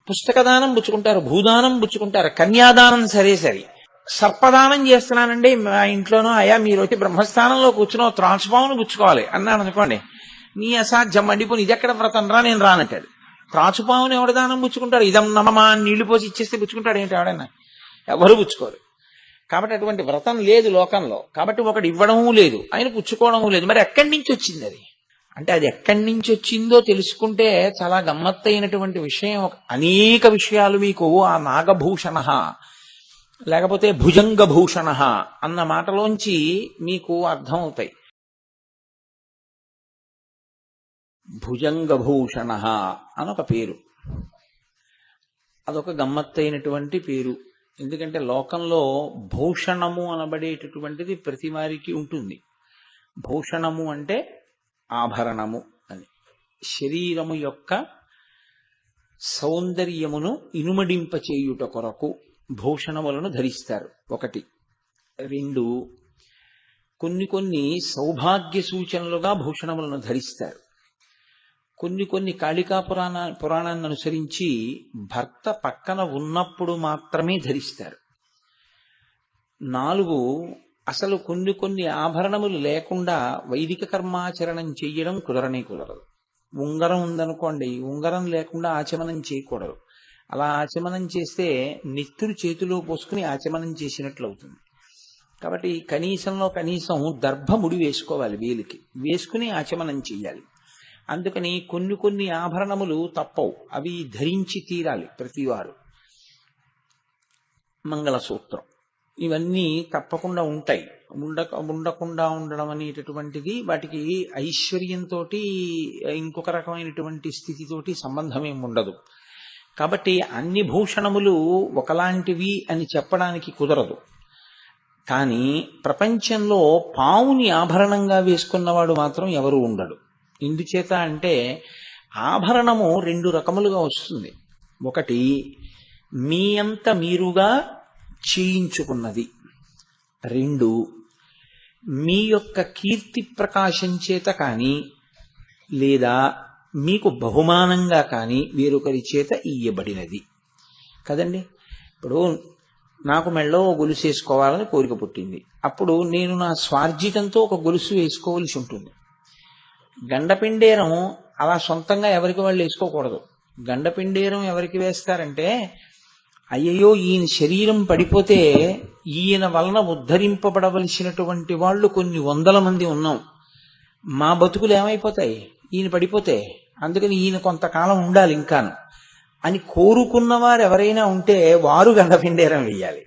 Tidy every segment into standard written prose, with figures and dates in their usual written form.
పుస్తకదానం పుచ్చుకుంటారు, భూదానం పుచ్చుకుంటారు, కన్యాదానం సరే సరే. సర్పదానం చేస్తున్నానండి మా ఇంట్లోనూ, అయ్యా మీరు వచ్చి బ్రహ్మస్థానంలో కూర్చుని త్రాచుపామును పుచ్చుకోవాలి అన్నాను అనుకోండి, నీ అసాధ్యం మండిపోయి ఇది ఎక్కడ వ్రతం రా, నేను రానంటాడు. త్రాచుపామును ఎవడ దానం పుచ్చుకుంటాడు? ఇదం నమమా నీళ్లు పోసి ఇచ్చేస్తే పుచ్చుకుంటాడు ఏంటి ఎవడైనా? ఎవరు పుచ్చుకోరు. కాబట్టి అటువంటి వ్రతం లేదు లోకంలో. కాబట్టి ఒకడు ఇవ్వడము లేదు, ఆయన పుచ్చుకోవడము లేదు. మరి ఎక్కడి నుంచి వచ్చింది అది? అంటే అది ఎక్కడి నుంచి వచ్చిందో తెలుసుకుంటే చాలా గమ్మత్తైనటువంటి విషయం. అనేక విషయాలు మీకు ఆ నాగభూషణ లేకపోతే భుజంగభూషణ అన్న మాటలోంచి మీకు అర్థమవుతాయి. భుజంగభూషణ అనొక పేరు, అదొక గమ్మత్తైనటువంటి పేరు. ఎందుకంటే లోకంలో భూషణము అనబడేటటువంటిది ప్రతి వారికి ఉంటుంది. భూషణము అంటే ఆభరణము అని. శరీరము యొక్క సౌందర్యమును ఇనుమడింపచేయుట కొరకు భూషణములను ధరిస్తారు. ఒకటి. రెండు, కొన్ని సౌభాగ్య సూచనలుగా భూషణములను ధరిస్తారు. కొన్ని కాళికా పురాణాన్ని అనుసరించి భర్త పక్కన ఉన్నప్పుడు మాత్రమే ధరిస్తారు. 4, అసలు కొన్ని ఆభరణములు లేకుండా వైదిక కర్మాచరణం చెయ్యడం కుదరదు. ఉంగరం ఉందనుకోండి, ఉంగరం లేకుండా ఆచమనం చేయకూడదు. అలా ఆచమనం చేస్తే నెత్తురు చేతిలో పోసుకుని ఆచమనం చేసినట్లు అవుతుంది. కాబట్టి కనీసం దర్భముడి వేసుకోవాలి, వేలికి వేసుకుని ఆచమనం చెయ్యాలి. అందుకని కొన్ని ఆభరణములు తప్పవు, అవి ధరించి తీరాలి ప్రతివారు. మంగళసూత్రం ఇవన్నీ తప్పకుండా ఉంటాయి. ఉండకుండా ఉండడం అనేటటువంటిది వాటికి ఐశ్వర్యంతో ఇంకొక రకమైనటువంటి స్థితితోటి సంబంధం ఏమి ఉండదు. కాబట్టి అన్ని భూషణములు ఒకలాంటివి అని చెప్పడానికి కుదరదు. కానీ ప్రపంచంలో పావుని ఆభరణంగా వేసుకున్నవాడు మాత్రం ఎవరు ఉండడు. ఎందుచేత అంటే ఆభరణము 2 రకములుగా వస్తుంది. ఒకటి మీ అంత మీరుగా చేయించుకున్నది. 2, మీ యొక్క కీర్తి ప్రకాశం చేత కానీ లేదా మీకు బహుమానంగా కానీ వేరొకరి చేత ఇయ్యబడినది కదండి. ఇప్పుడు నాకు మెళ్ళో గొలుసు వేసుకోవాలని కోరిక పుట్టింది. అప్పుడు నేను నా స్వార్జితంతో ఒక గొలుసు వేసుకోవలసి ఉంటుంది. గండపిండేరం అలా సొంతంగా ఎవరికి వాళ్ళు వేసుకోకూడదు. గండపిండేరం ఎవరికి వేస్తారంటే, అయ్యయ్యో ఈయన శరీరం పడిపోతే ఈయన వలన ఉద్ధరింపబడవలసినటువంటి వాళ్ళు కొన్ని 100 మంది ఉన్నాం, మా బతుకులు ఏమైపోతాయి ఈయన పడిపోతే, అందుకని ఈయన కొంతకాలం ఉండాలి ఇంకాను అని కోరుకున్నవారు ఎవరైనా ఉంటే వారు గండపిండేరం వేయాలి.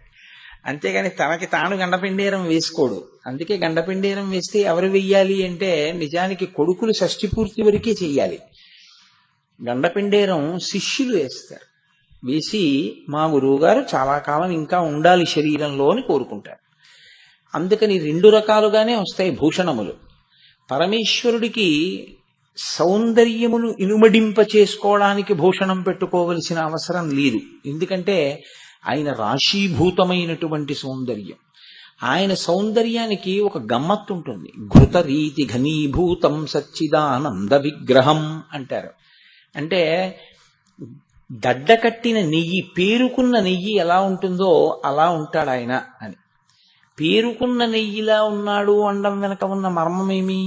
అంతేగాని తనకి తాను గండపిండేరం వేసుకోడు. అందుకే గండపిండేరం వేస్తే ఎవరు వెయ్యాలి అంటే నిజానికి కొడుకులు షష్ఠి పూర్తి వరకే చెయ్యాలి. గండపిండేరం శిష్యులు వేస్తారు. వేసి మా గురువు గారు చాలా కాలం ఇంకా ఉండాలి శరీరంలో అని కోరుకుంటారు. అందుకని 2 రకాలుగానే వస్తాయి భూషణములు. పరమేశ్వరుడికి సౌందర్యమును ఇనుమడింప చేసుకోవడానికి భూషణం పెట్టుకోవలసిన అవసరం లేదు. ఎందుకంటే ఆయన రాశీభూతమైనటువంటి సౌందర్యం. ఆయన సౌందర్యానికి ఒక గమ్మత్తు ఉంటుంది. ఘృత రీతి ఘనీభూతం సచ్చిదానంద విగ్రహం అంటారు. అంటే గడ్డకట్టిన నెయ్యి, పేరుకున్న నెయ్యి ఎలా ఉంటుందో అలా ఉంటాడు ఆయన అని. పేరుకున్న నెయ్యిలా ఉన్నాడు అనడం వెనక ఉన్న మర్మమేమి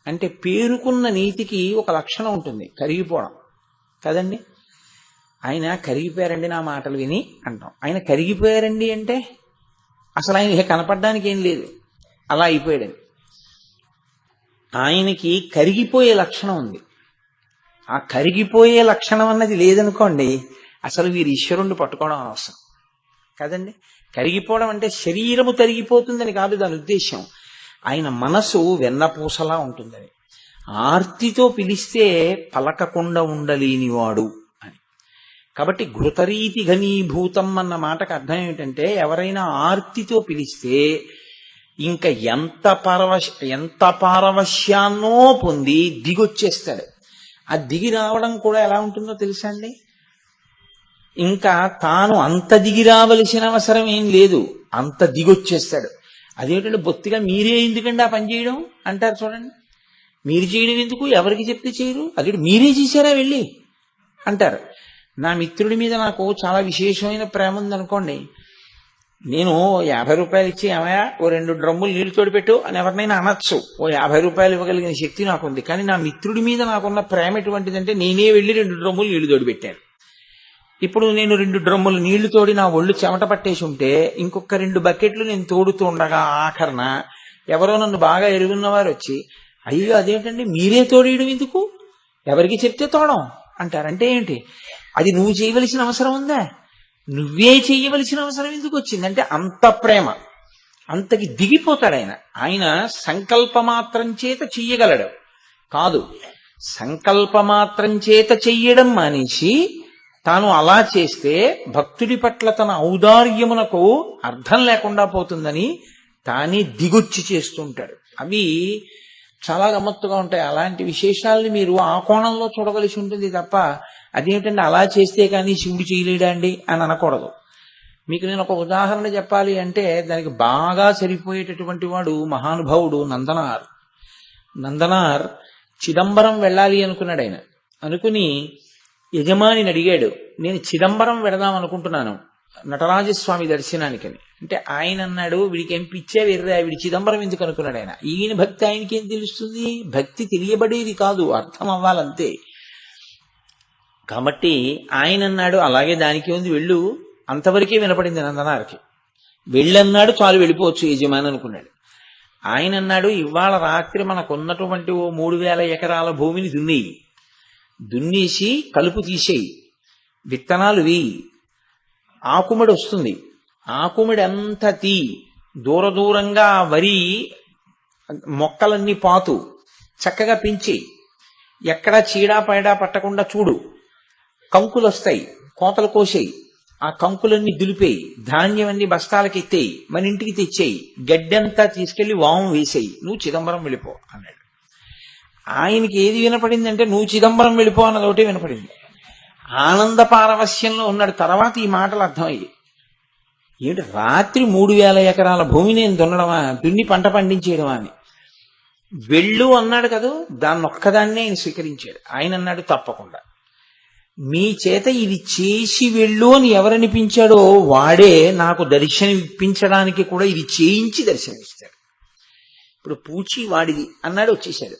అంటే, పేరుకున్న నీతికి ఒక లక్షణం ఉంటుంది, కరిగిపోవడం కదండి. ఆయన కరిగిపోయారండి నా మాటలు విని అంటాం. ఆయన కరిగిపోయారండి అంటే అసలు ఆయన కనపడడానికి ఏం లేదు, అలా అయిపోయాడని. ఆయనకి కరిగిపోయే లక్షణం ఉంది. ఆ కరిగిపోయే లక్షణం అన్నది లేదనుకోండి, అసలు వీరు ఈశ్వరుణ్ణి పట్టుకోవడం అవసరం కదండి. కరిగిపోవడం అంటే శరీరము తరిగిపోతుందని కాదు దాని ఉద్దేశం. ఆయన మనసు వెన్నపూసలా ఉంటుందని. ఆర్తితో పిలిస్తే పలకకుండా ఉండలేనివాడు అని. కాబట్టి ఘృతరీతి ఘనీభూతం అన్న మాటకు అర్థం ఏమిటంటే, ఎవరైనా ఆర్తితో పిలిస్తే ఇంకా ఎంత పారవశ్యాన్నో పొంది దిగొచ్చేస్తాడు. ఆ దిగి రావడం కూడా ఎలా ఉంటుందో తెలుసా అండి. ఇంకా తాను అంత దిగి రావలసిన అవసరం ఏం లేదు, అంత దిగొచ్చేస్తాడు. అదేమిటంటే బొత్తిగా మీరే ఎందుకండి ఆ పని చేయడం అంటారు చూడండి. మీరు చేయడం ఎందుకు, ఎవరికి చెప్తే చేయరు, అది మీరే చేశారా వెళ్ళి అంటారు. నా మిత్రుడి మీద నాకు చాలా విశేషమైన ప్రేమ ఉందనుకోండి, నేను 50 రూపాయలు ఇచ్చి ఏమయ్యా ఓ 2 డ్రమ్ములు నీళ్లు తోడిపెట్టు అని ఎవరినైనా అనొచ్చు. ఓ 50 రూపాయలు ఇవ్వగలిగిన శక్తి నాకుంది. కానీ నా మిత్రుడి మీద నాకున్న ప్రేమ ఎటువంటిదంటే నేనే వెళ్ళి 2 డ్రమ్ములు నీళ్లు తోడిపెట్టాను. ఇప్పుడు నేను 2 డ్రమ్ములు నీళ్లు తోడి నా ఒళ్ళు చెమట పట్టేసి ఉంటే ఇంకొక 2 బకెట్లు నేను తోడుతూ ఉండగా ఆఖరణ ఎవరో నన్ను బాగా ఎరుగున్నవారు వచ్చి, అయ్యో అదేంటండి మీరే తోడేయడం ఎందుకు, ఎవరికి చెప్తే తోడం అంటారంటే ఏంటి, అది నువ్వు చేయవలసిన అవసరం ఉందా, నువ్వే చేయవలసిన అవసరం ఎందుకు వచ్చిందంటే అంత ప్రేమ, అంతకి దిగిపోతాడు ఆయన. ఆయన సంకల్పమాత్రం చేత చెయ్యగలడు కాదు, సంకల్పమాత్రం చేత చెయ్యడం మానేసి తాను అలా చేస్తే భక్తుడి పట్ల తన ఔదార్యమునకు అర్థం లేకుండా పోతుందని తానే దిగొచ్చి చేస్తుంటాడు. అవి చాలా గమ్మత్తుగా ఉంటాయి. అలాంటి విశేషాలని మీరు ఆ కోణంలో చూడవలసి ఉంటుంది తప్ప అదేమిటంటే అలా చేస్తే కానీ శివుడు చేయలేడా అండి అని అనకూడదు. మీకు నేను ఒక ఉదాహరణ చెప్పాలి అంటే దానికి బాగా సరిపోయేటటువంటి వాడు మహానుభావుడు నందనార్. నందనార్ చిదంబరం వెళ్ళాలి అనుకున్నాడు. ఆయన అనుకుని యజమానిని అడిగాడు, నేను చిదంబరం వెళదాం అనుకుంటున్నాను నటరాజస్వామి దర్శనానికని. అంటే ఆయన అన్నాడు, వీడికి ఏం పిచ్చే వెర్రా, వీడి చిదంబరం ఎందుకు అనుకున్నాడు ఆయన. ఈయన భక్తి ఆయనకి ఏం తెలుస్తుంది, భక్తి తెలియబడేది కాదు, అర్థం అవ్వాలంతే. కాబట్టి ఆయన అన్నాడు అలాగే దానికి ఉంది వెళ్ళు, అంతవరకే వినపడింది నందనార్కి. వెళ్ళన్నాడు చాలు వెళ్ళిపోవచ్చు యజమాని అనుకున్నాడు. ఆయన అన్నాడు ఇవాళ రాత్రి మనకున్నటువంటి ఓ 3000 ఎకరాల భూమిని దున్నేసి కలుపు తీసేయి, విత్తనాలు వేయి, ఆకుమడి వస్తుంది, ఆకుమడి అంతా దూరంగా వరి మొక్కలన్నీ పాతు చక్కగా పెంచి, ఎక్కడా చీడాపైడా పట్టకుండా చూడు, కంకులు వస్తాయి కోతలు కోసేయి, ఆ కంకులన్నీ దులిపేయి, ధాన్యం అన్ని బస్తాలకి ఎత్తేయి, మన ఇంటికి తెచ్చేయి, గడ్డంతా తీసుకెళ్లి వాము వేసేయి, నువ్వు చిదంబరం వెళ్ళిపో అన్నాడు. ఆయనకి ఏది వినపడిందంటే నువ్వు చిదంబరం వెళ్ళిపో అన్నది ఒకటే వినపడింది. ఆనంద పారవస్యంలో ఉన్నాడు. తర్వాత ఈ మాటలు అర్థమయ్యి, ఏమిటి రాత్రి 3000 ఎకరాల భూమి నేను దున్ని పంట పండించేయడమా అని. వెళ్ళు అన్నాడు కదా, దాన్ని ఒక్కదాన్నే ఆయన స్వీకరించాడు. ఆయన అన్నాడు తప్పకుండా మీ చేత ఇది చేసి వెళ్ళు అని ఎవరనిపించాడో వాడే నాకు దర్శనం ఇప్పించడానికి కూడా ఇది చేయించి దర్శనమిస్తాడు. ఇప్పుడు పూచి వాడిది అన్నాడు, వచ్చేశాడు.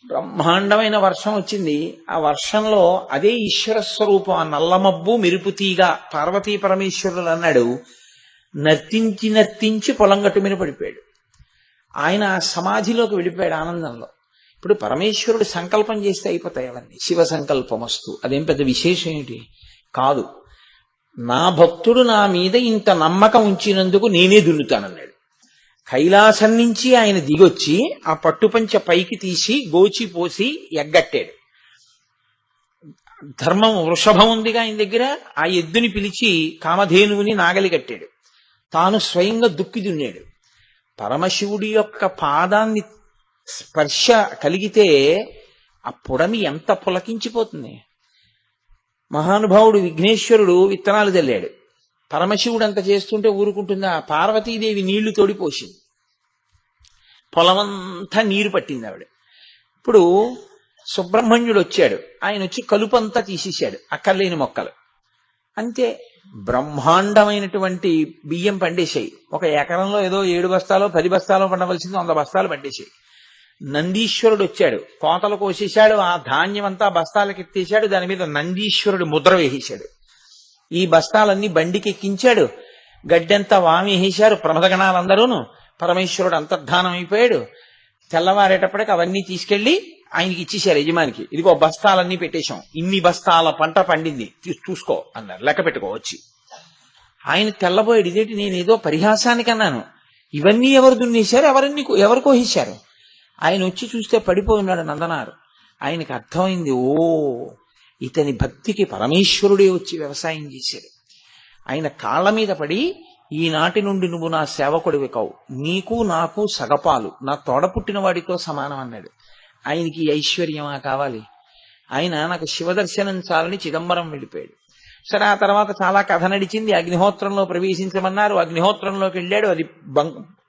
బ్రహ్మాండమైన వర్షం వచ్చింది. ఆ వర్షంలో అదే ఈశ్వర స్వరూపం, ఆ నల్లమబ్బు మెరుపుతీగా పార్వతీ పరమేశ్వరులు అన్నాడు. నర్తించి పొలం గట్టు మీద పడిపోయాడు. ఆయన సమాధిలోకి వెళ్ళిపోయాడు ఆనందంలో. ఇప్పుడు పరమేశ్వరుడు సంకల్పం చేస్తే అయిపోతాయి అవన్నీ. శివ సంకల్పమస్తు, అదేం పెద్ద విశేషం ఏంటి కాదు. నా భక్తుడు నా మీద ఇంత నమ్మకం ఉంచినందుకు నేనే దున్నుతానన్నాడు. కైలాసం నుంచి ఆయన దిగొచ్చి ఆ పట్టుపంచ పైకి తీసి గోచి పోసి ఎగ్గట్టాడు. ధర్మం వృషభం ఉందిగా ఆయన దగ్గర, ఆ ఎద్దుని పిలిచి కామధేనువుని నాగలి కట్టాడు. తాను స్వయంగా దుక్కి దున్నాడు. పరమశివుడి యొక్క పాదాన్ని స్పర్శ కలిగితే ఆ పొడమి ఎంత పులకించిపోతుంది. మహానుభావుడు విఘ్నేశ్వరుడు విత్తనాలు చల్లాడు. పరమశివుడు అంత చేస్తుంటే ఊరుకుంటుందా? పార్వతీదేవి నీళ్లు తోడిపోసింది, పొలమంతా నీరు పట్టింది ఆవిడ. ఇప్పుడు సుబ్రహ్మణ్యుడు వచ్చాడు, ఆయన వచ్చి కలుపంతా తీసేశాడు, అక్కర్లేని మొక్కలు అంతే. బ్రహ్మాండమైనటువంటి బియ్యం పండేశాయి. ఒక ఎకరంలో ఏదో 7 బస్తాలో 10 బస్తాలో పండవలసింది 100 బస్తాలు పండేశాయి. నందీశ్వరుడు వచ్చాడు, కోతలు కోసేశాడు, ఆ ధాన్యం అంతా బస్తాలకు ఎత్తేశాడు, దాని మీద నందీశ్వరుడు ముద్ర వేసేశాడు. ఈ బస్తాలన్నీ బండికి ఎక్కించాడు, గడ్డంతా వామేసేశారు ప్రమదగణాలందరూను. పరమేశ్వరుడు అంతర్ధానం అయిపోయాడు. తెల్లవారేటప్పటికి అవన్నీ తీసుకెళ్లి ఆయనకి ఇచ్చేశారు యజమానికి. ఇదిగో బస్తాలన్నీ పెట్టేశాం, ఇన్ని బస్తాల పంట పండింది చూసుకో అన్నారు, లెక్క పెట్టుకోవచ్చి. ఆయన తెల్లబోయాడు, ఇదేంటి నేనేదో పరిహాసానికి అన్నాను, ఇవన్నీ ఎవరు దున్నేశారు, ఎవరు కోసేశారు? ఆయన వచ్చి చూస్తే పడిపోయి ఉన్నాడు నందనారు. ఆయనకి అర్థమైంది, ఓ ఇతని భక్తికి పరమేశ్వరుడే వచ్చి వ్యవసాయం చేశాడు. ఆయన కాళ్ళ మీద పడి, ఈనాటి నుండి నువ్వు నా సేవకుడివి కావు, నీకు నాకు సగపాలు, నా తోడ పుట్టిన వాడితో సమానం అన్నాడు. ఆయనకి ఐశ్వర్యమా కావాలి? ఆయన నాకు శివదర్శనం చాలని చిదంబరం వెళ్ళిపోయాడు. సరే, ఆ తర్వాత చాలా కథ నడిచింది. అగ్నిహోత్రంలో ప్రవేశించమన్నారు, అగ్నిహోత్రంలోకి వెళ్ళాడు, అది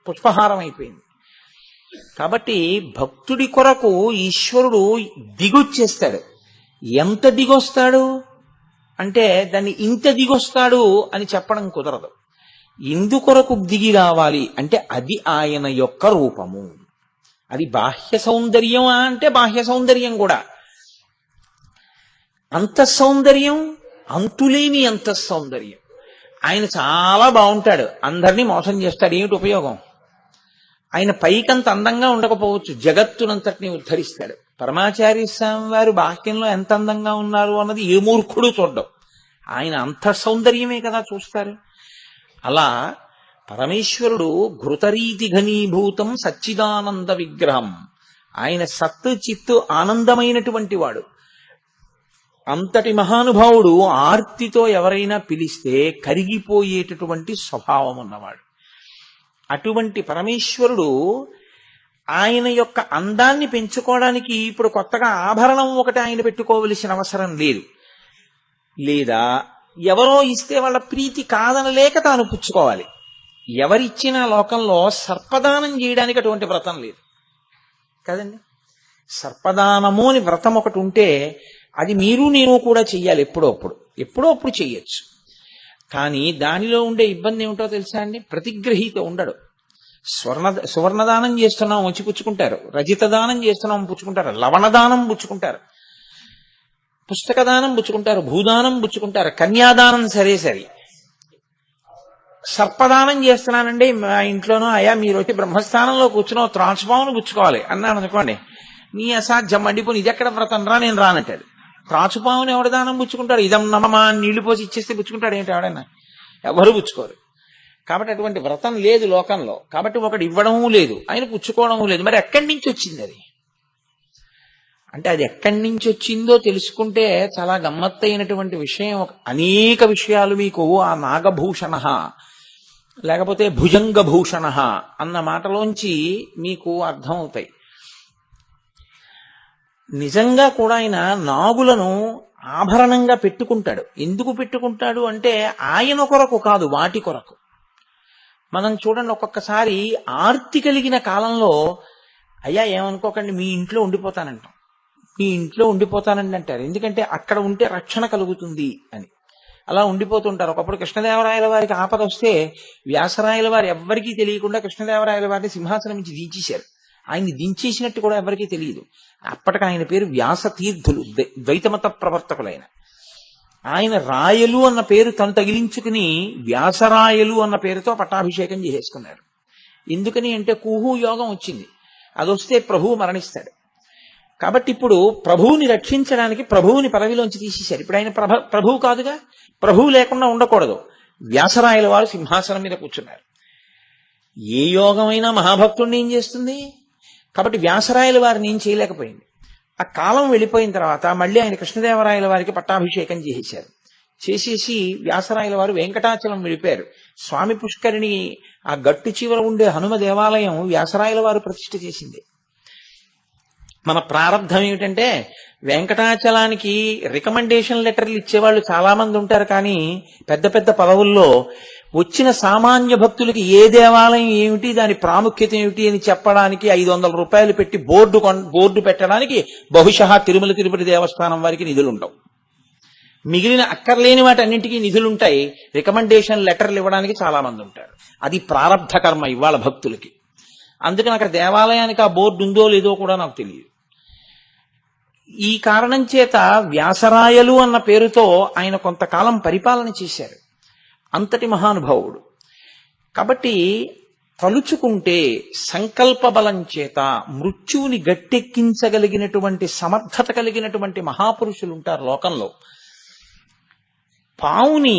పుష్పహారం అయిపోయింది. కాబట్టి భక్తుడి కొరకు ఈశ్వరుడు దిగొచ్చేస్తాడు. ఎంత దిగొస్తాడు? అంటే దాన్ని ఇంత దిగొస్తాడు అని చెప్పడం కుదరదు. ఎందుకొరకు దిగి రావాలి అంటే అది ఆయన యొక్క రూపము. అది బాహ్య సౌందర్యం అంటే బాహ్య సౌందర్యం కూడా. అంతఃసౌందర్యం అంతులేని అంతఃసౌందర్యం. ఆయన చాలా బాగుంటాడు, అందరినీ మోసం చేస్తాడు, ఏమిటి ఉపయోగం? ఆయన పైకంత అందంగా ఉండకపోవచ్చు, జగత్తునంతటిని ఉద్ధరిస్తాడు. పరమాచార్య స్వామి వారు బాహ్యంలో ఎంత అందంగా ఉన్నారు అన్నది ఏ మూర్ఖుడు చూడ్డం, ఆయన అంతఃసౌందర్యమే కదా చూస్తారు. అలా పరమేశ్వరుడు ఘృతరీతి ఘనీభూతం సచ్చిదానంద విగ్రహం. ఆయన సత్తు చిత్తు ఆనందమైనటువంటి వాడు. అంతటి మహానుభావుడు ఆర్తితో ఎవరైనా పిలిస్తే కరిగిపోయేటటువంటి స్వభావం ఉన్నవాడు. అటువంటి పరమేశ్వరుడు ఆయన యొక్క అందాన్ని పెంచుకోవడానికి ఇప్పుడు కొత్తగా ఆభరణం ఒకటి ఆయన పెట్టుకోవలసిన అవసరం లేదు. లేదా ఎవరో ఇస్తే వాళ్ళ ప్రీతి కాదనలేక తాను పుచ్చుకోవాలి. ఎవరిచ్చిన లోకంలో సర్పదానం చేయడానికి అటువంటి వ్రతం లేదు కదండి. సర్పదానము అని వ్రతం ఒకటి ఉంటే అది మీరు నేను కూడా చెయ్యాలి, ఎప్పుడో అప్పుడు చెయ్యొచ్చు. కానీ దానిలో ఉండే ఇబ్బంది ఏమిటో తెలుసా అండి? ప్రతిగ్రహీత ఉండడు. సువర్ణదానం చేస్తున్నాం వచ్చి పుచ్చుకుంటారు, రజిత దానం చేస్తున్నాం పుచ్చుకుంటారు, లవణదానం పుచ్చుకుంటారు, పుస్తక దానం పుచ్చుకుంటారు, భూదానం పుచ్చుకుంటారు, కన్యాదానం సరే. సర్పదానం చేస్తున్నానండి మా ఇంట్లోనో, అయ్యా మీరు వచ్చి బ్రహ్మస్థానంలో కూర్చున్న త్రాచుపామును పుచ్చుకోవాలి అన్నాను అనుకోండి, నీ అసాధ్యం మండిపోయి ఇది ఎక్కడ వ్రతం రా, నేను రానంటాడు. త్రాచుపాముని ఎవడు దానం పుచ్చుకుంటాడు? ఇదం నమమా నీళ్లు పోసి ఇచ్చేస్తే పుచ్చుకుంటాడు ఏంటి ఎవడైనా? ఎవరు పుచ్చుకోరు. కాబట్టి అటువంటి వ్రతం లేదు లోకంలో. కాబట్టి ఒకటి ఇవ్వడము లేదు, ఆయన పుచ్చుకోవడము లేదు. మరి ఎక్కడి నుంచి వచ్చింది అది? అంటే అది ఎక్కడి నుంచి వచ్చిందో తెలుసుకుంటే చాలా గమ్మత్తైనటువంటి విషయం. అనేక విషయాలు మీకు ఆ నాగభూషణ లేకపోతే భుజంగభూషణ అన్న మాటలోంచి మీకు అర్థమవుతాయి. నిజంగా కూడా ఆయన నాగులను ఆభరణంగా పెట్టుకుంటాడు. ఎందుకు పెట్టుకుంటాడు అంటే ఆయన కొరకు కాదు, వాటి కొరకు. మనం చూడండి, ఒక్కొక్కసారి ఆర్తి కలిగిన కాలంలో అయ్యా ఏమనుకోకండి మీ ఇంట్లో ఉండిపోతానంటాం, మీ ఇంట్లో ఉండిపోతానండి అంటారు. ఎందుకంటే అక్కడ ఉంటే రక్షణ కలుగుతుంది అని అలా ఉండిపోతుంటారు. ఒకప్పుడు కృష్ణదేవరాయల వారికి ఆపద వస్తే వ్యాసరాయల వారు ఎవ్వరికీ తెలియకుండా కృష్ణదేవరాయల వారిని సింహాసనం నుంచి దించేశారు. ఆయన్ని దించేసినట్టు కూడా ఎవరికీ తెలియదు. అప్పటికి ఆయన పేరు వ్యాస తీర్థులు, ద్వైతమత ప్రవర్తకులైన ఆయన. రాయలు అన్న పేరు తను తగిలించుకుని వ్యాసరాయలు అన్న పేరుతో పట్టాభిషేకం చేసేసుకున్నారు. ఎందుకని అంటే కుహు యోగం వచ్చింది, అదొస్తే ప్రభువు మరణిస్తాడు. కాబట్టి ఇప్పుడు ప్రభువుని రక్షించడానికి ప్రభువుని పదవిలోంచి తీసేశారు. ఇప్పుడు ఆయన ప్రభువు కాదుగా, ప్రభువు లేకుండా ఉండకూడదు. వ్యాసరాయల వారు సింహాసనం మీద కూర్చున్నారు. ఏ యోగమైనా మహాభక్తుడిని ఏం చేస్తుంది? కాబట్టి వ్యాసరాయల వారిని ఏం చేయలేకపోయింది. ఆ కాలం వెళ్ళిపోయిన తర్వాత మళ్ళీ ఆయన కృష్ణదేవరాయల వారికి పట్టాభిషేకం చేసేశారు. చేసేసి వ్యాసరాయల వారు వెంకటాచలం వెళ్ళిపోయారు. స్వామి పుష్కరిణి ఆ గట్టు చివర ఉండే హనుమ దేవాలయం వ్యాసరాయల వారు ప్రతిష్ఠ చేసింది. మన ప్రారంధం ఏమిటంటే వెంకటాచలానికి రికమెండేషన్ లెటర్లు ఇచ్చేవాళ్ళు చాలా మంది ఉంటారు, కానీ పెద్ద పెద్ద పదవుల్లో వచ్చిన సామాన్య భక్తులకి ఏ దేవాలయం ఏమిటి, దాని ప్రాముఖ్యత ఏమిటి అని చెప్పడానికి 500 రూపాయలు పెట్టి బోర్డు పెట్టడానికి బహుశా తిరుమల తిరుపతి దేవస్థానం వారికి నిధులుండవు. మిగిలిన అక్కర్లేని వాటి అన్నింటికీ నిధులుంటాయి, రికమెండేషన్ లెటర్లు ఇవ్వడానికి చాలా మంది ఉంటారు. అది ప్రారబ్ధ కర్మ ఇవాళ భక్తులకి. అందుకని అక్కడ దేవాలయానికి ఆ బోర్డు ఉందో లేదో కూడా నాకు తెలియదు. ఈ కారణం చేత వ్యాసరాయలు అన్న పేరుతో ఆయన కొంతకాలం పరిపాలన చేశారు. అంతటి మహానుభావుడు. కాబట్టి తలుచుకుంటే సంకల్ప బలం చేత మృత్యువుని గట్టెక్కించగలిగినటువంటి సమర్థత కలిగినటువంటి మహాపురుషులు ఉంటారు లోకంలో. పావుని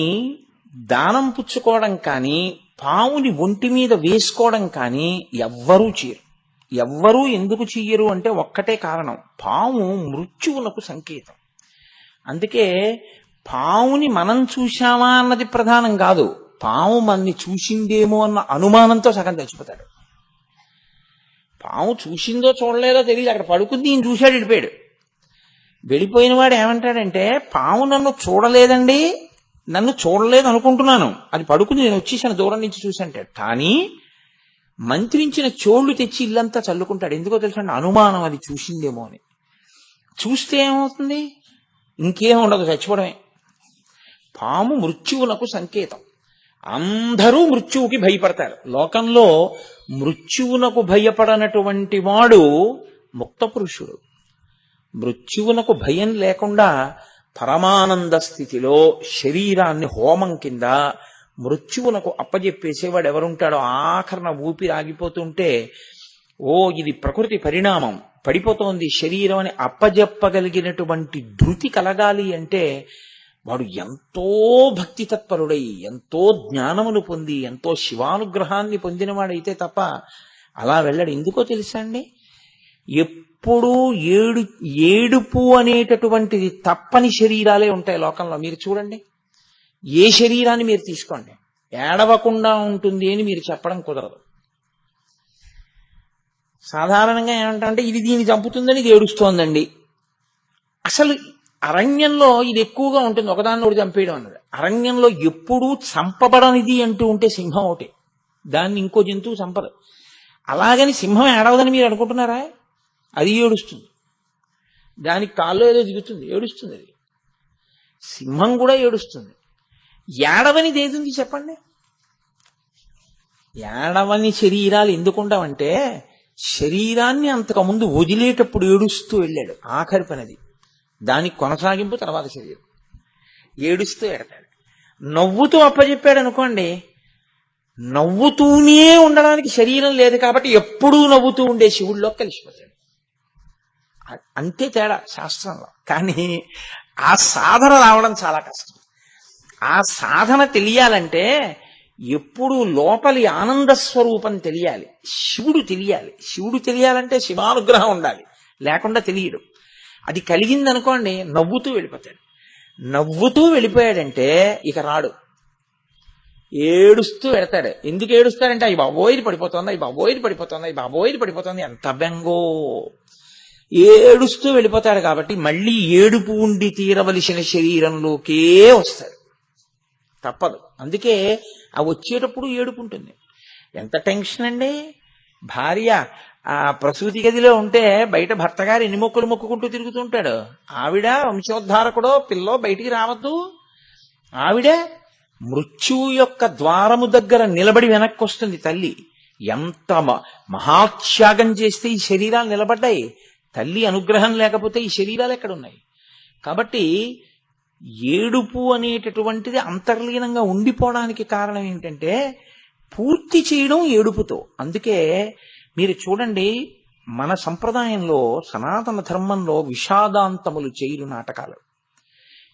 దానం పుచ్చుకోవడం కానీ, పావుని ఒంటి మీద వేసుకోవడం కానీ ఎవ్వరూ చేయరు. ఎవ్వరూ ఎందుకు చెయ్యరు అంటే ఒక్కటే కారణం, పాము మృత్యువునకు సంకేతం. అందుకే పావుని మనం చూశామా అన్నది ప్రధానం కాదు, పాము మనని చూసిందేమో అన్న అనుమానంతో సగం చచ్చిపోతాడు. పాము చూసిందో చూడలేదో తెలియదు, అక్కడ పడుకుంది, ఈయన చూశాడు, వెళ్ళిపోయాడు. వెళ్ళిపోయిన వాడు ఏమంటాడంటే పాము నన్ను చూడలేదండి, నన్ను చూడలేదు అనుకుంటున్నాను, అది పడుకుంది, నేను వచ్చేసాను దూరం నుంచి చూసంటాడు. కానీ మంత్రించిన చోళ్లు తెచ్చి ఇల్లంతా చల్లుకుంటాడు. ఎందుకో తెలుసండి, అనుమానం, అది చూసిందేమో అని. చూస్తే ఏమవుతుంది? ఇంకేం ఉండదు, చచ్చిపోవడమే. పాము మృత్యువునకు సంకేతం. అందరూ మృత్యువుకి భయపడతారు. లోకంలో మృత్యువునకు భయపడనటువంటి వాడు ముక్త పురుషుడు. మృత్యువునకు భయం లేకుండా పరమానంద స్థితిలో శరీరాన్ని హోమం కింద మృత్యువునకు అప్పజెప్పేసేవాడు ఎవరుంటాడో, ఆఖరణ ఊపిరి ఆగిపోతుంటే ఓ ఇది ప్రకృతి పరిణామం, పడిపోతోంది శరీరం అని అప్పజెప్పగలిగినటువంటి ధృతి కలగాలి అంటే వాడు ఎంతో భక్తి తత్పరుడై, ఎంతో జ్ఞానమును పొంది, ఎంతో శివానుగ్రహాన్ని పొందినవాడైతే తప్ప అలా వెళ్ళడు. ఎందుకో తెలుసా అండి? ఎప్పుడూ ఏడుపు అనేటటువంటిది తప్పని శరీరాలే ఉంటాయి లోకంలో. మీరు చూడండి, ఏ శరీరాన్ని మీరు తీసుకోండి, ఏడవకుండా ఉంటుంది అని మీరు చెప్పడం కుదరదు. సాధారణంగా ఏమంటారంటే ఇది దీన్ని చంపుతుందని ఇది ఏడుస్తోందండి. అసలు అరణ్యంలో ఇది ఎక్కువగా ఉంటుంది, ఒకదాన్ని ఒకటి చంపేయడం అన్నది. అరణ్యంలో ఎప్పుడూ చంపబడనిది అంటూ ఉంటే సింహం ఒకటి, దాన్ని ఇంకో జంతువు చంపదు. అలాగని సింహం ఏడవదని మీరు అనుకుంటున్నారా? అది ఏడుస్తుంది, దానికి కాళ్ళు ఏదో దిగుతుంది, ఏడుస్తుంది. అది సింహం కూడా ఏడుస్తుంది. ఏడవనిది ఏదుంది చెప్పండి? ఏడవని శరీరాలు ఎందుకుంటామంటే శరీరాన్ని అంతకుముందు వదిలేటప్పుడు ఏడుస్తూ వెళ్ళాడు, ఆఖరి పనిది. దానికి కొనసాగింపు తర్వాత శరీరం. ఏడుస్తూ ఎడతాడు. నవ్వుతూ అప్పచెప్పాడు అనుకోండి, నవ్వుతూనే ఉండడానికి శరీరం లేదు కాబట్టి ఎప్పుడూ నవ్వుతూ ఉండే శివుడిలో కలిసిపోతాడు. అంతే తేడా శాస్త్రంలో. కానీ ఆ సాధన రావడం చాలా కష్టం. ఆ సాధన తెలియాలంటే ఎప్పుడు లోపలి ఆనంద స్వరూపం తెలియాలి, శివుడు తెలియాలి. శివుడు తెలియాలంటే శివానుగ్రహం ఉండాలి, లేకుండా తెలియడు. అది కలిగిందనుకోండి నవ్వుతూ వెళ్ళిపోతాడు. నవ్వుతూ వెళ్ళిపోయాడంటే ఇక రాడు, ఏడుస్తూ వెడతాడు. ఎందుకు ఏడుస్తాడంటే అవి బాబోయిది పడిపోతుంది, అవి బాబోయిది పడిపోతుంది, అవి బాబోయిది పడిపోతుంది, ఎంత బెంగో. ఏడుస్తూ వెళ్ళిపోతాడు కాబట్టి మళ్ళీ ఏడుపు ఉండి తీరవలసిన శరీరంలోకే వస్తాడు, తప్పదు. అందుకే ఆ వచ్చేటప్పుడు ఏడుపు ఉంటుంది. ఎంత టెన్షన్ అండి. భార్య ఆ ప్రసూతి గదిలో ఉంటే బయట భర్త గారు ఎన్ని మొక్కులు మొక్కుకుంటూ తిరుగుతుంటాడు. ఆవిడ వంశోద్ధారకుడో పిల్లో బయటికి రావద్దు. ఆవిడ మృత్యువు యొక్క ద్వారము దగ్గర నిలబడి వెనక్కి వస్తుంది తల్లి. ఎంత మహాత్యాగం చేస్తే ఈ శరీరాలు నిలబడ్డాయి. తల్లి అనుగ్రహం లేకపోతే ఈ శరీరాలు ఎక్కడున్నాయి? కాబట్టి ఏడుపు అనేటటువంటిది అంతర్లీనంగా ఉండిపోవడానికి కారణం ఏమిటంటే పూర్తి చేయడం ఏడుపుతో. అందుకే మీరు చూడండి, మన సంప్రదాయంలో సనాతన ధర్మంలో విషాదాంతములు చేయరు నాటకాలు.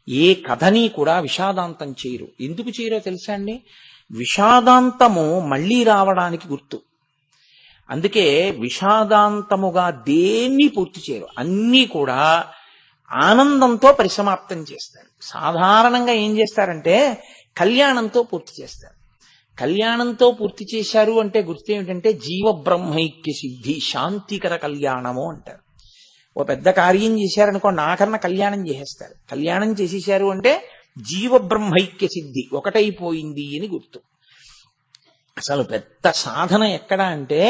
ఏ కథని కూడా విషాదాంతం చేయరు. ఎందుకు చేయరో తెలుసా అండి? విషాదాంతము మళ్ళీ రావడానికి గుర్తు. అందుకే విషాదాంతముగా దేన్ని పూర్తి చేయరు, అన్నీ కూడా ఆనందంతో పరిసమాప్తం చేస్తారు. సాధారణంగా ఏం చేస్తారంటే కళ్యాణంతో పూర్తి చేస్తారు. కళ్యాణంతో పూర్తి చేశారు అంటే గుర్తు ఏమిటంటే జీవబ్రహ్మైక్య సిద్ధి, శాంతికర కళ్యాణము అంటారు. ఓ పెద్ద కార్యం చేశారనుకోండి, ఆఖరణ కళ్యాణం చేసేస్తారు. కళ్యాణం చేసేశారు అంటే జీవబ్రహ్మైక్య సిద్ధి, ఒకటైపోయింది అని గుర్తు. అసలు పెద్ద సాధన ఎక్కడ అంటే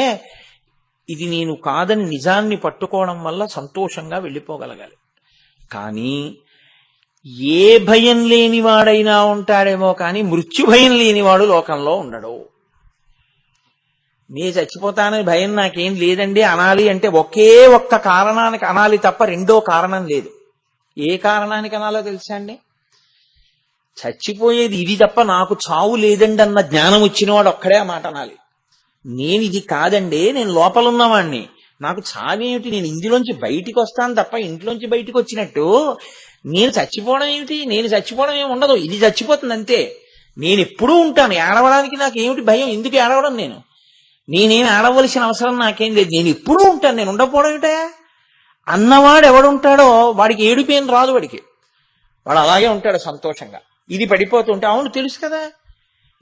ఇది నేను కాదని నిజాన్ని పట్టుకోవడం వల్ల సంతోషంగా వెళ్ళిపోగలగాలి. కానీ ఏ భయం లేనివాడైనా ఉంటాడేమో కానీ మృత్యు భయం లేనివాడు లోకంలో ఉండడు. నే చచ్చిపోతానని భయం నాకేం లేదండి అనాలి అంటే ఒకే ఒక్క కారణానికి అనాలి తప్ప రెండో కారణం లేదు. ఏ కారణానికి అనాలో తెలుసా అండి? చచ్చిపోయేది ఇది తప్ప నాకు చావు లేదండి అన్న జ్ఞానం వచ్చినవాడు ఒక్కడే ఆ మాట అనాలి. నేను ఇది కాదండి, నేను లోపలున్నవాణ్ణి, నాకు చావేమిటి, నేను ఇందులోంచి బయటికి వస్తాను తప్ప ఇంట్లోంచి బయటికి వచ్చినట్టు నేను చచ్చిపోవడం ఏమిటి, నేను చచ్చిపోవడం ఏమి ఉండదు, ఇది చచ్చిపోతుంది అంతే. నేను ఎప్పుడూ ఉంటాను, ఏడవడానికి నాకు ఏమిటి భయం, ఎందుకు ఏడవడం, నేనేం ఏడవలసిన అవసరం నాకేం లేదు, నేను ఎప్పుడూ ఉంటాను, నేను ఉండకపోవడం ఏమిటా అన్నవాడు ఎవడుంటాడో వాడికి ఏడుపేం రాదు. వాడు అలాగే ఉంటాడు సంతోషంగా. ఇది పడిపోతుంటే అవును తెలుసు కదా,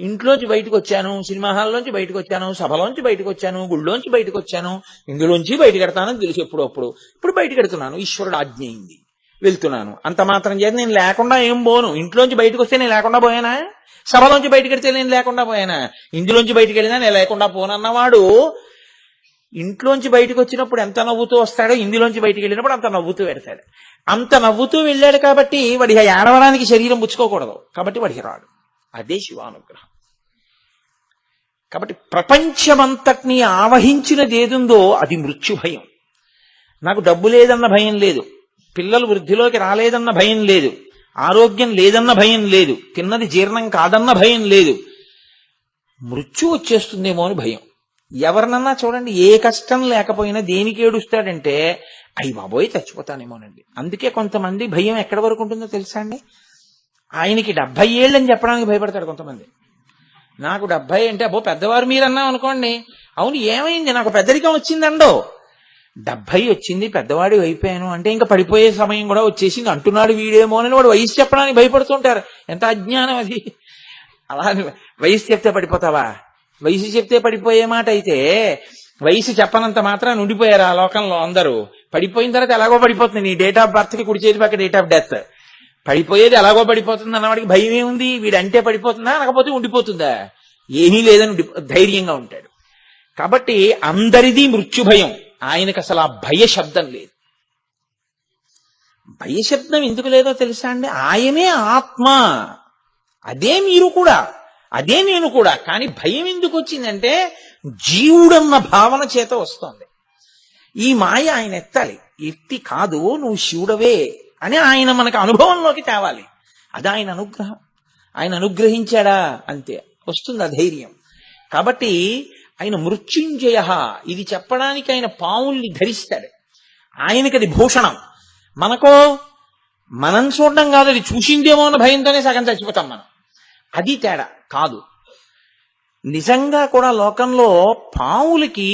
ఇంట్లోంచి బయటకు వచ్చాను, సినిమా హాల్లోంచి బయటకు వచ్చాను, సభలోంచి బయటకు వచ్చాను, గుళ్ళోంచి బయటకు వచ్చాను, ఇందులోంచి బయటకు ఎడతానని తెలుసు ఎప్పుడప్పుడు, ఇప్పుడు బయటకు ఎడుతున్నాను, ఈశ్వరుడు ఆజ్ఞ అయింది వెళ్తున్నాను. అంత మాత్రం చేత నేను లేకుండా ఏం పోను. ఇంట్లోంచి బయటకు వస్తే నేను లేకుండా పోయానా, సభలోంచి బయటకు వెడితే నేను లేకుండా పోయానా, ఇందులోంచి బయటకు వెళ్ళినా నేను లేకుండా పోనన్నవాడు ఇంట్లోంచి బయటకు వచ్చినప్పుడు ఎంత నవ్వుతూ వస్తాడో ఇందులోంచి బయటకు వెళ్ళినప్పుడు అంత నవ్వుతూ పెడతాడు. అంత నవ్వుతూ వెళ్ళాడు కాబట్టి వాడికి ఏడవడానికి శరీరం పుచ్చుకోకూడదు, కాబట్టి వాడికి రాడు. అదే శివానుగ్రహం. కాబట్టి ప్రపంచమంతటినీ ఆవహించినది ఏదుందో అది మృత్యుభయం. నాకు డబ్బు లేదన్న భయం లేదు, పిల్లలు వృద్ధిలోకి రాలేదన్న భయం లేదు, ఆరోగ్యం లేదన్న భయం లేదు, తిన్నది జీర్ణం కాదన్న భయం లేదు. మృత్యు వచ్చేస్తుందేమో అని భయం. ఎవరినన్నా చూడండి, ఏ కష్టం లేకపోయినా దేనికి ఏడుస్తాడంటే అయ్యి బాబోయ్ చచ్చిపోతానేమోనండి. అందుకే కొంతమంది భయం ఎక్కడి వరకు ఉంటుందో తెలుసా అండి? ఆయనకి 70 ఏళ్ళు అని చెప్పడానికి భయపడతాడు కొంతమంది. నాకు 70 అంటే అబ్బో పెద్దవారు మీరన్నాం అనుకోండి, అవును ఏమైంది నాకు పెద్దరికం వచ్చిందండో, 70 వచ్చింది పెద్దవాడి అయిపోయాను అంటే ఇంకా పడిపోయే సమయం కూడా వచ్చేసింది అంటున్నాడు వీడేమో అని వాడు వయసు చెప్పడానికి భయపడుతుంటారు. ఎంత అజ్ఞానం అది! అలా వయసు చెప్తే పడిపోతావా? వయసు చెప్తే పడిపోయే మాట అయితే వయసు చెప్పనంత మాత్రాన్ని ఉండిపోయారు ఆ లోకంలో అందరూ. పడిపోయిన తర్వాత ఎలాగో పడిపోతుంది, నీ డేట్ ఆఫ్ బర్త్ కి కుడి చేతి పక్క డేట్ ఆఫ్ డెత్. పడిపోయేది ఎలాగో పడిపోతుంది అన్నవాడికి భయం ఏముంది? వీడంటే పడిపోతుందా, అనకపోతే ఉండిపోతుందా? ఏమీ లేదని ధైర్యంగా ఉంటాడు. కాబట్టి అందరిది మృత్యు భయం, ఆయనకు అసలు ఆ భయ శబ్దం లేదు. భయ శబ్దం ఎందుకు లేదో తెలుసా అండి? ఆయనే ఆత్మ, అదే మీరు కూడా, అదే నేను కూడా. కానీ భయం ఎందుకు వచ్చిందంటే జీవుడన్న భావన చేత వస్తోంది. ఈ మాయ ఆయన ఎత్తాలి, ఎత్తి కాదు నువ్వు శివుడవే అని ఆయన మనకు అనుభవంలోకి తేవాలి. అది ఆయన అనుగ్రహం. ఆయన అనుగ్రహించాడా అంతే, వస్తుంది ఆ ధైర్యం. కాబట్టి ఆయన మృత్యుంజయ, ఇది చెప్పడానికి ఆయన పావుల్ని ధరిస్తాడు. ఆయనకి అది భూషణం. మనకో మనం చూడడం కాదు, అది చూసిందేమో అన్న భయంతోనే సగం చచ్చిపోతాం మనం. అది తేడా కాదు. నిజంగా కూడా లోకంలో పావులకి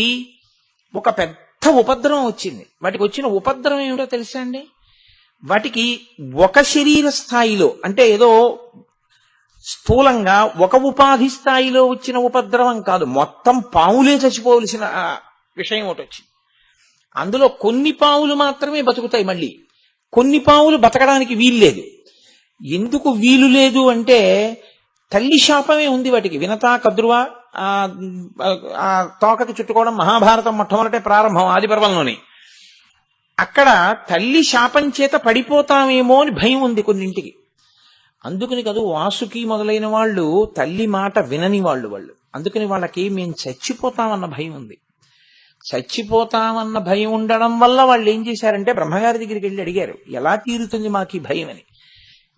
ఒక పెద్ద ఉపద్రవం వచ్చింది. వాటికి వచ్చిన ఉపద్రవం ఏమిటో తెలుసా అండి? వాటికి ఒక శరీర స్థాయిలో, అంటే ఏదో స్థూలంగా ఒక ఉపాధి స్థాయిలో వచ్చిన ఉపద్రవం కాదు, మొత్తం పావులే చచ్చిపోవలసిన విషయం ఒకటి వచ్చింది. అందులో కొన్ని పావులు మాత్రమే బతుకుతాయి, మళ్ళీ కొన్ని పావులు బతకడానికి వీలు లేదు. ఎందుకు వీలు లేదు అంటే తల్లి శాపమే ఉంది వాటికి. వినతా కద్రువ ఆ తోకకి చుట్టుకోవడం మహాభారతం మొట్టమొదటే ప్రారంభం, ఆది పర్వంలోని. అక్కడ తల్లి శాపం చేత పడిపోతామేమో అని భయం ఉంది కొన్నింటికి. అందుకని కాదు, వాసుకి మొదలైన వాళ్ళు తల్లి మాట వినని వాళ్ళు. అందుకని వాళ్ళకి మేము చచ్చిపోతామన్న భయం ఉంది. చచ్చిపోతామన్న భయం ఉండడం వల్ల వాళ్ళు ఏం చేశారంటే బ్రహ్మగారి దగ్గరికి వెళ్ళి అడిగారు, ఎలా తీరుతుంది మాకు ఈ భయం అని.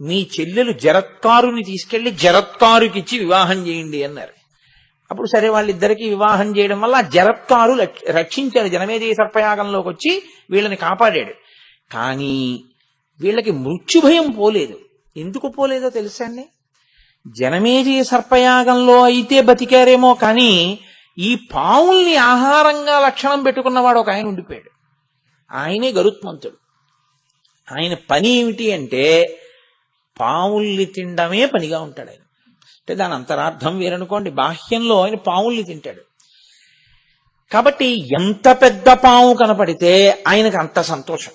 మీ చెల్లెలు జరత్కారుని తీసుకెళ్లి జరత్కారుకి ఇచ్చి వివాహం చేయండి అన్నారు. అప్పుడు సరే వాళ్ళిద్దరికీ వివాహం చేయడం వల్ల ఆ జరత్కారు రక్షించాడు, జనమేజయ సర్పయాగంలోకి వచ్చి వీళ్ళని కాపాడాడు. కానీ వీళ్ళకి మృత్యుభయం పోలేదు. ఎందుకు పోలేదో తెలుసా అండి? జనమేజయ సర్పయాగంలో అయితే బతికారేమో, కానీ ఈ పావుల్ని ఆహారంగా లక్షణం పెట్టుకున్నవాడు ఒక ఆయన ఉండిపోయాడు. ఆయనే గరుత్మంతుడు. ఆయన పని ఏమిటి అంటే పావుల్ని తినడమే పనిగా ఉంటాడు ఆయన. అంటే దాని అంతరార్థం వేరనుకోండి, బాహ్యంలో ఆయన పావుల్ని తింటాడు. కాబట్టి ఎంత పెద్ద పాము కనపడితే ఆయనకు అంత సంతోషం.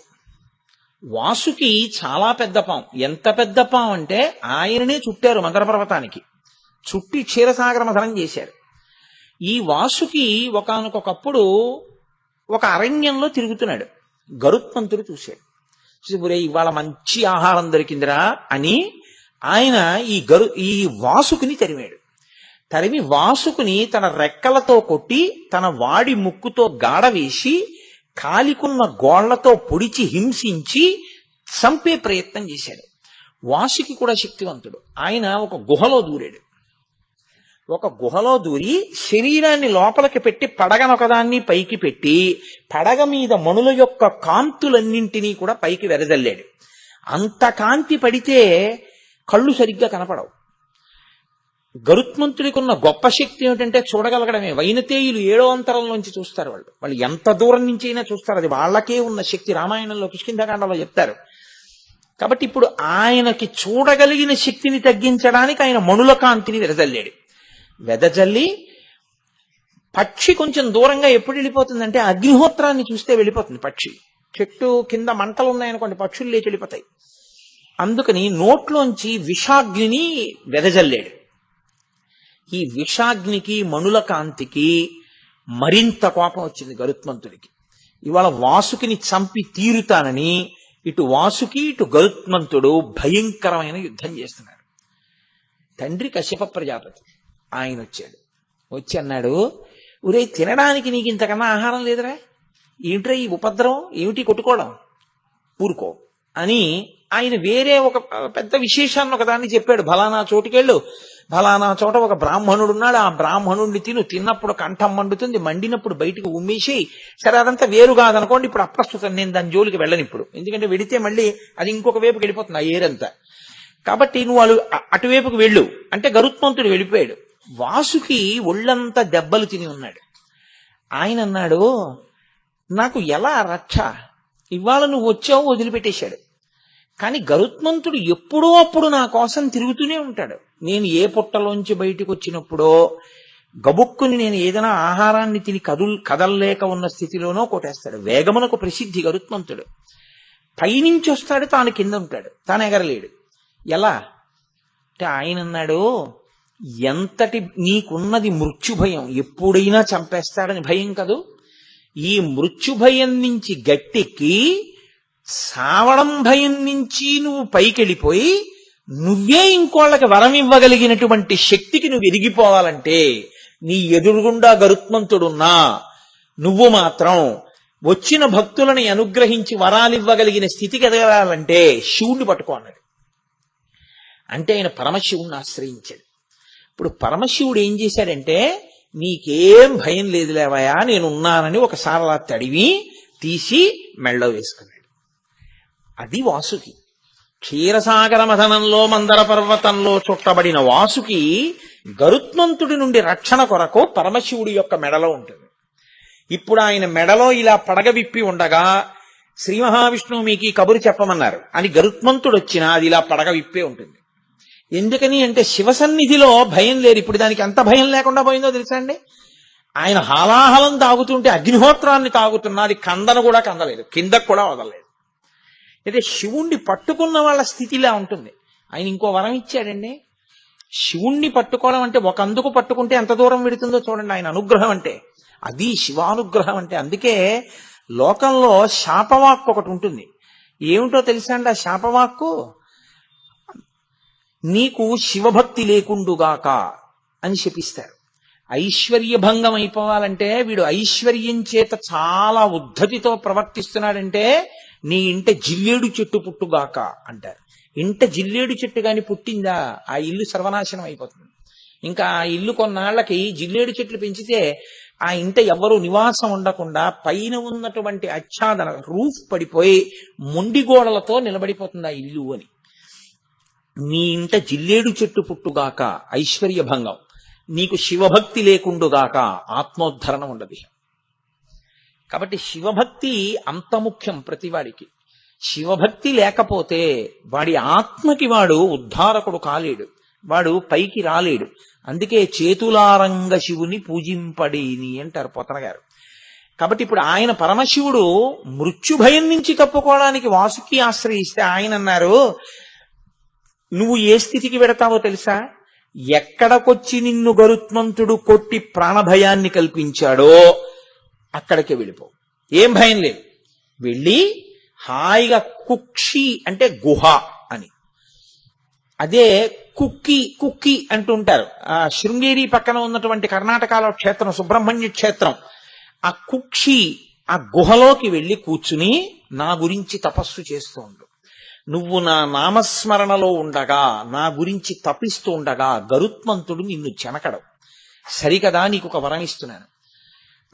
వాసుకి చాలా పెద్ద పాము. ఎంత పెద్ద పాము అంటే ఆయననే చుట్టారు మందర పర్వతానికి, చుట్టి క్షీరసాగర మథనం చేశారు. ఈ వాసుకి ఒకానొకప్పుడు ఒక అరణ్యంలో తిరుగుతున్నాడు. గరుత్మంతుడు చూశాడు. చూసి ఇవాళ మంచి ఆహారం దొరికిందిరా అని ఆయన ఈ వాసుకుని తరిమాడు. తరిమి వాసుకుని తన రెక్కలతో కొట్టి తన వాడి ముక్కుతో గాడ వేసి కాలికున్న గోళ్లతో పొడిచి హింసించి చంపే ప్రయత్నం చేశాడు. వాసుకి కూడా శక్తివంతుడు. ఆయన ఒక గుహలో దూరాడు. ఒక గుహలో దూరి శరీరాన్ని లోపలికి పెట్టి పడగనొకదాన్ని పైకి పెట్టి పడగ మీద మణుల యొక్క కాంతులన్నింటినీ కూడా పైకి వెదజల్లాడు. అంత కాంతి పడితే కళ్ళు సరిగ్గా కనపడవు. గరుత్మంతుడికి ఉన్న గొప్ప శక్తి ఏమిటంటే చూడగలగడమే. వైనతేయులు 7వ అంతరంలోంచి చూస్తారు. వాళ్ళు ఎంత దూరం నుంచి అయినా చూస్తారు. అది వాళ్ళకే ఉన్న శక్తి. రామాయణంలో కిష్కింధకాండలో చెప్తారు. కాబట్టి ఇప్పుడు ఆయనకి చూడగలిగిన శక్తిని తగ్గించడానికి ఆయన మణుల కాంతిని వెదజల్లి పక్షి కొంచెం దూరంగా ఎప్పుడు వెళ్ళిపోతుందంటే అగ్నిహోత్రాన్ని చూస్తే వెళ్ళిపోతుంది పక్షి. చెట్టు కింద మంటలు ఉన్నాయనుకోండి, పక్షులు లేచి వెళ్ళిపోతాయి. అందుకని నోట్లోంచి విషాగ్నిని వెదజల్లాడు. ఈ విషాగ్నికి మణుల కాంతికి మరింత కోపం వచ్చింది గరుత్మంతుడికి. ఇవాళ వాసుకిని చంపి తీరుతానని ఇటు వాసుకి ఇటు గరుత్మంతుడు భయంకరమైన యుద్ధం చేస్తున్నాడు. తండ్రి కశ్యప ప్రజాపతి ఆయన వచ్చాడు. వచ్చి అన్నాడు, ఒరే తినడానికి నీకు ఇంతకన్నా ఆహారం లేదురా, ఏమిట్రా ఈ ఉపద్రవం, ఏమిటి కొట్టుకోవడం, ఊరుకో అని ఆయన వేరే ఒక పెద్ద విశేషాన్ని ఒకదాన్ని చెప్పాడు. ఫలానా చోటుకెళ్ళు, ఫలానా చోట ఒక బ్రాహ్మణుడు ఉన్నాడు, ఆ బ్రాహ్మణుడిని తిన్నప్పుడు కంఠం మండుతుంది, మండినప్పుడు బయటకు ఉమ్మేసి. సరే అదంతా వేరు కాదనుకోండి, ఇప్పుడు అప్రస్తుతం, నేను దాని జోలికి వెళ్ళను ఇప్పుడు, ఎందుకంటే వెడితే మళ్ళీ అది ఇంకొక వైపుకి వెళ్ళిపోతుంది ఆ ఏరంతా. కాబట్టి నువ్వు వాళ్ళు అటువైపుకి వెళ్ళు అంటే గరుత్మంతుడు వెళ్ళిపోయాడు. వాసుకి ఒళ్ళంతా దెబ్బలు తిని ఉన్నాడు. ఆయన అన్నాడు, నాకు ఎలా రక్ష, ఇవాళ నువ్వు వచ్చావు వదిలిపెట్టేశాడు. కానీ గరుత్మంతుడు ఎప్పుడో అప్పుడు నా కోసం తిరుగుతూనే ఉంటాడు. నేను ఏ పుట్టలోంచి బయటకు వచ్చినప్పుడో గబుక్కుని నేను ఏదైనా ఆహారాన్ని తిని కదలలేక ఉన్న స్థితిలోనో కొట్టేస్తాడు. వేగమునకు ప్రసిద్ధి గరుత్మంతుడు. పైనుంచి వస్తాడు, తాను కింద ఉంటాడు, తాను ఎగరలేడు. ఎలా అంటే ఆయన అన్నాడు, ఎంతటి నీకున్నది మృత్యుభయం, ఎప్పుడైనా చంపేస్తాడని భయం కదూ, ఈ మృత్యుభయం నుంచి గట్టెక్కి సావడం భయం నుంచి నువ్వు పైకెళ్ళిపోయి నువ్వే ఇంకోళ్ళకి వరం ఇవ్వగలిగినటువంటి శక్తికి నువ్వు ఎదిగిపోవాలంటే నీ ఎదురుగుండా గరుత్మంతుడున్నా నువ్వు మాత్రం వచ్చిన భక్తులని అనుగ్రహించి వరాలివ్వగలిగిన స్థితికి ఎదగాలంటే శివుణ్ణి పట్టుకో అన్నాడు. అంటే ఆయన పరమశివుణ్ణి ఆశ్రయించాడు. ఇప్పుడు పరమశివుడు ఏం చేశాడంటే, నీకేం భయం లేదు లేవయా, నేనున్నానని ఒకసారి అలా తడివి తీసి మెళ్ళో వేసుకున్నాడు. అది వాసుకి. క్షీరసాగర మథనంలో మందర పర్వతంలో చుట్టబడిన వాసుకి గరుత్మంతుడి నుండి రక్షణ కొరకు పరమశివుడి యొక్క మెడలో ఉంటుంది. ఇప్పుడు ఆయన మెడలో ఇలా పడగ విప్పి ఉండగా శ్రీ మహావిష్ణువు మీకు ఈ కబురు చెప్పమన్నారు అని గరుత్మంతుడు వచ్చినా అది ఇలా పడగ విప్పే ఉంటుంది. ఎందుకని అంటే శివసన్నిధిలో భయం లేదు. ఇప్పుడు దానికి ఎంత భయం లేకుండా పోయిందో తెలుసా అండి. ఆయన హాలాహలం తాగుతుంటే అగ్నిహోత్రాన్ని తాగుతున్నా అది కందను కూడా కందలేదు, కిందకు కూడా వదలలేదు. అయితే శివుణ్ణి పట్టుకున్న వాళ్ళ స్థితిలా ఉంటుంది. ఆయన ఇంకో వరం ఇచ్చాడండి. శివుణ్ణి పట్టుకోవడం అంటే ఒక అందుకు పట్టుకుంటే ఎంత దూరం వెడుతుందో చూడండి ఆయన అనుగ్రహం అంటే. అది శివానుగ్రహం అంటే. అందుకే లోకంలో శాపవాక్కు ఒకటి ఉంటుంది. ఏమిటో తెలుసా అండి ఆ శాపవాక్కు? నీకు శివభక్తి లేకుండుగాక అని శపిస్తారు. ఐశ్వర్యభంగం అయిపోవాలంటే, వీడు ఐశ్వర్యం చేత చాలా ఉద్ధతితో ప్రవర్తిస్తున్నాడంటే నీ ఇంట జిల్లేడు చెట్టు పుట్టుగాక అంటారు. ఇంట జిల్లేడు చెట్టు గాని పుట్టిందా ఆ ఇల్లు సర్వనాశనం అయిపోతుంది. ఇంకా ఆ ఇల్లు కొన్నాళ్లకి జిల్లేడు చెట్లు పెంచితే ఆ ఇంట ఎవ్వరూ నివాసం ఉండకుండా పైన ఉన్నటువంటి ఆచ్ఛాదన రూఫ్ పడిపోయి మొండి గోడలతో నిలబడిపోతుంది ఆ ఇల్లు అని. నీ ఇంట జిల్లేడు చెట్టు పుట్టుగాక ఐశ్వర్యభంగం, నీకు శివభక్తి లేకుండుగాక ఆత్మోద్ధరణ ఉండదు. కాబట్టి శివభక్తి అంత ముఖ్యం ప్రతివాడికి. శివభక్తి లేకపోతే వాడి ఆత్మకి వాడు ఉద్ధారకుడు కాలేడు, వాడు పైకి రాలేడు. అందుకే చేతులారంగ శివుని పూజింపడేని అంటారు పోతన గారు. కాబట్టి ఇప్పుడు ఆయన పరమశివుడు మృత్యుభయం నుంచి తప్పుకోవడానికి వాసుకి ఆశ్రయిస్తే ఆయన అన్నారు, నువ్వు ఏ స్థితికి వెడతావో తెలుసా? ఎక్కడకొచ్చి నిన్ను గరుత్మంతుడు కొట్టి ప్రాణభయాన్ని కల్పించాడో అక్కడికే వెళ్ళిపో, ఏం భయం లేదు. వెళ్ళి హాయిగా కుక్షి అంటే గుహ అని, అదే కుక్కి అంటుంటారు. ఆ శృంగేరి పక్కన ఉన్నటువంటి కర్ణాటకలో క్షేత్రం సుబ్రహ్మణ్య క్షేత్రం. ఆ కుక్షి ఆ గుహలోకి వెళ్ళి కూర్చుని నా గురించి తపస్సు చేస్తూ ఉండు. నువ్వు నా నామస్మరణలో ఉండగా, నా గురించి తపిస్తూ ఉండగా గరుత్మంతుడు నిన్ను చెనకడం. సరికదా, నీకు ఒక వరం ఇస్తున్నాను.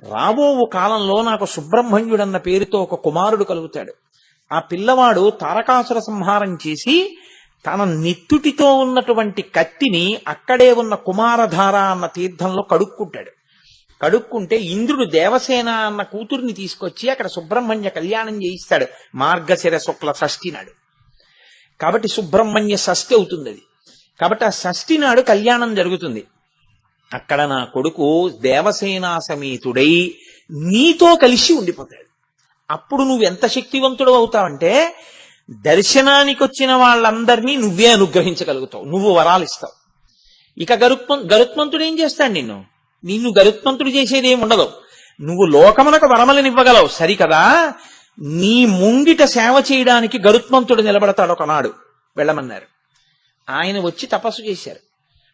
రాబో కాలంలో నాకు సుబ్రహ్మణ్యుడన్న పేరుతో ఒక కుమారుడు కలుగుతాడు. ఆ పిల్లవాడు తారకాసుర సంహారం చేసి తన నెత్తుటితో ఉన్నటువంటి కత్తిని అక్కడే ఉన్న కుమారధార అన్న తీర్థంలో కడుక్కుంటాడు. కడుక్కుంటే ఇంద్రుడు దేవసేన అన్న కూతుర్ని తీసుకొచ్చి అక్కడ సుబ్రహ్మణ్య కళ్యాణం చేయిస్తాడు మార్గశిర శుక్ల షష్ఠి నాడు. కాబట్టి సుబ్రహ్మణ్య షష్ఠి అవుతుంది అది. కాబట్టి ఆ షష్ఠి నాడు కళ్యాణం జరుగుతుంది. అక్కడ నా కొడుకు దేవసేనా సమేతుడై నీతో కలిసి ఉండిపోతాడు. అప్పుడు నువ్వు ఎంత శక్తివంతుడు అవుతావంటే దర్శనానికి వచ్చిన వాళ్ళందరినీ నువ్వే అనుగ్రహించగలుగుతావు, నువ్వు వరాలు ఇస్తావు. ఇక గరుత్మంతుడు ఏం చేస్తాడు? నిన్ను గరుత్మంతుడు చేసేది ఏమి ఉండదు. నువ్వు లోకమునకు వరమలనివ్వగలవు సరికదా, నీ ముంగిట సేవ చేయడానికి గరుత్మంతుడు నిలబడతాడు ఒకనాడు, వెళ్ళమన్నారు. ఆయన వచ్చి తపస్సు చేశారు.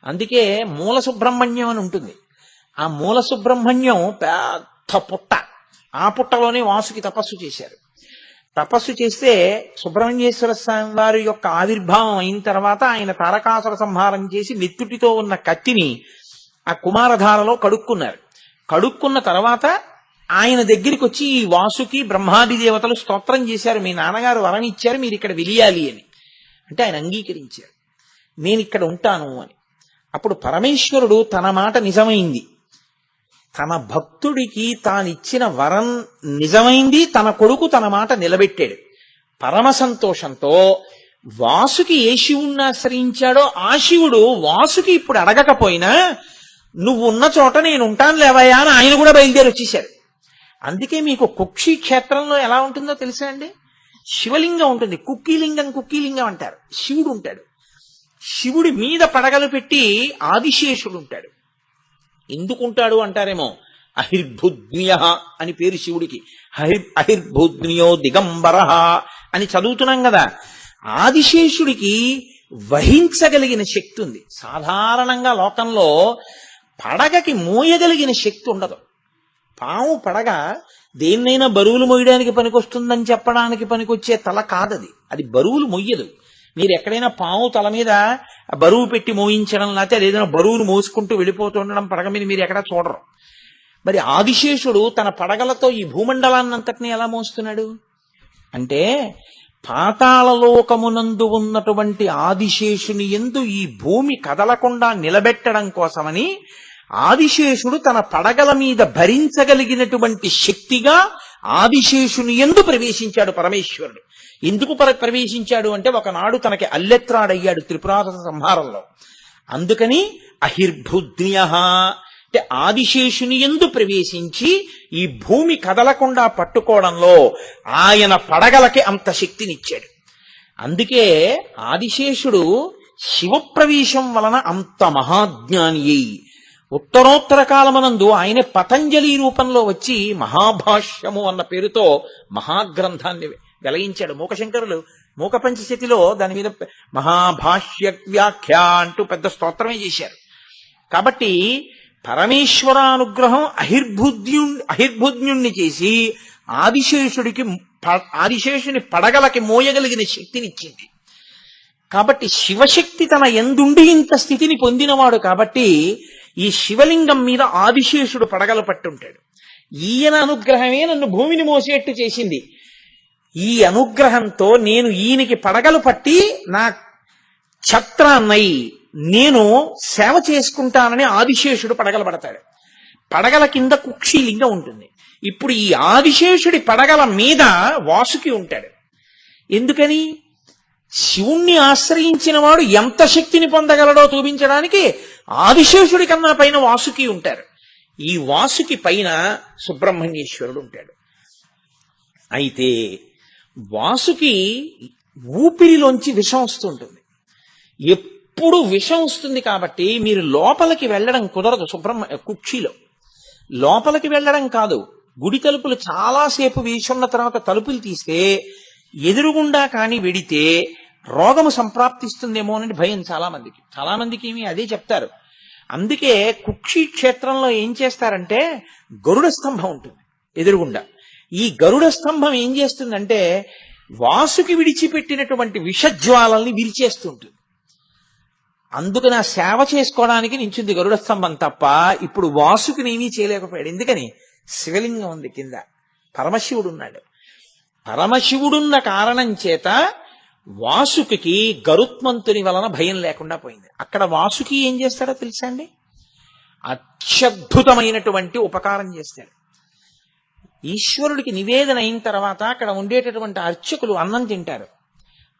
అందుకే మూల సుబ్రహ్మణ్యం అని ఉంటుంది. ఆ మూల సుబ్రహ్మణ్యం పెద్ద పుట్ట, ఆ పుట్టలోనే వాసుకి తపస్సు చేశారు. తపస్సు చేస్తే సుబ్రహ్మణ్యేశ్వర స్వామి వారి యొక్క ఆవిర్భావం అయిన తర్వాత ఆయన తారకాసుర సంహారం చేసి నెత్తుటితో ఉన్న కత్తిని ఆ కుమారధారలో కడుక్కున్నారు. కడుక్కున్న తర్వాత ఆయన దగ్గరికి వచ్చి ఈ వాసుకి బ్రహ్మాది దేవతలు స్తోత్రం చేశారు, మీ నాన్నగారు వరం ఇచ్చారు, మీరు ఇక్కడ వెలియాలి అని. అంటే ఆయన అంగీకరించారు, నేను ఇక్కడ ఉంటాను అని. అప్పుడు పరమేశ్వరుడు తన మాట నిజమైంది, తన భక్తుడికి తానిచ్చిన వరం నిజమైంది, తన కొడుకు తన మాట నిలబెట్టాడు. పరమ సంతోషంతో వాసుకి ఏ శివుణ్ణి ఆశ్రయించాడో ఆ శివుడు వాసుకి ఇప్పుడు అడగకపోయినా నువ్వు ఉన్న చోట నేను ఉంటాను లేవయ్యా అని ఆయన కూడా బయలుదేరి వచ్చేశాడు. అందుకే మీకు కుక్షి క్షేత్రంలో ఎలా ఉంటుందో తెలుసా అండి? శివలింగం ఉంటుంది, కుక్కీలింగం అంటారు. శివుడు ఉంటాడు, శివుడి మీద పడగలు పెట్టి ఆదిశేషుడు ఉంటాడు. ఎందుకుంటాడు అంటారేమో, అహిర్భుజ్ఞ్య అని పేరు శివుడికి. అహిర్భుజ్ఞ్యో దిగంబర అని చదువుతున్నాం కదా. ఆదిశేషుడికి వహించగలిగిన శక్తి ఉంది. సాధారణంగా లోకంలో పడగకి మోయగలిగిన శక్తి ఉండదు. పాము పడగ దేన్నైనా బరువులు మోయడానికి పనికొస్తుందని చెప్పడానికి పనికొచ్చే తల కాదది, అది బరువులు మొయ్యదు. మీరు ఎక్కడైనా పాము తల మీద బరువు పెట్టి మోయించడం, లేకపోతే అదేదైనా బరువును మోసుకుంటూ వెళ్ళిపోతుండడం పడగ మీద మీరు ఎక్కడా చూడరు. మరి ఆదిశేషుడు తన పడగలతో ఈ భూమండలాన్నంతటినీ ఎలా మోస్తున్నాడు అంటే, పాతాళలోకమునందు ఉన్నటువంటి ఆదిశేషుని యందు ఈ భూమి కదలకుండా నిలబెట్టడం కోసమని ఆదిశేషుడు తన పడగల మీద భరించగలిగినటువంటి శక్తిగా ఆదిశేషుని యందు ప్రవేశించాడు పరమేశ్వరుడు. ఎందుకు ప్రవేశించాడు అంటే, ఒకనాడు తనకి అల్లెత్రాడయ్యాడు త్రిపురాసుర సంహారంలో. అందుకని అహిర్భుజ్ఞ్య అంటే ఆదిశేషుని యందు ప్రవేశించి ఈ భూమి కదలకుండా పట్టుకోవడంలో ఆయన పడగలకి అంత శక్తినిచ్చాడు. అందుకే ఆదిశేషుడు శివప్రవేశం వలన అంత మహాజ్ఞాని అయి ఉత్తరోత్తర కాలమనందు ఆయన పతంజలి రూపంలో వచ్చి మహాభాష్యము అన్న పేరుతో మహాగ్రంథాన్ని వెలయించాడు. మూకశంకరులు మూక పంచశతిలో దాని మీద మహాభాష్య వ్యాఖ్య అంటూ పెద్ద స్తోత్రమే చేశారు. కాబట్టి పరమేశ్వరానుగ్రహం అహిర్భుజ్ఞుణ్ణి చేసి ఆదిశేషుని పడగలకి మోయగలిగిన శక్తినిచ్చింది. కాబట్టి శివశక్తి తన యందుండి ఇంత స్థితిని పొందినవాడు. కాబట్టి ఈ శివలింగం మీద ఆదిశేషుడు పడగలు పట్టుంటాడు. ఈయన అనుగ్రహమే నన్ను భూమిని మోసేట్టు చేసింది. ఈ అనుగ్రహంతో నేను ఈయనకి పడగలు పట్టి నా ఛత్రాన్నై నేను సేవ చేసుకుంటానని ఆదిశేషుడు పడగలు పడతాడు. పడగల కింద కుక్షిలింగం ఉంటుంది. ఇప్పుడు ఈ ఆదిశేషుడి పడగల మీద వాసుకి ఉంటాడు. ఎందుకని? శివుణ్ణి ఆశ్రయించిన వాడు ఎంత శక్తిని పొందగలడో చూపించడానికి ఆదిశేషుడి కన్నా పైన వాసుకి ఉంటారు. ఈ వాసుకి పైన సుబ్రహ్మణ్యేశ్వరుడు ఉంటాడు. అయితే వాసుకి ఊపిరిలోంచి విషం వస్తుంటుంది, ఎప్పుడు విషం వస్తుంది. కాబట్టి మీరు లోపలికి వెళ్ళడం కుదరదు. కుక్షిలో లోపలికి వెళ్ళడం కాదు, గుడి తలుపులు చాలాసేపు వీసున్న తర్వాత తలుపులు తీస్తే ఎదురుగుండా కానీ వెడితే రోగము సంప్రాప్తిస్తుందేమో అని భయం చాలా మందికి ఏమి అదే చెప్తారు. అందుకే కుక్షి క్షేత్రంలో ఏం చేస్తారంటే గరుడ స్తంభం ఉంటుంది ఎదురుగుండా. ఈ గరుడ స్తంభం ఏం చేస్తుందంటే వాసుకి విడిచిపెట్టినటువంటి విషజ్వాలల్ని విరిచేస్తుంటుంది. అందుకని ఆ సేవ చేసుకోవడానికి నించుంది గరుడ స్తంభం తప్ప ఇప్పుడు వాసుకి ఏమీ చేయలేకపోయాడు. ఎందుకని? శివలింగం ఉంది కింద, పరమశివుడు ఉన్నాడు. పరమశివుడున్న కారణం చేత వాసుకి గరుత్మంతుని వలన భయం లేకుండా పోయింది. అక్కడ వాసుకి ఏం చేస్తాడో తెలుసా అండి? అత్యద్భుతమైనటువంటి ఉపకారం చేస్తాడు. ఈశ్వరుడికి నివేదన అయిన తర్వాత అక్కడ ఉండేటటువంటి అర్చకులు అన్నం తింటారు.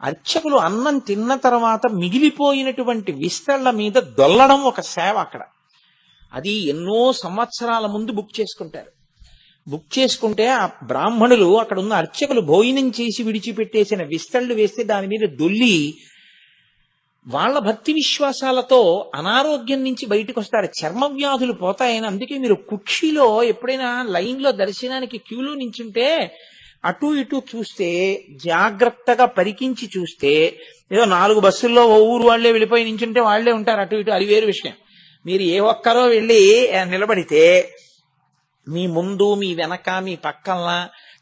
అర్చకులు అన్నం తిన్న తర్వాత మిగిలిపోయినటువంటి విస్తళ్ల మీద దొల్లడం ఒక సేవ అక్కడ. అది ఎన్నో సంవత్సరాల ముందు బుక్ చేసుకుంటారు. బుక్ చేసుకుంటే ఆ బ్రాహ్మణులు అక్కడ ఉన్న అర్చకులు భోజనం చేసి విడిచిపెట్టేసిన విస్తళ్లు వేస్తే దాని మీద దొల్లి వాళ్ళ భక్తి విశ్వాసాలతో అనారోగ్యం నుంచి బయటకు వస్తారు, చర్మ వ్యాధులు పోతాయని. అందుకే మీరు కుక్షిలో ఎప్పుడైనా లైన్లో దర్శనానికి క్యూలో నించుంటే అటు ఇటు చూస్తే, జాగ్రత్తగా పరికించి చూస్తే, ఏదో 4 బస్సుల్లో ఓ ఊరు వాళ్లే వెళ్ళిపోయి నించుంటే వాళ్లే ఉంటారు అటు ఇటు, అది వేరు విషయం. మీరు ఏ ఒక్కరో వెళ్ళి నిలబడితే మీ ముందు, మీ వెనక, మీ పక్కన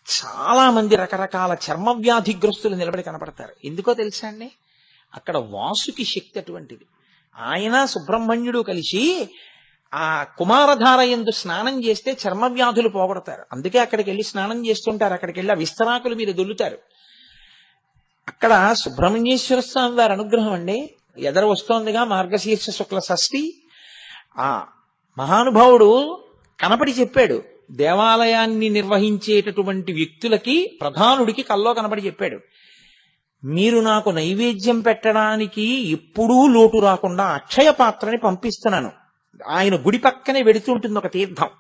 చాలా మంది రకరకాల చర్మ వ్యాధిగ్రస్తులు నిలబడి కనపడతారు. ఎందుకో తెలుసా అండి? అక్కడ వాసుకి శక్తి అటువంటిది. ఆయన సుబ్రహ్మణ్యుడు కలిసి ఆ కుమారధార యందు స్నానం చేస్తే చర్మ వ్యాధులు పోగొడతారు. అందుకే అక్కడికి వెళ్ళి స్నానం చేస్తుంటారు. అక్కడికి వెళ్ళి ఆ విస్తరాకులు మీరు దొల్లుతారు. అక్కడ సుబ్రహ్మణ్యేశ్వర స్వామి వారి అనుగ్రహం అండి. ఎదర వస్తోందిగా మార్గశీర్ష శుక్ల షష్ఠి. ఆ మహానుభావుడు కనపడి చెప్పాడు. దేవాలయాన్ని నిర్వహించేటటువంటి వ్యక్తులకి, ప్రధానుడికి కల్లో కనపడి చెప్పాడు, మీరు నాకు నైవేద్యం పెట్టడానికి ఎప్పుడూ లోటు రాకుండా అక్షయ పాత్రని పంపిస్తున్నాను. ఆయన గుడి పక్కనే వెడుతుంటుంది ఒక తీర్థం.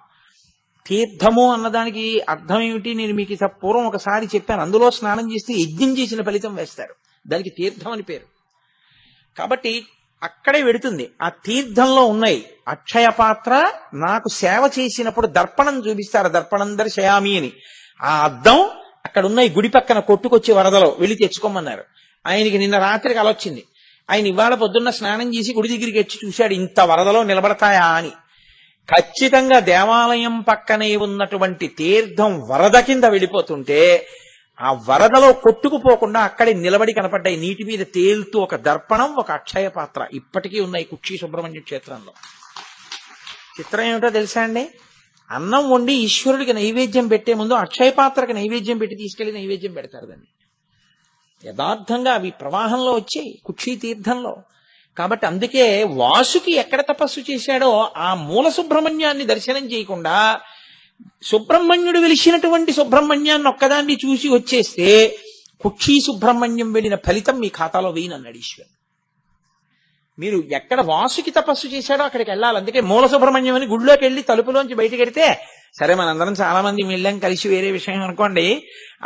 తీర్థము అన్నదానికి అర్థం ఏమిటి నేను మీకు పూర్వం ఒకసారి చెప్పాను. అందులో స్నానం చేస్తే యజ్ఞం చేసిన ఫలితం వేస్తారు. దానికి తీర్థం అని పేరు. కాబట్టి అక్కడే వెడుతుంది. ఆ తీర్థంలో ఉన్నాయి అక్షయ పాత్ర. నాకు సేవ చేసినప్పుడు దర్పణం చూపిస్తారు, దర్పణం దర్శయామి అని. ఆ అద్దం అక్కడ ఉన్నాయి. గుడి పక్కన కొట్టుకొచ్చి వరదలో వెళ్ళి తెచ్చుకోమన్నారు. ఆయనకి నిన్న రాత్రికి అలా వచ్చింది. ఆయన ఇవాళ పొద్దున్న స్నానం చేసి గుడి దగ్గరికి వచ్చి చూశాడు, ఇంత వరదలో నిలబడతాయా అని. ఖచ్చితంగా దేవాలయం పక్కనే ఉన్నటువంటి తీర్థం వరద కింద వెళ్ళిపోతుంటే ఆ వరదలో కొట్టుకుపోకుండా అక్కడే నిలబడి కనపడ్డాయి. నీటి మీద తేలుతూ ఒక దర్పణం, ఒక అక్షయ పాత్ర ఇప్పటికీ ఉన్నాయి కుక్షి సుబ్రహ్మణ్య క్షేత్రంలో. చిత్రం ఏమిటో తెలుసా అండి? అన్నం వండి ఈశ్వరుడికి నైవేద్యం పెట్టే ముందు అక్షయ పాత్రకి నైవేద్యం పెట్టి తీసుకెళ్లి నైవేద్యం పెడతారు. దాన్ని యథార్థంగా అవి ప్రవాహంలో వచ్చాయి కుక్షి తీర్థంలో. కాబట్టి అందుకే వాసుకి ఎక్కడ తపస్సు చేశాడో ఆ మూల సుబ్రహ్మణ్యాన్ని దర్శనం చేయకుండా సుబ్రహ్మణ్యుడు వెలిసినటువంటి సుబ్రహ్మణ్యాన్ని ఒక్కదాన్ని చూసి వచ్చేస్తే కుక్షి సుబ్రహ్మణ్యం వెళ్ళిన ఫలితం మీ ఖాతాలో వేయనన్నాడు ఈశ్వరుడు. మీరు ఎక్కడ వాసుకి తపస్సు చేశాడో అక్కడికి వెళ్ళాలి. అందుకే మూల సుబ్రహ్మణ్యం అని గుడిలోకి వెళ్ళి తలుపులోంచి బయటకు వెడితే, సరే మనందరం చాలా మంది వెళ్ళాం కలిసి, వేరే విషయం అనుకోండి.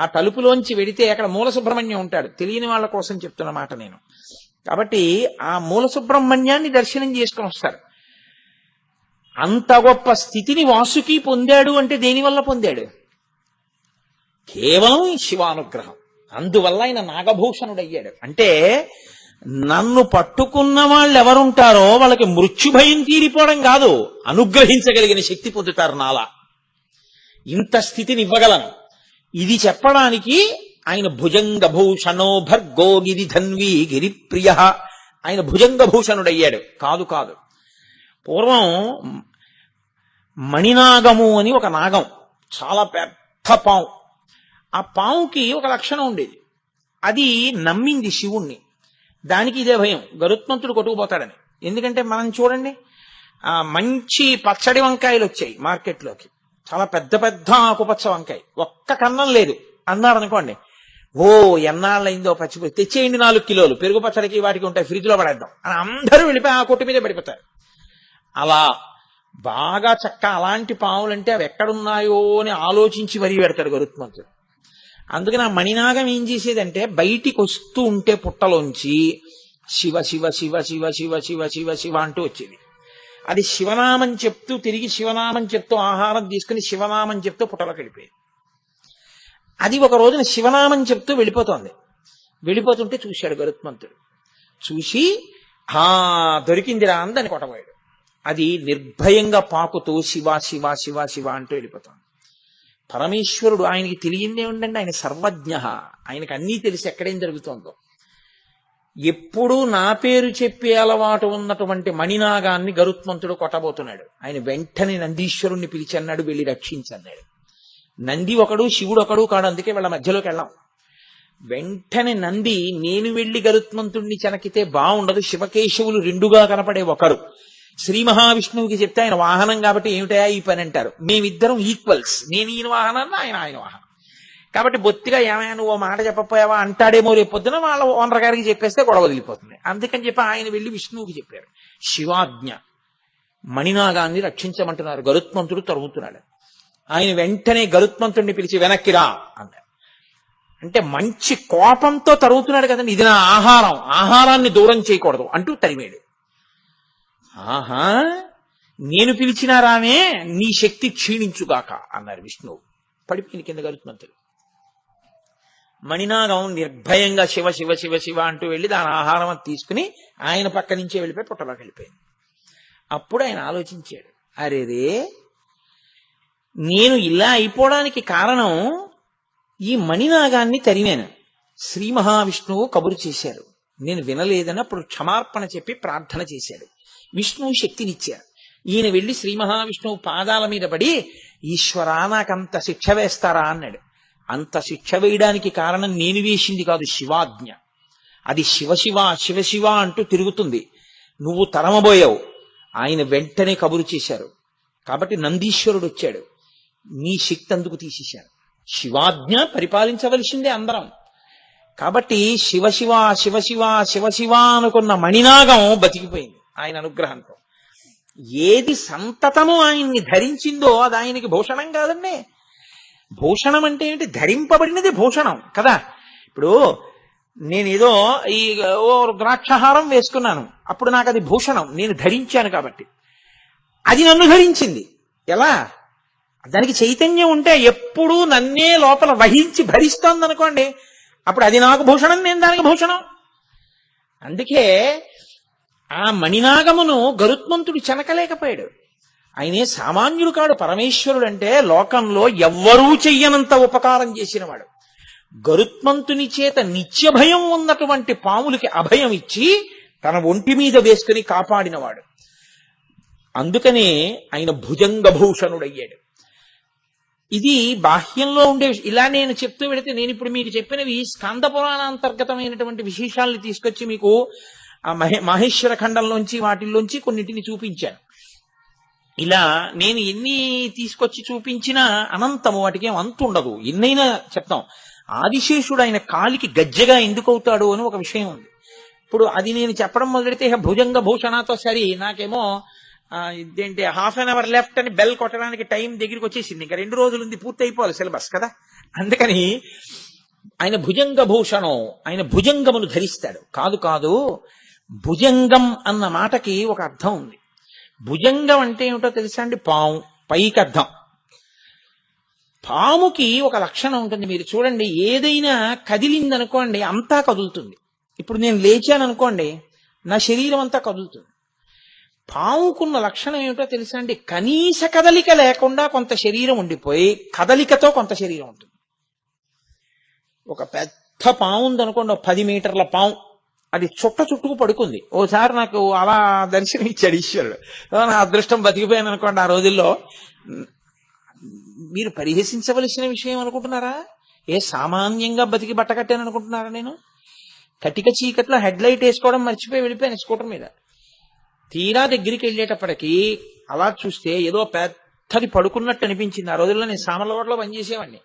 ఆ తలుపులోంచి వెడితే అక్కడ మూల సుబ్రహ్మణ్యం ఉంటాడు. తెలియని వాళ్ళ కోసం చెప్తున్న మాట నేను. కాబట్టి ఆ మూల సుబ్రహ్మణ్యాన్ని దర్శనం చేసుకుని వస్తారు. అంత గొప్ప స్థితిని వాసుకి పొందాడు అంటే దేనివల్ల పొందాడు? కేవలం శివానుగ్రహం. అందువల్ల ఆయన నాగభూషణుడయ్యాడు. అంటే నన్ను పట్టుకున్న వాళ్ళు ఎవరుంటారో వాళ్ళకి మృత్యుభయం తీరిపోవడం కాదు, అనుగ్రహించగలిగిన శక్తి పొందుతారు. నాలా ఇంత స్థితిని ఇవ్వగలను. ఇది చెప్పడానికి ఆయన భుజంగభూషణో భర్గో గిరిధన్వీ గిరిప్రియ, ఆయన భుజంగభూషణుడయ్యాడు. కాదు కాదు, పూర్వం మణినాగము అని ఒక నాగం, చాలా పెద్ద పాము. ఆ పాముకి ఒక లక్షణం ఉండేది. అది నమ్మింది శివుణ్ణి. దానికి ఇదే భయం, గరుత్మంతుడు కొట్టుకుపోతాడని. ఎందుకంటే మనం చూడండి, మంచి పచ్చడి వంకాయలు వచ్చాయి మార్కెట్లోకి, చాలా పెద్ద పెద్ద ఆకుపచ్చ వంకాయ, ఒక్క కన్నం లేదు అన్నారు అనుకోండి, ఓ ఎన్నాళ్ళైందో పచ్చిపోయి తెచ్చేయండి 4 కిలోలు, పెరుగు పచ్చడికి వాటికి ఉంటాయి, ఫ్రిడ్జ్ లో పడేద్దాం అని అందరూ వెళ్ళిపోయి ఆ కొట్టు మీదే పడిపోతారు. అలా బాగా చక్క అలాంటి పాములంటే అవి ఎక్కడున్నాయో అని ఆలోచించి వరి పెడతాడు గరుత్మంతుడు. అందుకని ఆ మణినాగం ఏం చేసేదంటే బయటికి వస్తూ ఉంటే పుట్టలోంచి శివ శివ శివ శివ శివ శివ శివ శివ అంటూ వచ్చేది. అది శివనామం చెప్తూ తిరిగి శివనామం చెప్తూ ఆహారం తీసుకుని శివనామం చెప్తూ పుట్టలోకి వెళ్ళిపోయేది. అది ఒక రోజున శివనామం చెప్తూ వెళ్ళిపోతోంది. వెళ్ళిపోతుంటే చూశాడు గరుత్మంతుడు. చూసి దొరికిందిరా అని దాన్ని కొట్టబోయాడు. అది నిర్భయంగా పాకుతూ శివ శివ శివ శివ అంటూ వెళ్ళిపోతాం. పరమేశ్వరుడు, ఆయనకి తెలియందే ఉండండి, ఆయన సర్వజ్ఞ, ఆయనకు అన్నీ తెలిసి ఎక్కడేం జరుగుతోందో. ఎప్పుడూ నా పేరు చెప్పే అలవాటు ఉన్నటువంటి మణినాగాన్ని గరుత్మంతుడు కొట్టబోతున్నాడు. ఆయన వెంటనే నందీశ్వరుణ్ణి పిలిచి అన్నాడు, వెళ్ళి రక్షించన్నాడు. నంది ఒకడు శివుడు ఒకడు కాడు, అందుకే వాళ్ళ మధ్యలోకి వెళ్ళాం. వెంటనే నంది, నేను వెళ్లి గరుత్మంతుణ్ణి చెనకితే బాగుండదు, శివకేశవులు రెండుగా కనపడే ఒకరు, శ్రీ మహావిష్ణువుకి చెప్తే ఆయన వాహనం కాబట్టి ఏమిటయా ఈ పని అంటారు. మేమిద్దరం ఈక్వల్స్, నేను ఈయన వాహనాన్ని ఆయన వాహనం కాబట్టి బొత్తిగా ఏమైనా నువ్వు మాట చెప్పపోయావా అంటాడేమో రేపు పొద్దున వాళ్ళ ఓనర్ గారికి చెప్పేస్తే గొడవ వదిలిపోతుంది. అందుకని చెప్పి ఆయన వెళ్లి విష్ణువుకి చెప్పారు. శివాజ్ఞ, మణినాగాన్ని రక్షించమంటున్నారు. గరుత్మంతుడు తరుగుతున్నాడు. ఆయన వెంటనే గరుత్మంతుడిని పిలిచి వెనక్కిరా అన్నారు. అంటే మంచి కోపంతో తరుగుతున్నాడు కదండి, ఇది నా ఆహారం, ఆహారాన్ని దూరం చేయకూడదు అంటూ తరిమేడు. ఆహా, నేను పిలిచినారానే, నీ శక్తి క్షీణించుగాక అన్నారు విష్ణువు. పడిపోయింది కింద గరుత్మంతుడు. మణినాగం నిర్భయంగా శివ శివ శివ శివ అంటూ వెళ్ళి దాని ఆహారం అది తీసుకుని ఆయన పక్క నుంచే వెళ్ళిపోయి పుట్టలోకి వెళ్ళిపోయింది. అప్పుడు ఆయన ఆలోచించాడు, అరేరే నేను ఇలా అయిపోవడానికి కారణం ఈ మణినాగాన్ని తరిమాను. శ్రీ మహావిష్ణువు కబురు చేశారు, నేను వినలేదని అప్పుడు క్షమార్పణ చెప్పి ప్రార్థన చేశాడు. విష్ణువు శక్తినిచ్చారు. ఈయన వెళ్లి శ్రీ మహావిష్ణువు పాదాల మీద పడి, ఈశ్వరా నాకంత శిక్ష వేస్తారా అన్నాడు. అంత శిక్ష వేయడానికి కారణం నేను వేసింది కాదు, శివాజ్ఞ. అది శివశివ శివశివ అంటూ తిరుగుతుంది, నువ్వు తరమబోయావు. ఆయన వెంటనే కబురు చేశారు. కాబట్టి నందీశ్వరుడు వచ్చాడు, నీ శక్తి అందుకు తీసేశారు. శివాజ్ఞ పరిపాలించవలసిందే అందరం. కాబట్టి శివశివ శివశివ శివశివ అనుకున్న మణినాగం బతికిపోయింది ఆయన అనుగ్రహంతో. ఏది సంతతము ఆయన్ని ధరించిందో అది ఆయనకి భూషణం కాదండి. భూషణం అంటే ఏంటి? ధరింపబడినది భూషణం కదా. ఇప్పుడు నేనేదో ఈ ద్రాక్షహారం వేసుకున్నాను, అప్పుడు నాకు అది భూషణం, నేను ధరించాను కాబట్టి. అది నన్ను ధరించింది. ఎలా? దానికి చైతన్యం ఉంటే ఎప్పుడూ నన్నే లోపల వహించి భరిస్తోంది అనుకోండి, అప్పుడు అది నాకు భూషణం, నేను దానికి భూషణం. అందుకే ఆ మణినాగమును గరుత్మంతుడు చెనకలేకపోయాడు. ఆయనే సామాన్యుడు కాడు, పరమేశ్వరుడు. అంటే లోకంలో ఎవ్వరూ చెయ్యనంత ఉపకారం చేసినవాడు. గరుత్మంతుని చేత నిత్య భయం ఉన్నటువంటి పాములకి అభయం ఇచ్చి తన ఒంటి మీద వేసుకుని కాపాడినవాడు. అందుకనే ఆయన భుజంగభూషణుడయ్యాడు. ఇది బాహ్యంలో ఉండే. ఇలా నేను చెప్తూ వెళితే నేను ఇప్పుడు మీకు చెప్పినవి స్కంద పురాణాంతర్గతమైనటువంటి విశేషాలను తీసుకొచ్చి మీకు ఆ మహేశ్వర ఖండంలోంచి వాటిల్లోంచి కొన్నిటిని చూపించాను. ఇలా నేను ఎన్ని తీసుకొచ్చి చూపించినా అనంతము, వాటికి ఏం అంతు ఉండదు. ఎన్నైనా చెప్తాం. ఆదిశేషుడు ఆయన కాలికి గజ్జగా ఎందుకు అవుతాడు అని ఒక విషయం ఉంది. ఇప్పుడు అది నేను చెప్పడం మొదలెడితే భుజంగ భూషణతో సరి నాకేమో ఇదేంటి హాఫ్ అన్ అవర్ లెఫ్ట్ అని బెల్ కొట్టడానికి టైం దగ్గరికి వచ్చేసింది. ఇంకా 2 రోజులు ఉంది, పూర్తి అయిపోవాలి సిలబస్ కదా. అందుకని ఆయన భుజంగ భూషణం, ఆయన భుజంగమును ధరిస్తాడు. కాదు కాదు, భుజంగం అన్న మాటకి ఒక అర్థం ఉంది. భుజంగం అంటే ఏమిటో తెలుసా అండి? పాము, పైకి అర్థం. పాముకి ఒక లక్షణం ఉంటుంది. మీరు చూడండి, ఏదైనా కదిలిందనుకోండి అంతా కదులుతుంది. ఇప్పుడు నేను లేచాను అనుకోండి, నా శరీరం అంతా కదులుతుంది. పాముకున్న లక్షణం ఏమిటో తెలుసా అండి? కనీస కదలిక లేకుండా కొంత శరీరం ఉండిపోయి కదలికతో కొంత శరీరం ఉంటుంది. ఒక పెద్ద పాము ఉందనుకోండి, 10 మీటర్ల పాము, అది చుట్టుకు పడుకుంది. ఓసారి నాకు అలా దర్శనం ఇచ్చాడు ఈశ్వరుడు. నా అదృష్టం బతికిపోయాను అనుకోండి ఆ రోజుల్లో. మీరు పరిహసించవలసిన విషయం అనుకుంటున్నారా? ఏ సామాన్యంగా బతికి బట్టకట్టాను అనుకుంటున్నారా? నేను కటిక చీకట్లో హెడ్ లైట్ వేసుకోవడం మర్చిపోయి వెళ్ళిపోయాను స్కూటర్ మీద. తీరా దగ్గరికి వెళ్ళేటప్పటికి అలా చూస్తే ఏదో పెద్దది పడుకున్నట్టు అనిపించింది. ఆ రోజుల్లో నేను సామర్లవాడలో పనిచేసేవాడిని.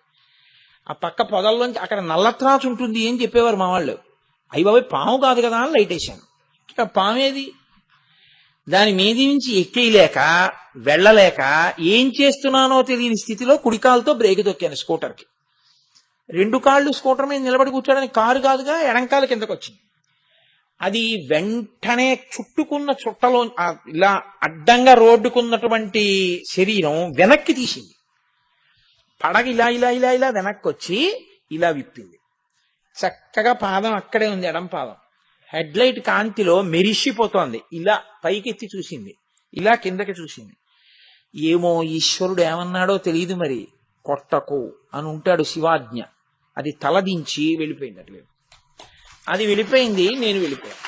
ఆ పక్క పొదల్లోంచి అక్కడ నల్లత్రాచు ఉంటుంది అని చెప్పేవారు మా వాళ్ళు. అయ్యి బాబాయ్ పాము కాదు కదా అని లైట్ వేశాను. ఇక పామేది? దాని మీది నుంచి ఎక్కేయలేక వెళ్ళలేక ఏం చేస్తున్నానో తెలియని స్థితిలో కుడికాలతో బ్రేక్ తొక్కాను స్కూటర్కి. 2 కాళ్ళు స్కూటర్ మీద నిలబడి కూర్చోడానికి కారు కాదుగా, ఎడంకాల కిందకు వచ్చింది. అది వెంటనే చుట్టుకున్న చుట్టలో ఇలా అడ్డంగా రోడ్డుకున్నటువంటి శరీరం వెనక్కి తీసింది. పడగ ఇలా ఇలా ఇలా ఇలా వెనక్కి వచ్చి ఇలా విప్పింది. చక్కగా పాదం అక్కడే ఉంది, ఎడం పాదం. హెడ్ లైట్ కాంతిలో మెరిసిపోతోంది. ఇలా పైకెత్తి చూసింది, ఇలా కిందకి చూసింది. ఏమో ఈశ్వరుడు ఏమన్నాడో తెలియదు మరి, కొట్టకు అని ఉంటాడు శివాజ్ఞ. అది తలదించి వెళ్ళిపోయింది. అట్లేదు అది వెళ్ళిపోయింది, నేను వెళ్ళిపోయాను.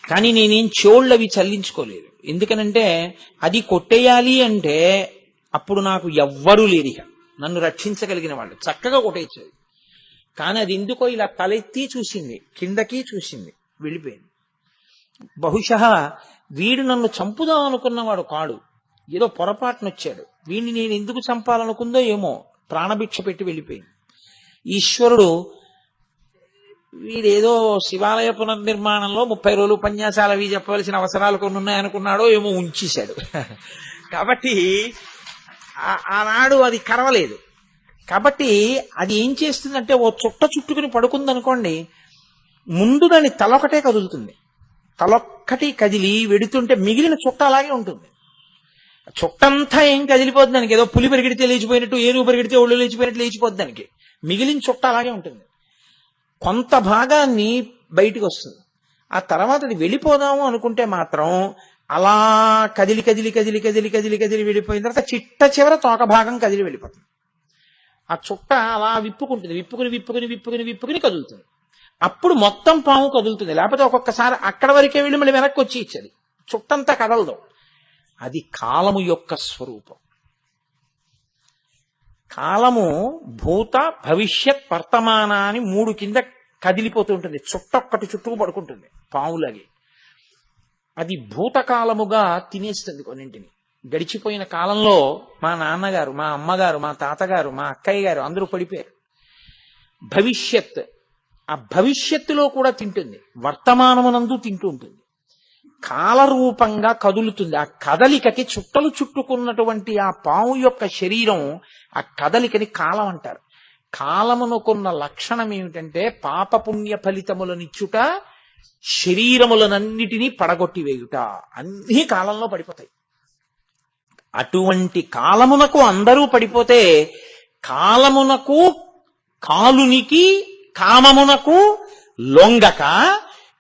కానీ నేనేం చెవుళ్ళవి చల్లించుకోలేదు. ఎందుకనంటే అది కొట్టేయాలి అంటే అప్పుడు నాకు ఎవ్వరూ లేరిక నన్ను రక్షించగలిగిన వాళ్ళు. చక్కగా కొట్టేయచ్చు. కానీ అది ఎందుకో ఇలా తలెత్తి చూసింది, కిందకి చూసింది, వెళ్ళిపోయింది. బహుశా వీడు నన్ను చంపుదాం అనుకున్నవాడు కాడు, ఏదో పొరపాటున వచ్చాడు. వీడిని నేను ఎందుకు చంపాలనుకుందో ఏమో, ప్రాణభిక్ష పెట్టి వెళ్ళిపోయింది. ఈశ్వరుడు వీడేదో శివాలయ పునర్నిర్మాణంలో 30 రోజులు ఉపన్యాసాలు అవి చెప్పవలసిన అవసరాలు కొన్ని ఉన్నాయనుకున్నాడో ఏమో, ఉంచేశాడు. కాబట్టి ఆనాడు అది కరవలేదు. కాబట్టి అది ఏం చేస్తుందంటే ఓ చుట్టుకుని పడుకుందనుకోండి, ముందు దాని తలొకటే కదులుతుంది. తలొక్కటి కదిలి వెడుతుంటే మిగిలిన చుట్ట అలాగే ఉంటుంది. చుట్టంతా ఏం కదిలిపోద్ది దానికి. ఏదో పులి పరిగెడితే లేచిపోయినట్టు, ఏనుగు పరిగెడితే ఒళ్ళు లేచిపోయినట్టు లేచిపోద్ది దానికి. మిగిలిన చుట్ట అలాగే ఉంటుంది. కొంత భాగాన్ని బయటికి వస్తుంది. ఆ తర్వాత అది వెళ్ళిపోదాము అనుకుంటే మాత్రం అలా కదిలి కదిలి కదిలి కదిలి కదిలి కదిలి వెళ్ళిపోయిన తర్వాత చిట్ట చివర తోక భాగం కదిలి వెళ్ళిపోతుంది. ఆ చుట్ట అలా విప్పుకుంటుంది, విప్పుకుని విప్పుకుని విప్పుకుని విప్పుకుని కదులుతుంది. అప్పుడు మొత్తం పాము కదులుతుంది. లేకపోతే ఒక్కొక్కసారి అక్కడ వరకే వెళ్ళి మళ్ళీ వెనక్కి వచ్చి ఇచ్చేది, చుట్టంతా కదలదు. అది కాలము యొక్క స్వరూపం. కాలము భూత భవిష్యత్ వర్తమాన అని 3 కింద కదిలిపోతూ ఉంటుంది. చుట్టొక్కటి చుట్టూ పడుకుంటుంది పావులాగి. అది భూతకాలముగా తినేస్తుంది కొన్నింటిని. గడిచిపోయిన కాలంలో మా నాన్నగారు, మా అమ్మగారు, మా తాతగారు, మా అక్కయ్య గారు అందరూ పడిపోయారు. భవిష్యత్, ఆ భవిష్యత్తులో కూడా తింటుంది, వర్తమానమునందు తింటూ ఉంటుంది. కాలరూపంగా కదులుతుంది. ఆ కదలికకి చుట్టలు చుట్టుకున్నటువంటి ఆ పాము యొక్క శరీరం, ఆ కదలికని కాలం అంటారు. కాలమునకున్న లక్షణం ఏమిటంటే పాపపుణ్య ఫలితములనిచ్చుట, శరీరములనన్నిటినీ పడగొట్టి వేయుట. అన్నీ కాలంలో పడిపోతాయి. అటువంటి కాలమునకు అందరూ పడిపోతే కాలమునకు కాలునికి కామమునకు లొంగక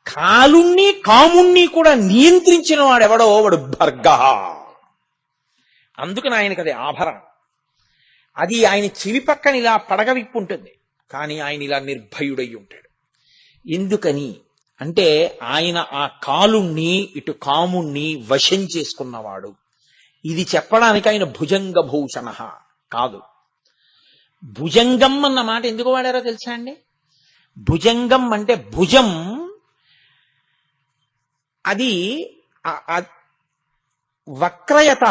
కాలుణ్ణి కాముణ్ణి కూడా నియంత్రించిన వాడెవడో వాడు భర్గ. అందుకని ఆయనకి అది ఆభరణం. అది ఆయన చెవి పక్కన ఇలా పడగ విప్పు ఉంటుంది, కానీ ఆయన ఇలా నిర్భయుడై ఉంటాడు. ఎందుకని అంటే ఆయన ఆ కాలుణ్ణి ఇటు కాముణ్ణి వశం చేసుకున్నవాడు. ఇది చెప్పడానికి ఆయన భుజంగ భూషణ కాదు. భుజంగం అన్న మాట ఎందుకు వాడారో తెలుసా అండి? భుజంగం అంటే భుజం, అది వక్రయత,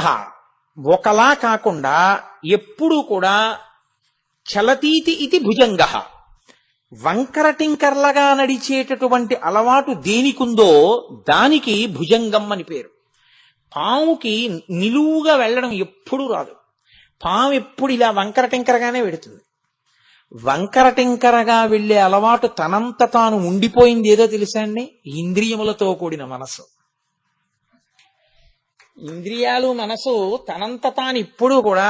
ఒకలా కాకుండా ఎప్పుడూ కూడా చలతీతి ఇది భుజంగ. వంకర టింకర్లగా నడిచేటటువంటి అలవాటు దేనికుందో దానికి భుజంగం అని పేరు. పాముకి నిలువుగా వెళ్ళడం ఎప్పుడూ రాదు. పాము ఎప్పుడు ఇలా వంకర టింకరగానే వెడుతుంది. వంకర టింకరగా వెళ్లే అలవాటు తనంత తాను ఉండిపోయింది ఏదో తెలుసా అండి? ఇంద్రియములతో కూడిన మనసు. ఇంద్రియాలు మనసు తనంత తాను ఇప్పుడు కూడా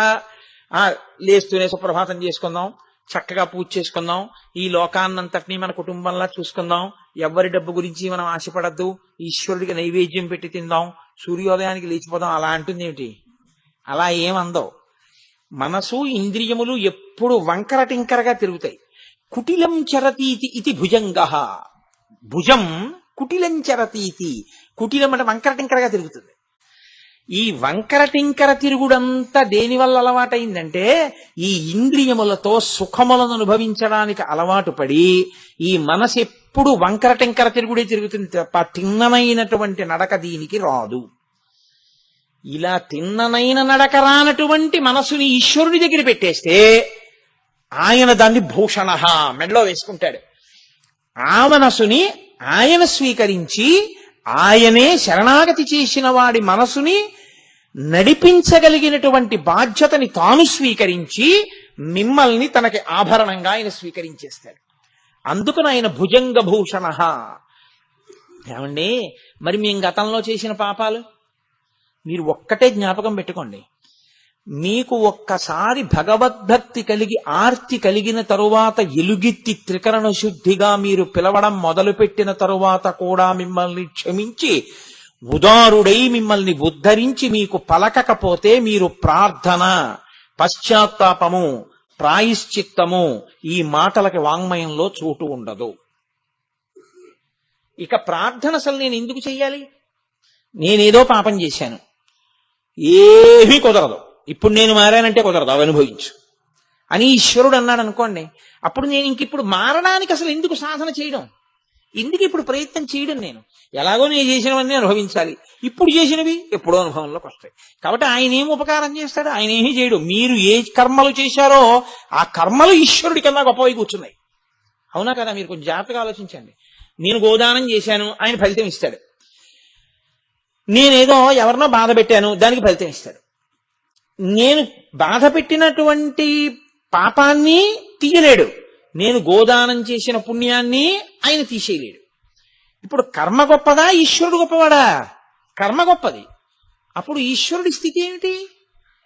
లేస్తూనే సుప్రభాతం చేసుకుందాం, చక్కగా పూజ చేసుకుందాం, ఈ లోకాన్నంతటినీ మన కుటుంబంలా చూసుకుందాం, ఎవరి డబ్బు గురించి మనం ఆశపడద్దు, ఈశ్వరుడికి నైవేద్యం పెట్టి తిందాం, సూర్యోదయానికి లేచిపోదాం అలా అంటుంది ఏమిటి? అలా ఏమందో. మనసు ఇంద్రియములు ఎప్పుడు వంకర టింకరగా తిరుగుతాయి. కుటిలం చరతీతి ఇది భుజంగ. భుజం కుటిలం చరతీతి. కుటిలం అంటే వంకర టింకరగా తిరుగుతుంది. ఈ వంకర టింకర తిరుగుడంతా దేనివల్ల అలవాటైందంటే ఈ ఇంద్రియములతో సుఖములను అనుభవించడానికి అలవాటు పడి ఈ మనసు ఎప్పుడు వంకర టింకర తిరుగుడే తిరుగుతుంది తప్ప తిన్ననైనటువంటి నడక దీనికి రాదు. ఇలా తిన్ననైన నడక రానటువంటి మనసుని ఈశ్వరుడి దగ్గర పెట్టేస్తే ఆయన దాన్ని భూషణ మెడలో వేసుకుంటాడు. ఆ మనసుని ఆయన స్వీకరించి ఆయనే శరణాగతి చేసిన వాడి మనసుని నడిపించగలిగినటువంటి బాధ్యతని తాను స్వీకరించి మిమ్మల్ని తనకి ఆభరణంగా ఆయన స్వీకరించేస్తాడు. అందుకని ఆయన భుజంగ భూషణ. ఏమండి, మరి మేము గతంలో చేసిన పాపాలు మీరు ఒక్కటే జ్ఞాపకం పెట్టుకోండి. మీకు ఒక్కసారి భగవద్భక్తి కలిగి ఆర్తి కలిగిన తరువాత ఎలుగెత్తి త్రికరణ శుద్ధిగా మీరు పిలవడం మొదలుపెట్టిన తరువాత కూడా మిమ్మల్ని క్షమించి ఉదారుడై మిమ్మల్ని ఉద్ధరించి మీకు పలకకపోతే మీరు ప్రార్థన, పశ్చాత్తాపము, ప్రాయశ్చిత్తము ఈ మాటలకి వాంగ్మయంలో చోటు ఉండదు. ఇక ప్రార్థన అసలు నేను ఎందుకు చెయ్యాలి? నేనేదో పాపం చేశాను, ఏమీ కుదరదు, ఇప్పుడు నేను మారానంటే కుదరదు, అవి అనుభవించు అని ఈశ్వరుడు అన్నాడు అనుకోండి. అప్పుడు నేను ఇంకిప్పుడు మారడానికి అసలు ఎందుకు సాధన చేయడం, ఎందుకు ఇప్పుడు ప్రయత్నం చేయడం? నేను ఎలాగో నేను చేసినవన్నీ అనుభవించాలి, ఇప్పుడు చేసినవి ఎప్పుడో అనుభవంలోకి వస్తాయి. కాబట్టి ఆయన ఏం ఉపకారం చేస్తాడు? ఆయన ఏమీ చేయడు. మీరు ఏ కర్మలు చేశారో ఆ కర్మలు ఈశ్వరుడి కన్నా గొప్పవి కూర్చున్నాయి. అవునా కదా? మీరు కొంచెం జాగ్రత్తగా ఆలోచించండి. నేను గోదానం చేశాను, ఆయన ఫలితం ఇస్తాడు. నేనేదో ఎవరినో బాధ పెట్టాను, దానికి ఫలితం ఇస్తాడు. నేను బాధ పెట్టినటువంటి పాపాన్ని తీయలేడు, నేను గోదానం చేసిన పుణ్యాన్ని ఆయన తీసేయలేడు. ఇప్పుడు కర్మ గొప్పదా, ఈశ్వరుడు గొప్పవాడా? కర్మ గొప్పది. అప్పుడు ఈశ్వరుడి స్థితి ఏమిటి?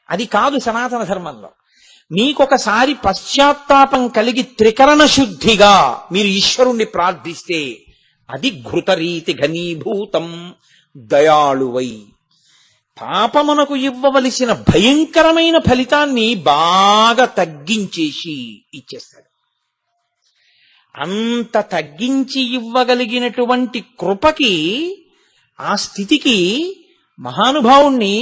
అది కాదు సనాతన ధర్మంలో. మీకొకసారి పశ్చాత్తాపం కలిగి త్రికరణ శుద్ధిగా మీరు ఈశ్వరుణ్ణి ప్రార్థిస్తే అది ఘృతరీతి ఘనీభూతం దయాళువై పాపమునకు ఇవ్వవలసిన భయంకరమైన ఫలితాన్ని బాగా తగ్గించేసి ఇచ్చేస్తాడు. అంత తగ్గించి ఇవ్వగలిగినటువంటి కృపకి, ఆ స్థితికి మహానుభావుణ్ణి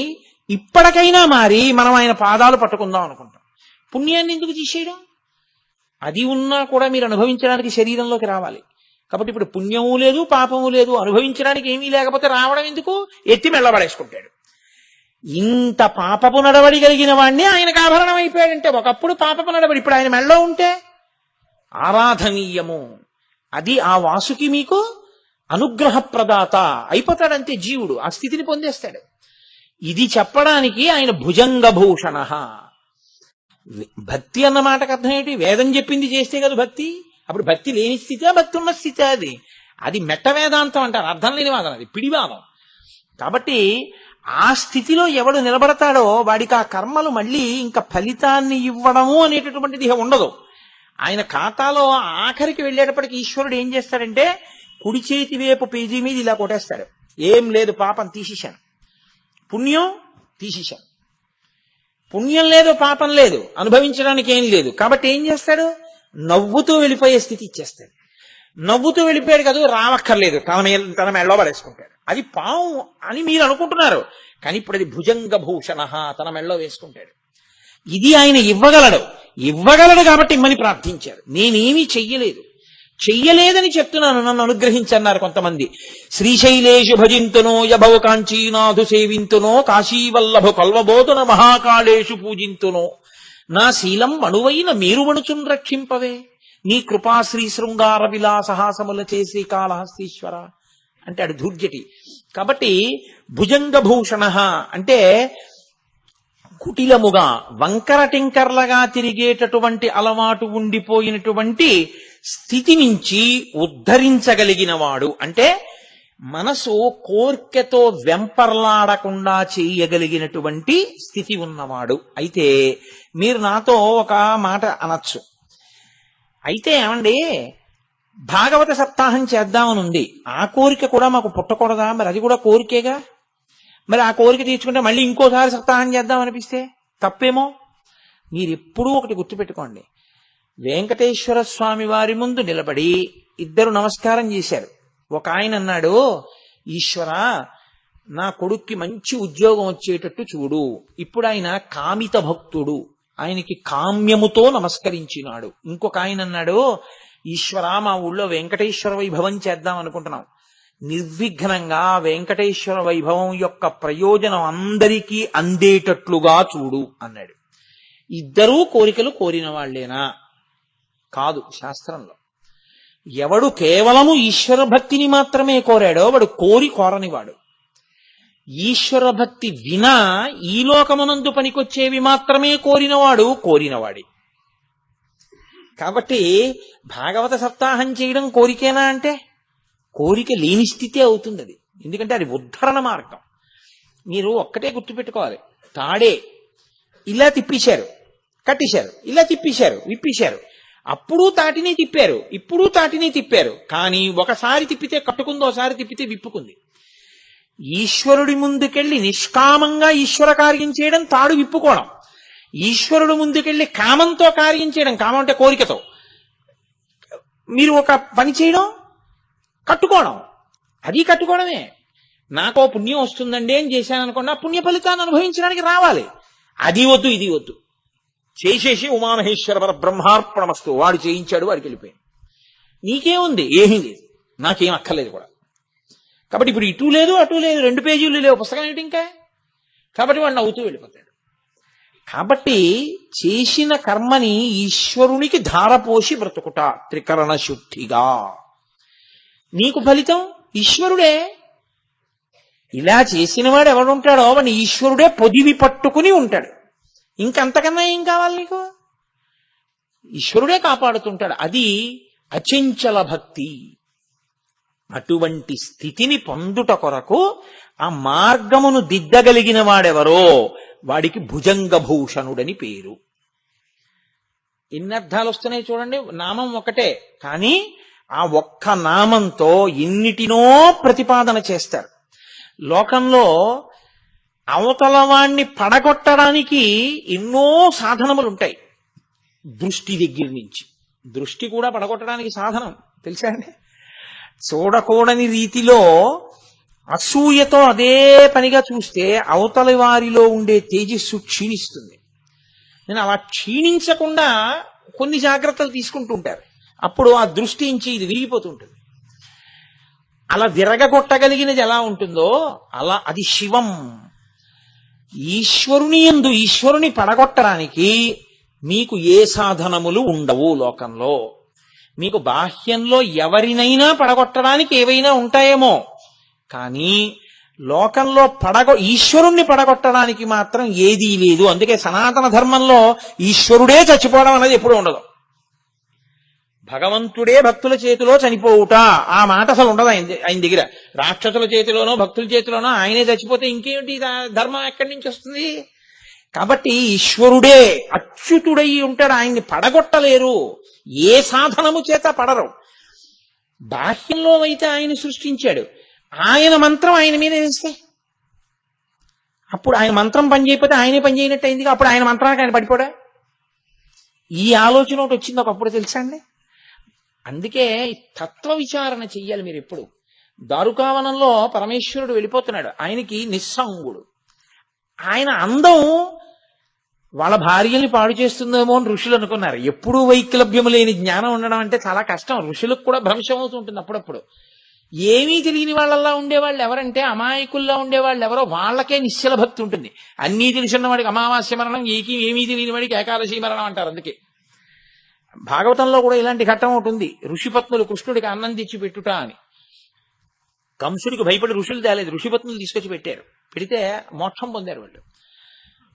ఇప్పటికైనా మారి మనం ఆయన పాదాలు పట్టుకుందాం అనుకుంటాం. పుణ్యాన్ని ఎందుకు తీసేయడం? అది ఉన్నా కూడా మీరు అనుభవించడానికి శరీరంలోకి రావాలి. కాబట్టి ఇప్పుడు పుణ్యము లేదు, పాపము లేదు, అనుభవించడానికి ఏమీ లేకపోతే రావడం ఎందుకు? ఎత్తి మెళ్ళబడేసుకుంటాడు. ఇంత పాపపు నడవడి కలిగిన వాడిని ఆయనకు ఆభరణం అయిపోయాడంటే, ఒకప్పుడు పాపపు నడవడి, ఇప్పుడు ఆయన మెళ్ళో ఉంటే ఆరాధనీయము. అది ఆ వాసుకి మీకు అనుగ్రహ ప్రదాత అయిపోతాడంతే. జీవుడు ఆ స్థితిని పొందేస్తాడు. ఇది చెప్పడానికి ఆయన భుజంగభూషణ. భక్తి అన్న మాటకు అర్థం ఏంటి? వేదం చెప్పింది చేస్తే కదా భక్తి. అప్పుడు భక్తి లేని స్థితే, భక్తి ఉన్న స్థితే. అది మెట్ట వేదాంతం అంటారు, అర్థం లేని వాదం, అది పిడివాదం. కాబట్టి ఆ స్థితిలో ఎవడు నిలబడతాడో వాడికి ఆ కర్మలు మళ్ళీ ఇంకా ఫలితాన్ని ఇవ్వడము అనేటటువంటిది ఉండదు. ఆయన ఖాతాలో ఆఖరికి వెళ్ళేటప్పటికి ఈశ్వరుడు ఏం చేస్తాడంటే కుడి చేతి వైపు పేజీ మీద ఇలా కొట్టేస్తాడు. ఏం లేదు, పాపం తీసేశాను, పుణ్యం తీసేశాను. పుణ్యం లేదు, పాపం లేదు, అనుభవించడానికి ఏం లేదు. కాబట్టి ఏం చేస్తాడు? నవ్వుతూ వెళ్ళిపోయే స్థితి ఇచ్చేస్తాడు. నవ్వుతూ వెళ్ళిపోయాడు కదా, రావక్కర్లేదు, తన మెళ్ళో పడేసుకుంటాడు. అది పాము అని మీరు అనుకుంటున్నారు, కానీ ఇప్పుడు అది భుజంగభూషణ, తన మెళ్ళో వేసుకుంటాడు. ఇది ఆయన ఇవ్వగలడు కాబట్టి ఇమ్మని ప్రార్థించారు. నేనేమీ చెయ్యలేదని చెప్తున్నాను, నన్ను అనుగ్రహించన్నారు కొంతమంది. శ్రీశైలేషు భజింతునో యభవ కాంచీనాథు సేవింతునో కాశీవల్లభు కల్వబోధున మహాకాళేషు పూజింతునో నా శీలం అణువైన మేరువణుచున్ రక్షింపవే నీ కృపా శ్రీ శృంగార విలాసహాసముల చేసి కాళహస్తీశ్వర అంటాడు ధూర్జటి. కాబట్టి భుజంగభూషణ అంటే కుటిలముగా వంకర టింకర్లగా తిరిగేటటువంటి అలవాటు ఉండిపోయినటువంటి స్థితి నుంచి ఉద్ధరించగలిగిన వాడు. అంటే మనసు కోర్కెతో వెంపర్లాడకుండా చేయగలిగినటువంటి స్థితి ఉన్నవాడు. అయితే మీరు నాతో ఒక మాట అనొచ్చు, అయితే ఏమండి భాగవత సప్తాహం చేద్దామని ఉంది, ఆ కోరిక కూడా మాకు పుట్టకూడదా? మరి అది కూడా కోరికేగా. మరి ఆ కోరిక తీర్చుకుంటే మళ్ళీ ఇంకోసారి సప్తాహం చేద్దాం అనిపిస్తే తప్పేమో. మీరు ఎప్పుడూ ఒకటి గుర్తుపెట్టుకోండి, వెంకటేశ్వర స్వామి వారి ముందు నిలబడి ఇద్దరు నమస్కారం చేశారు. ఒక ఆయన అన్నాడు, ఈశ్వర నా కొడుక్కి మంచి ఉద్యోగం వచ్చేటట్టు చూడు. ఇప్పుడు ఆయన కామిత భక్తుడు, ఆయనకి కామ్యముతో నమస్కరించినాడు. ఇంకొక ఆయన అన్నాడు, ఈశ్వర మా ఊళ్ళో వెంకటేశ్వర వైభవం చేద్దాం అనుకుంటున్నాం, నిర్విఘ్నంగా వెంకటేశ్వర వైభవం యొక్క ప్రయోజనం అందరికీ అందేటట్లుగా చూడు అన్నాడు. ఇద్దరూ కోరికలు కోరిన వాళ్లేనా? కాదు. శాస్త్రంలో ఎవడు కేవలము ఈశ్వర భక్తిని మాత్రమే కోరాడో వాడు కోరనివాడు. ఈశ్వర భక్తి వినా ఈ లోకమునందు పనికొచ్చేవి మాత్రమే కోరినవాడి. కాబట్టి భాగవత సప్తాహం చేయడం కోరికేనా అంటే కోరిక లేని స్థితి అవుతుంది అది. ఎందుకంటే అది ఉద్ధరణ మార్గం. మీరు ఒక్కటే గుర్తుపెట్టుకోవాలి, తాడే ఇలా తిప్పేశారు, కట్టేశారు, ఇలా తిప్పేశారు, విప్పేశారు, అప్పుడు తాటిని తిప్పారు, ఇప్పుడు తాటిని తిప్పారు. కానీ ఒకసారి తిప్పితే కట్టుకుంది, ఒకసారి తిప్పితే విప్పుకుంది. ఈశ్వరుడి ముందుకెళ్ళి నిష్కామంగా ఈశ్వర కార్యం చేయడం తాడు విప్పుకోవడం, ఈశ్వరుడు ముందుకెళ్ళి కామంతో కార్యం చేయడం, కామం అంటే కోరికతో మీరు ఒక పని చేయడం, కట్టుకోవడం, అది కట్టుకోవడమే. నాకో పుణ్యం వస్తుందండి అని చేశాను అనుకోండి, ఆ పుణ్య ఫలితాన్ని అనుభవించడానికి రావాలి. అది వద్దు, ఇది వద్దు, చేసేసి ఉమామహేశ్వర బ్రహ్మార్పణమస్తు, వాడు చేయించాడు, వాడికి వెళ్ళిపోయింది. నీకేముంది? ఏమీ లేదు, నాకేం అక్కర్లేదు కూడా. కాబట్టి ఇప్పుడు ఇటు లేదు అటు లేదు, 2 పేజీలు లేవు, పుస్తకం ఏంటి ఇంకా. కాబట్టి వాడు నవ్వుతూ వెళ్ళిపోతాడు. కాబట్టి చేసిన కర్మని ఈశ్వరునికి ధారపోసి బ్రతుకుట త్రికరణ శుద్ధిగా. నీకు ఫలితం ఈశ్వరుడే. ఇలా చేసిన వాడు ఎవడుంటాడో వాడిని ఈశ్వరుడే పొదివి పట్టుకుని ఉంటాడు. ఇంకంతకన్నా ఏం కావాలి నీకు? ఈశ్వరుడే కాపాడుతుంటాడు. అది అచంచల భక్తి. అటువంటి స్థితిని పొందుట కొరకు ఆ మార్గమును దిద్దగలిగిన వాడెవరో వాడికి భుజంగభూషణుడని పేరు. ఎన్ని అర్థాలు వస్తున్నాయి చూడండి. నామం ఒకటే, కానీ ఆ ఒక్క నామంతో ఎన్నిటినో ప్రతిపాదన చేస్తారు. లోకంలో అవతల వాణ్ణి పడగొట్టడానికి ఎన్నో సాధనములు ఉంటాయి. దృష్టి దగ్గర నుంచి, దృష్టి కూడా పడగొట్టడానికి సాధనం తెలుసా అండి. చూడకూడని రీతిలో అసూయతో అదే పనిగా చూస్తే అవతలి వారిలో ఉండే తేజస్సు క్షీణిస్తుంది. నేను అలా క్షీణించకుండా కొన్ని జాగ్రత్తలు తీసుకుంటూ ఉంటారు. అప్పుడు ఆ దృష్టి నుంచి ఇది విరిగిపోతుంటుంది. అలా విరగగొట్టగలిగినది ఎలా ఉంటుందో అలా అది శివం. ఈశ్వరుని యందు ఈశ్వరుని పడగొట్టడానికి మీకు ఏ సాధనములు ఉండవు లోకంలో. మీకు బాహ్యంలో ఎవరినైనా పడగొట్టడానికి ఏవైనా ఉంటాయేమో, కానీ లోకంలో ఈశ్వరుణ్ణి పడగొట్టడానికి మాత్రం ఏదీ లేదు. అందుకే సనాతన ధర్మంలో ఈశ్వరుడే చచ్చిపోవడం అనేది ఎప్పుడు ఉండదు. భగవంతుడే భక్తుల చేతిలో చనిపోవుట ఆ మాట అసలు ఉండదు ఆయన దగ్గర. రాక్షసుల చేతిలోనో భక్తుల చేతిలోనో ఆయనే చచ్చిపోతే ఇంకేమిటి ధర్మం ఎక్కడి నుంచి వస్తుంది? కాబట్టి ఈశ్వరుడే అచ్యుతుడై ఉంటాడు, ఆయన్ని పడగొట్టలేరు. ఏ సాధనము చేత పడరు. బాహ్యంలో అయితే ఆయన సృష్టించాడు, ఆయన మంత్రం ఆయన మీద వేస్తే అప్పుడు ఆయన మంత్రం పనిచేయకపోతే ఆయనే పనిచేయనట్టు అయింది. అప్పుడు ఆయన మంత్రానికి ఆయన పడిపోడా? ఈ ఆలోచన ఒకటి వచ్చింది ఒకప్పుడు, తెలుసా అండి. అందుకే తత్వ విచారణ చెయ్యాలి మీరు ఎప్పుడు. దారుకావనంలో పరమేశ్వరుడు వెళ్ళిపోతున్నాడు, ఆయనకి నిస్సంగుడు. ఆయన అందం వాళ్ళ భార్యల్ని పాడు చేస్తుందేమో అని ఋషులు అనుకున్నారు. ఎప్పుడూ వైక్లభ్యము లేని జ్ఞానం ఉండడం అంటే చాలా కష్టం. ఋషులకు కూడా భ్రంశం అవుతుంటుంది అప్పుడప్పుడు. ఏమీ తెలియని వాళ్ళల్లా ఉండేవాళ్ళు ఎవరంటే, అమాయకుల్లా ఉండేవాళ్ళు ఎవరో వాళ్ళకే నిశ్చల భక్తి ఉంటుంది. అన్నీ తెలిసిన వాడికి అమావాస్య మరణం, ఏమీ తెలియని వాడికి ఏకాదశి మరణం అంటారు. అందుకే భాగవతంలో కూడా ఇలాంటి ఘట్టం ఒకటి ఉంది. ఋషిపత్నులు కృష్ణుడికి అన్నం తెచ్చి పెట్టుట అని. కంసుడికి భయపడి ఋషులు తేలేదు, ఋషిపత్నులు తీసుకొచ్చి పెట్టారు. పెడితే మోక్షం పొందారు వాళ్ళు.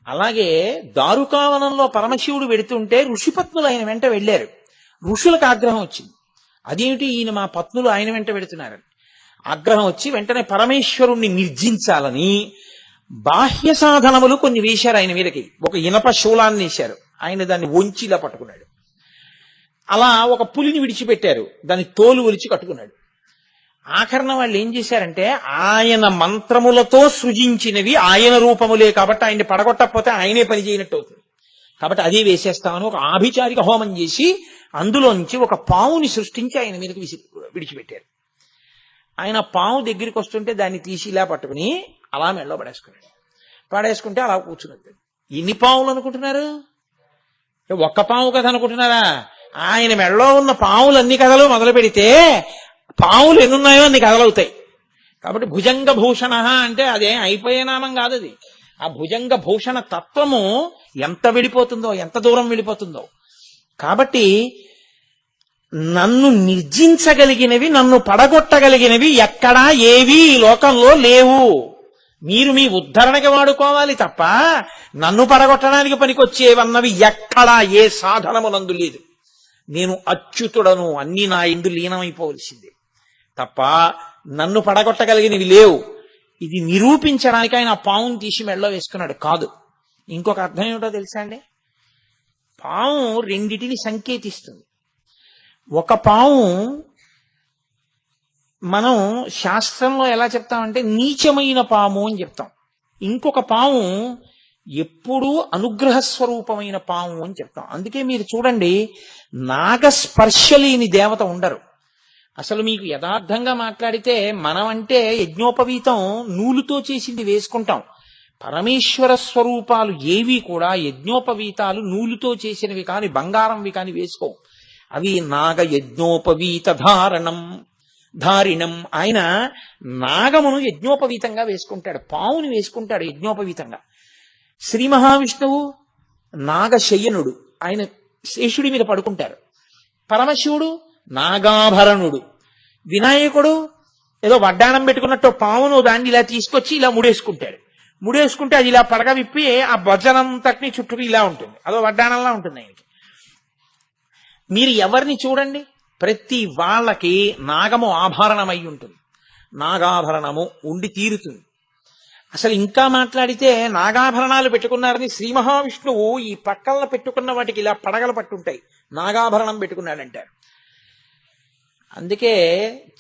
అలాగే దారుకావనంలో పరమశివుడు వెడుతుంటే ఋషిపత్నులు ఆయన వెంట వెళ్ళారు. ఋషులకు ఆగ్రహం వచ్చింది, అదేమిటి ఈయన మా పత్నులు ఆయన వెంట వెడుతున్నారని. ఆగ్రహం వచ్చి వెంటనే పరమేశ్వరుణ్ణి నిర్జించాలని బాహ్య సాధనములు కొన్ని వేశారు ఆయన మీదకి. ఒక ఇనప శూలాన్ని వేశారు, ఆయన దాన్ని వంచిలా పట్టుకున్నాడు. అలా ఒక పులిని విడిచిపెట్టారు, దాని తోలు ఒలిచి కట్టుకున్నాడు. ఆఖరణ వాళ్ళు ఏం చేశారంటే, ఆయన మంత్రములతో సృజించినవి ఆయన రూపములే కాబట్టి ఆయన్ని పడగొట్టకపోతే ఆయనే పని చేయనట్టు అవుతుంది. కాబట్టి అదే వేసేస్తామని ఒక ఆభిచారిక హోమం చేసి అందులోంచి ఒక పావుని సృష్టించి ఆయన మీదకి విడిచిపెట్టారు. ఆయన పావు దగ్గరికి వస్తుంటే దాన్ని తీసి ఇలా పట్టుకుని అలా మెళ్ళో పడేసుకున్నాడు. పడేసుకుంటే అలా కూర్చున్నది. ఎన్ని పావులు అనుకుంటున్నారు? ఒక్క పావు కథ అనుకుంటున్నారా? ఆయన మెళ్ళో ఉన్న పావులన్ని కథలు మొదలు పెడితే పావులు ఎన్నున్నాయో అన్ని కథలవుతాయి. కాబట్టి భుజంగ భూషణ అంటే అదే అయిపోయే నామం కాదు అది. ఆ భుజంగ భూషణ తత్వము ఎంత వెళ్ళిపోతుందో, ఎంత దూరం వెళ్ళిపోతుందో. కాబట్టి నన్ను నిర్జించగలిగినవి, నన్ను పడగొట్టగలిగినవి ఎక్కడా ఏవి ఈ లోకంలో లేవు. మీరు మీ ఉద్ధరణకి వాడుకోవాలి తప్ప నన్ను పడగొట్టడానికి పనికొచ్చేవన్నవి ఎక్కడా ఏ సాధనమునందు లేదు. నేను అచ్యుతుడను, అన్ని నా యందు లీనమైపోవలసిందే తప్ప నన్ను పడగొట్టగలిగినవి లేవు. ఇది నిరూపించడానికి ఆయన పావును తీసి మెళ్ళో వేసుకున్నాడు కాదు. ఇంకొక అర్థం ఏమిటో తెలుసా అండి? పాము రెండిటిని సంకేతిస్తుంది. ఒక పాము మనం శాస్త్రంలో ఎలా చెప్తామంటే నీచమైన పాము అని చెప్తాం. ఇంకొక పాము ఎప్పుడూ అనుగ్రహ స్వరూపమైన పాము అని చెప్తాం. అందుకే మీరు చూడండి, నాగస్పర్శ లేని దేవత ఉండరు. అసలు మీకు యథార్థంగా మాట్లాడితే మనం అంటే యజ్ఞోపవీతం నూలుతో చేసింది వేసుకుంటాం. పరమేశ్వర స్వరూపాలు ఏవి కూడా యజ్ఞోపవీతాలు నూలుతో చేసినవి కాని బంగారంవి కాని వేసుకోం. అవి నాగ యజ్ఞోపవీత ధారిణం. ఆయన నాగమును యజ్ఞోపవీతంగా వేసుకుంటాడు, పావుని వేసుకుంటాడు యజ్ఞోపవీతంగా. శ్రీ మహావిష్ణువు నాగశయనుడు, ఆయన శేషుడి మీద పడుకుంటారు. పరమశివుడు నాగాభరణుడు. వినాయకుడు ఏదో వడ్డాణం పెట్టుకున్నట్టు పావును దాన్ని ఇలా తీసుకొచ్చి ఇలా ముడేసుకుంటాడు. ముడేసుకుంటే అది ఇలా పడగ విప్పి ఆ భజనంతటిని చుట్టూ ఇలా ఉంటుంది, అదో వడ్డాణంలా ఉంటుంది ఆయనకి. మీరు ఎవరిని చూడండి, ప్రతి వాళ్ళకి నాగము ఆభరణమై ఉంటుంది, నాగాభరణము ఉండి తీరుతుంది. అసలు ఇంకా మాట్లాడితే నాగాభరణాలు పెట్టుకున్నారని శ్రీ మహావిష్ణువు ఈ పక్కన పెట్టుకున్న వాటికి ఇలా పడగలు పట్టుంటాయి, నాగాభరణం పెట్టుకున్నాడంటారు. అందుకే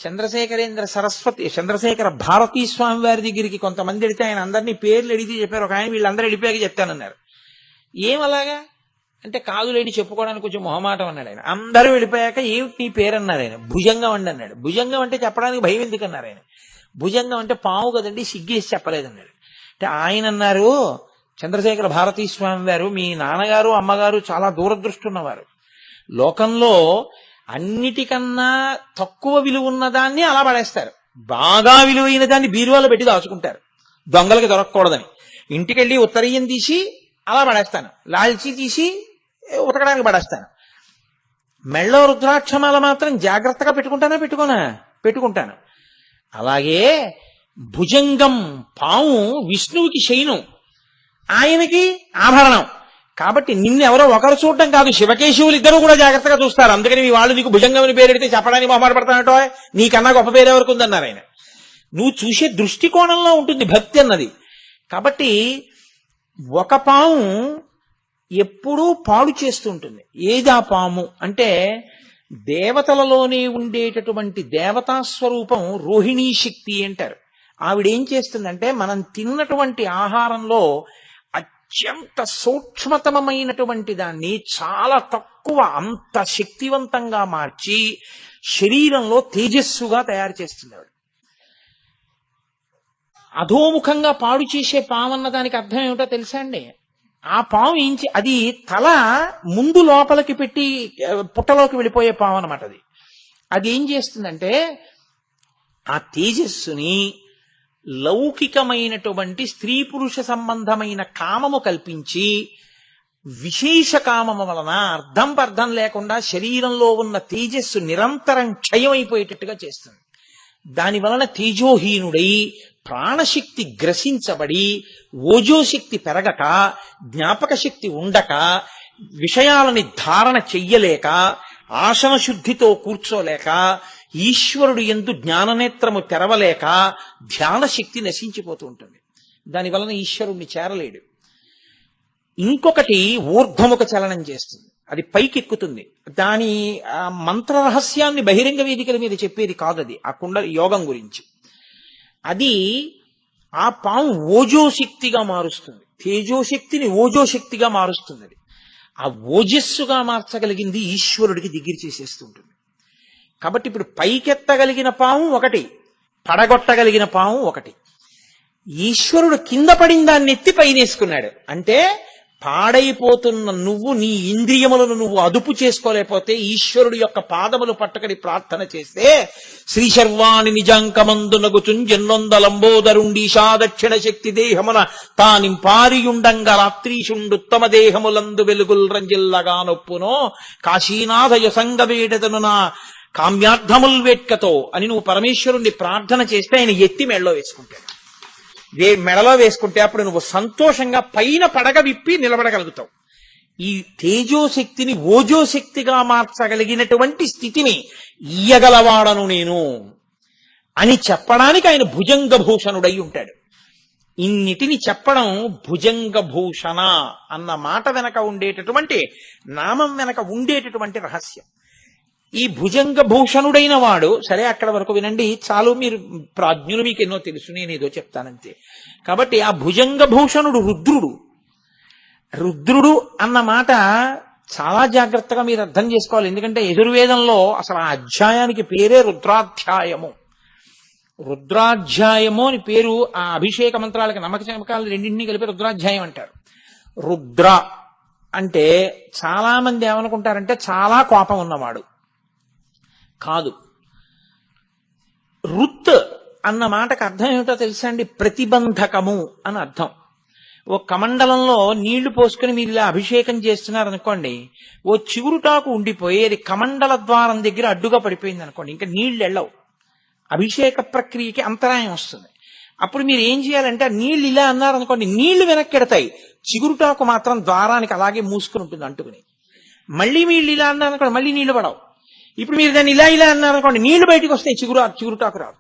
చంద్రశేఖర భారతీ స్వామి వారి దగ్గరికి కొంతమంది వెళితే ఆయన అందరినీ పేర్లు అడిగితే చెప్పారు. ఒక ఆయన వీళ్ళందరూ వెళ్ళిపోయాక చెప్తానన్నారు. ఏమలాగా అంటే కాదులేని చెప్పుకోవడానికి కొంచెం మొహమాటం అన్నాడు ఆయన. అందరూ వెళ్ళిపోయాక ఏమిటి నీ పేరు అన్నారు ఆయన. భుజంగం అండి అన్నాడు. భుజంగం అంటే చెప్పడానికి భయం ఎందుకు అన్నారు ఆయన. భుజంగం అంటే పాము కదండి, సిగ్గేసి చెప్పలేదన్నాడు. అంటే ఆయన అన్నారు, చంద్రశేఖర భారతీ స్వామి వారు మీ నాన్నగారు అమ్మగారు చాలా దూరదృష్టి ఉన్నవారు. లోకంలో అన్నిటికన్నా తక్కువ విలువ ఉన్న దాన్ని అలా పడేస్తారు, బాగా విలువైన దాన్ని బీరువాలో పెట్టి దాచుకుంటారు దొంగలకి దొరకకూడదని. ఇంటికెళ్ళి ఉత్తరీయం తీసి అలా పడేస్తాను, లాల్చీ తీసి ఉతకడానికి పడేస్తాను. మెళ్ళో రుద్రాక్షమాల మాత్రం జాగ్రత్తగా పెట్టుకుంటాను. అలాగే భుజంగం పాము విష్ణువుకి శయనం, ఆయనకి ఆభరణం. కాబట్టి నిన్నెవరో ఒకరు చూడటం కాదు, శివకేశవులు ఇద్దరు కూడా జాగ్రత్తగా చూస్తారు. అందుకని మీ వాళ్ళు నీకు భుజంగమని పేరెడితే చెప్పడానికి మొహమాట పడతానటో, నీకన్నా గొప్ప పేరు ఎవరికి ఉందన్నారు ఆయన. నువ్వు చూసే దృష్టికోణంలో ఉంటుంది భక్తి అన్నది. కాబట్టి ఒక పాము ఎప్పుడూ పాడు చేస్తూ ఉంటుంది. ఏదా పాము అంటే దేవతలలోనే ఉండేటటువంటి దేవతా స్వరూపం రోహిణీ శక్తి అంటారు. ఆవిడేం చేస్తుందంటే మనం తిన్నటువంటి ఆహారంలో అత్యంత సూక్ష్మతమైనటువంటి దాన్ని చాలా తక్కువ అంత శక్తివంతంగా మార్చి శరీరంలో తేజస్సుగా తయారు చేస్తుంది ఆవిడ. అధోముఖంగా పాడు చేసే పాము అన్న దానికి అర్థం ఏమిటో తెలుసా అండి? ఆ పాము అది తల ముందు లోపలికి పెట్టి పుట్టలోకి వెళ్ళిపోయే పాము అనమాట. అది ఏం చేస్తుందంటే ఆ తేజస్సుని లౌకికమైనటువంటి స్త్రీ పురుష సంబంధమైన కామము కల్పించి విశేష కామము వలన అర్థం పర్థం లేకుండా శరీరంలో ఉన్న తేజస్సు నిరంతరం క్షయమైపోయేటట్టుగా చేస్తుంది. దాని వలన తేజోహీనుడై ప్రాణశక్తి గ్రసించబడి ఓజోశక్తి పెరగక, జ్ఞాపక శక్తి ఉండక, విషయాలని ధారణ చెయ్యలేక, ఆసన శుద్ధితో కూర్చోలేక, ఈశ్వరుడు యందు జ్ఞాననేత్రము తెరవలేక ధ్యాన శక్తి నశించిపోతూ ఉంటుంది. దానివలన ఈశ్వరుణ్ణి చేరలేడు. ఇంకొకటి ఊర్ధ్వముఖ చలనం చేస్తుంది, అది పైకెక్కుతుంది. దాని మంత్ర రహస్యాన్ని బహిరంగ వేదికల మీద చెప్పేది కాదు, అది ఆ కుండ యోగం గురించి. అది ఆ పాము ఓజోశక్తిగా మారుస్తుంది, తేజోశక్తిని ఓజోశక్తిగా మారుస్తుంది. అది ఆ ఓజస్సుగా మార్చగలిగింది ఈశ్వరుడికి దగ్గర చేసేస్తుంటుంది. కాబట్టి ఇప్పుడు పైకెత్తగలిగిన పాము ఒకటి, పడగొట్టగలిగిన పాము ఒకటి. ఈశ్వరుడు కింద పడిన దాన్ని ఎత్తి పైనేసుకున్నాడు. అంటే పాడైపోతున్న నువ్వు నీ ఇంద్రియములను నువ్వు అదుపు చేసుకోలేకపోతే ఈశ్వరుడు యొక్క పాదములు పట్టుకని ప్రార్థన చేస్తే శ్రీశర్వాణి నిజాంకమందునగుచున్ జన్మొందలంబోదరుండీశా దక్షిణ శక్తి దేహమున తానింపారియుండంగ రాత్రీషుండుత్తమ దేహములందు వెలుగుల్ రంజిల్లగా నొప్పునో కాశీనాథయ సంగవేడతను నా కామ్యార్థముల్ వేట్కతో అని నువ్వు పరమేశ్వరుణ్ణి ప్రార్థన చేస్తే ఆయన ఎత్తి మెడలో వేసుకుంటాడు. మెడలో వేసుకుంటే అప్పుడు నువ్వు సంతోషంగా పైన పడగ విప్పి నిలబడగలుగుతావు. ఈ తేజోశక్తిని ఓజోశక్తిగా మార్చగలిగినటువంటి స్థితిని ఇయ్యగలవాడను నేను అని చెప్పడానికి ఆయన భుజంగభూషణుడై ఉంటాడు. ఇన్నిటిని చెప్పడం భుజంగభూషణ అన్న మాట వెనక ఉండేటటువంటి నామం వెనక ఉండేటటువంటి రహస్యం. ఈ భుజంగభూషణుడైన వాడు, సరే అక్కడ వరకు వినండి చాలు, మీరు ప్రాజ్ఞులు, మీకు ఎన్నో తెలుసు, నేనేదో చెప్తానంతే. కాబట్టి ఆ భుజంగభూషణుడు రుద్రుడు అన్న మాట చాలా జాగ్రత్తగా మీరు అర్థం చేసుకోవాలి. ఎందుకంటే యజుర్వేదంలో అసలు ఆ అధ్యాయానికి పేరే రుద్రాధ్యాయము. రుద్రాధ్యాయము అని పేరు. ఆ అభిషేక మంత్రాలకి నమ్మక చమకాలు రెండింటినీ కలిపి రుద్రాధ్యాయం అంటారు. రుద్ర అంటే చాలా మంది ఏమనుకుంటారంటే చాలా కోపం ఉన్నవాడు కాదు. రుత్ అన్న మాటకు అర్థం ఏమిటో తెలుసా అండి? ప్రతిబంధకము అని అర్థం. ఓ కమండలంలో నీళ్లు పోసుకుని మీరు ఇలా అభిషేకం చేస్తున్నారనుకోండి, ఓ చిగురుటాకు ఉండిపోయి అది కమండల ద్వారం దగ్గర అడ్డుగా పడిపోయింది అనుకోండి, ఇంకా నీళ్లు వెళ్ళవు, అభిషేక ప్రక్రియకి అంతరాయం వస్తుంది. అప్పుడు మీరు ఏం చేయాలంటే ఆ నీళ్లు ఇలా అన్నారనుకోండి, నీళ్లు వెనక్కెడతాయి, చిగురుటాకు మాత్రం ద్వారానికి అలాగే మూసుకుని ఉంటుంది అంటుకుని. మళ్ళీ వీళ్ళు ఇలా అన్నారనుకోండి, మళ్ళీ నీళ్లు పడవు. ఇప్పుడు మీరు దాన్ని ఇలా అన్నారనుకోండి, నీళ్లు బయటకు వస్తాయి, చిగురుటాకు రాదు.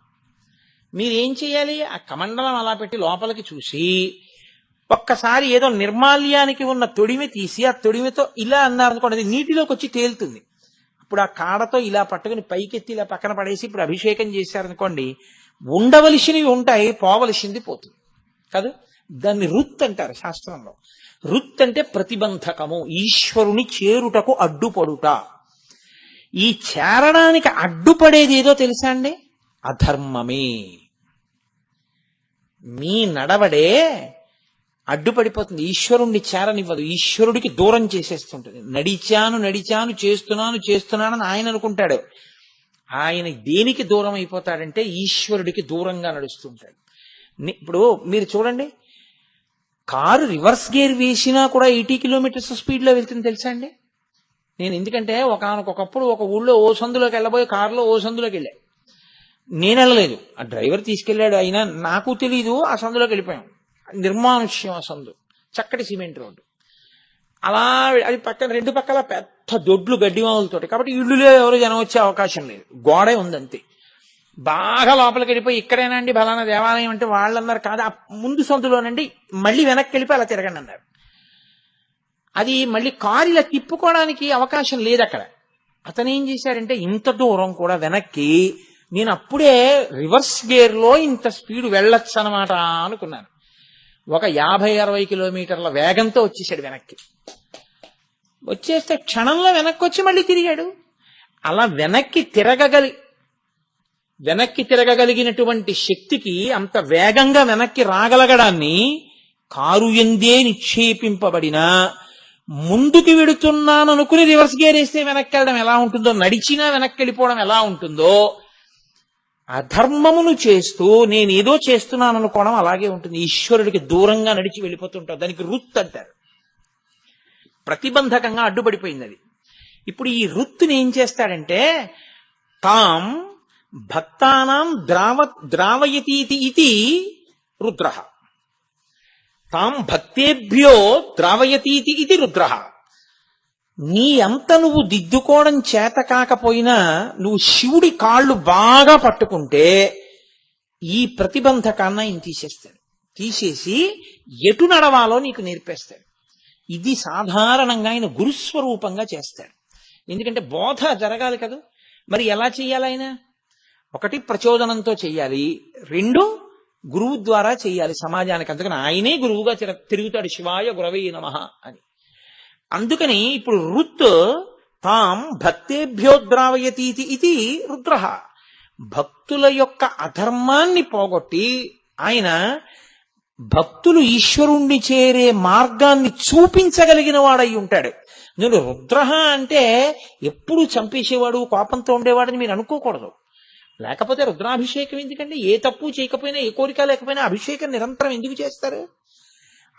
మీరేం చేయాలి? ఆ కమండలం అలా పెట్టి లోపలికి చూసి ఒక్కసారి ఏదో నిర్మాల్యానికి ఉన్న తొడిమి తీసి ఆ తొడిమితో ఇలా అన్నారనుకోండి, అది నీటిలోకి వచ్చి తేలుతుంది. ఇప్పుడు ఆ కాడతో ఇలా పట్టుకుని పైకెత్తి ఇలా పక్కన పడేసి ఇప్పుడు అభిషేకం చేశారనుకోండి, ఉండవలసినవి ఉంటాయి, పోవలసింది పోతుంది కాదు. దాన్ని రుత్ అంటారు శాస్త్రంలో. రుత్ అంటే ప్రతిబంధకము, ఈశ్వరుని చేరుటకు అడ్డుపడుట. ఈ చేరడానికి అడ్డుపడేది ఏదో తెలుసా అండి? అధర్మమే. మీ నడవడే అడ్డుపడిపోతుంది, ఈశ్వరుణ్ణి చేరనివ్వదు, ఈశ్వరుడికి దూరం చేసేస్తుంటుంది. నడిచాను చేస్తున్నానని ఆయన అనుకుంటాడు. ఆయన దేనికి దూరం అయిపోతాడంటే ఈశ్వరుడికి దూరంగా నడుస్తుంటాడు. ఇప్పుడు మీరు చూడండి, కారు రివర్స్ గేర్ వేసినా కూడా 80 కిలోమీటర్స్ స్పీడ్లో వెళ్తుంది తెలుసా అండి? నేను ఎందుకంటే ఒకప్పుడు ఒక ఊళ్ళో ఓ సందులోకి వెళ్ళబోయి కారులో ఓ సందులోకి వెళ్ళా. నేను వెళ్ళలేదు, ఆ డ్రైవర్ తీసుకెళ్లాడు. అయినా నాకు తెలీదు, ఆ సందులోకి వెళ్ళిపోయాం. నిర్మానుష్యం ఆ సందు, చక్కటి సిమెంట్ రోడ్డు. అలా అది పక్కన రెండు పక్కల పెద్ద దొడ్లు గడ్డిమావులతోటి, కాబట్టి ఇళ్ళులో ఎవరు జనం వచ్చే అవకాశం లేదు, గోడే ఉందంతే. బాగా లోపలికి వెళ్ళిపోయి ఇక్కడేనా అండి బలానా దేవాలయం అంటే వాళ్ళు అన్నారు కాదు, ఆ ముందు సందులోనండి, మళ్ళీ వెనక్కి వెళ్ళిపోయి అలా తిరగండి అన్నారు. అది మళ్ళీ కారు ఇలా తిప్పుకోవడానికి అవకాశం లేదు అక్కడ. అతను ఏం చేశాడంటే ఇంత దూరం కూడా వెనక్కి, నేను అప్పుడే రివర్స్ గేర్ లో ఇంత స్పీడ్ వెళ్ళొచ్చు అనమాట అనుకున్నాను. ఒక 50-60 కిలోమీటర్ల వేగంతో వచ్చేసాడు వెనక్కి. వచ్చేస్తే క్షణంలో వెనక్కి వచ్చి మళ్ళీ తిరిగాడు. అలా వెనక్కి తిరగగలిగినటువంటి శక్తికి, అంత వేగంగా వెనక్కి రాగలగడాన్ని కారు ఎందే నిక్షేపింపబడిన, ముందుకు వెడుతున్నాననుకుని రివర్స్ గేర్ వేస్తే వెనక్కి వెళ్ళడం ఎలా ఉంటుందో, నడిచినా వెనక్కి వెళ్ళిపోవడం ఎలా ఉంటుందో, అధర్మమును చేస్తూ నేనేదో చేస్తున్నాను అనుకోవడం అలాగే ఉంటుంది. ఈశ్వరుడికి దూరంగా నడిచి వెళ్ళిపోతుంటారు. దానికి రుత్ అంటారు. ప్రతిబంధకంగా అడ్డుపడిపోయింది అది. ఇప్పుడు ఈ రుత్తుని ఏం చేస్తాడంటే, తాం భక్తానాం ద్రావయతీతి ఇది రుద్రః, తాం భక్తేభ్యో ద్రావయతీతి ఇది రుద్రః. నీ అంత నువ్వు దిద్దుకోవడం చేత కాకపోయినా నువ్వు శివుడి కాళ్ళు బాగా పట్టుకుంటే ఈ ప్రతిబంధకాన్ని ఆయన తీసేస్తాడు. తీసేసి ఎటు నడవాలో నీకు నేర్పేస్తాడు. ఇది సాధారణంగా ఆయన గురుస్వరూపంగా చేస్తాడు. ఎందుకంటే బోధ జరగాలి కదా. మరి ఎలా చెయ్యాలి ఆయన? ఒకటి ప్రచోదనంతో చెయ్యాలి, రెండు గురువు ద్వారా చెయ్యాలి సమాజానికి. అందుకని ఆయనే గురువుగా తిరుగుతాడు, శివాయ గురవే నమః అని. అందుకని ఇప్పుడు రుత్ తాం భక్తేభ్యో ద్రావయతీతి ఇది రుద్రః. భక్తుల యొక్క అధర్మాన్ని పోగొట్టి ఆయన భక్తులు ఈశ్వరుణ్ణి చేరే మార్గాన్ని చూపించగలిగిన వాడై ఉంటాడు. నేను రుద్రః అంటే ఎప్పుడు చంపేసేవాడు, కోపంతో ఉండేవాడని మీరు అనుకోకూడదు. లేకపోతే రుద్రాభిషేకం ఎందుకంటే, ఏ తప్పు చేయకపోయినా, ఏ కోరిక లేకపోయినా అభిషేకం నిరంతరం ఎందుకు చేస్తారు?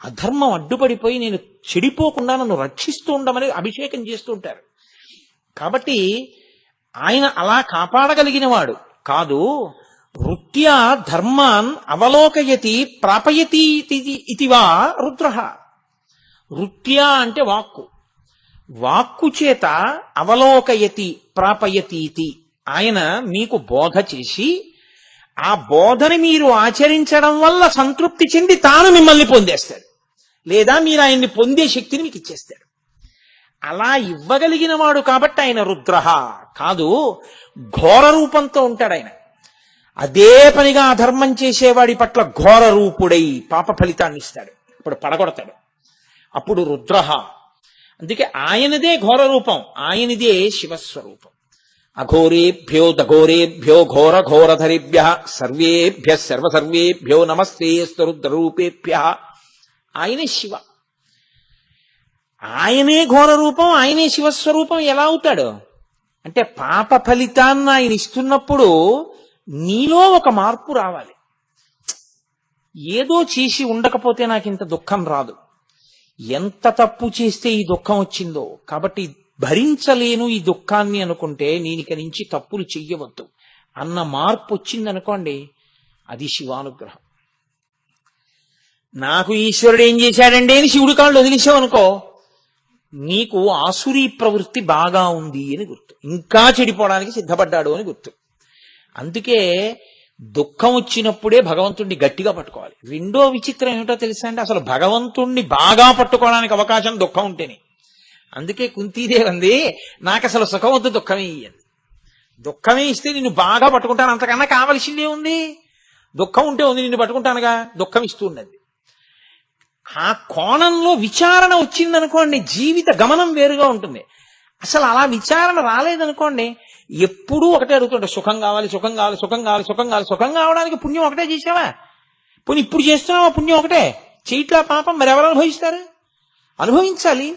అధర్మం అడ్డుపడిపోయి నేను చెడిపోకుండా నన్ను రక్షిస్తూ ఉండమని అభిషేకం చేస్తూ ఉంటారు. కాబట్టి ఆయన అలా కాపాడగలిగిన వాడు కాదు. వృత్యా ధర్మాన్ అవలోకయతి ప్రాపయతి ఇతివా రుద్రః. వృత్యా అంటే వాక్కు, వాక్కు చేత అవలోకయతి ప్రాపయతీతి. ఆయన మీకు బోధ చేసి ఆ బోధని మీరు ఆచరించడం వల్ల సంతృప్తి చెంది తాను మిమ్మల్ని పొందేస్తాడు, లేదా మీరు ఆయన్ని పొందే శక్తిని మీకు ఇచ్చేస్తాడు. అలా ఇవ్వగలిగిన వాడు కాబట్టి ఆయన రుద్రః కాదు. ఘోర రూపంతో ఉంటాడు ఆయన. అదే పనిగా అధర్మం చేసేవాడి పట్ల ఘోర రూపుడై పాప ఫలితాన్ని ఇస్తాడు, ఇప్పుడు పడగొడతాడు. అప్పుడు రుద్రః. అందుకే ఆయనదే ఘోర రూపం, ఆయనదే శివస్వరూపం. అఘోరేభ్యో దఘోరేభ్యో ఘోర ఘోరధరిభ్యః సర్వేభ్యః సర్వసర్వేభ్యో నమస్తేస్తు రుద్రరూపేభ్యః. ఆయనే శివ, ఆయనే ఘోర రూపం, ఆయనే శివస్వరూపం. ఎలా అవుతాడు అంటే, పాప ఫలితాన్ని ఆయన ఇస్తున్నప్పుడు నీలో ఒక మార్పు రావాలి. ఏదో చేసి ఉండకపోతే నాకు ఇంత దుఃఖం రాదు, ఎంత తప్పు చేస్తే ఈ దుఃఖం వచ్చిందో, కాబట్టి భరించలేను ఈ దుఃఖాన్ని అనుకుంటే నేను ఇక నుంచి తప్పులు చెయ్యవద్దు అన్న మార్పు వచ్చిందనుకోండి, అది శివానుగ్రహం. నాకు ఈశ్వరుడు ఏం చేశాడండి అని శివుడి కాళ్ళు వదిలేసావు అనుకో, నీకు ఆసురీ ప్రవృత్తి బాగా ఉంది అని గుర్తు, ఇంకా చెడిపోవడానికి సిద్ధపడ్డాడు అని గుర్తు. అందుకే దుఃఖం వచ్చినప్పుడే భగవంతుణ్ణి గట్టిగా పట్టుకోవాలి. రెండో విచిత్రం ఏమిటో తెలుసా అండి, అసలు భగవంతుణ్ణి బాగా పట్టుకోవడానికి అవకాశం దుఃఖం ఉంటేనే. అందుకే కుంతీదేవి అంది, నాకు అసలు సుఖం వద్దు, దుఃఖమే ఇయ్యండి. దుఃఖమే ఇస్తే నిన్ను బాగా పట్టుకుంటాను, అంతకన్నా కావలసిందే ఉంది. దుఃఖం ఉంటే ఉంది, నిన్ను పట్టుకుంటానుగా, దుఃఖం ఇస్తూ ఉన్నది. ఆ కోణంలో విచారణ వచ్చిందనుకోండి, జీవిత గమనం వేరుగా ఉంటుంది. అసలు అలా విచారణ రాలేదనుకోండి, ఎప్పుడూ ఒకటే అడుగుతుంటే సుఖం కావాలి, సుఖం కావాలి, సుఖం కావాలి, సుఖం కావాలి. సుఖం కావడానికి పుణ్యం ఒకటే చేసావా? పోనీ ఇప్పుడు చేస్తున్నావా పుణ్యం ఒకటే? చేయట్లా పాపం, మరి ఎవరు అనుభవిస్తారు? అనుభవించాలి.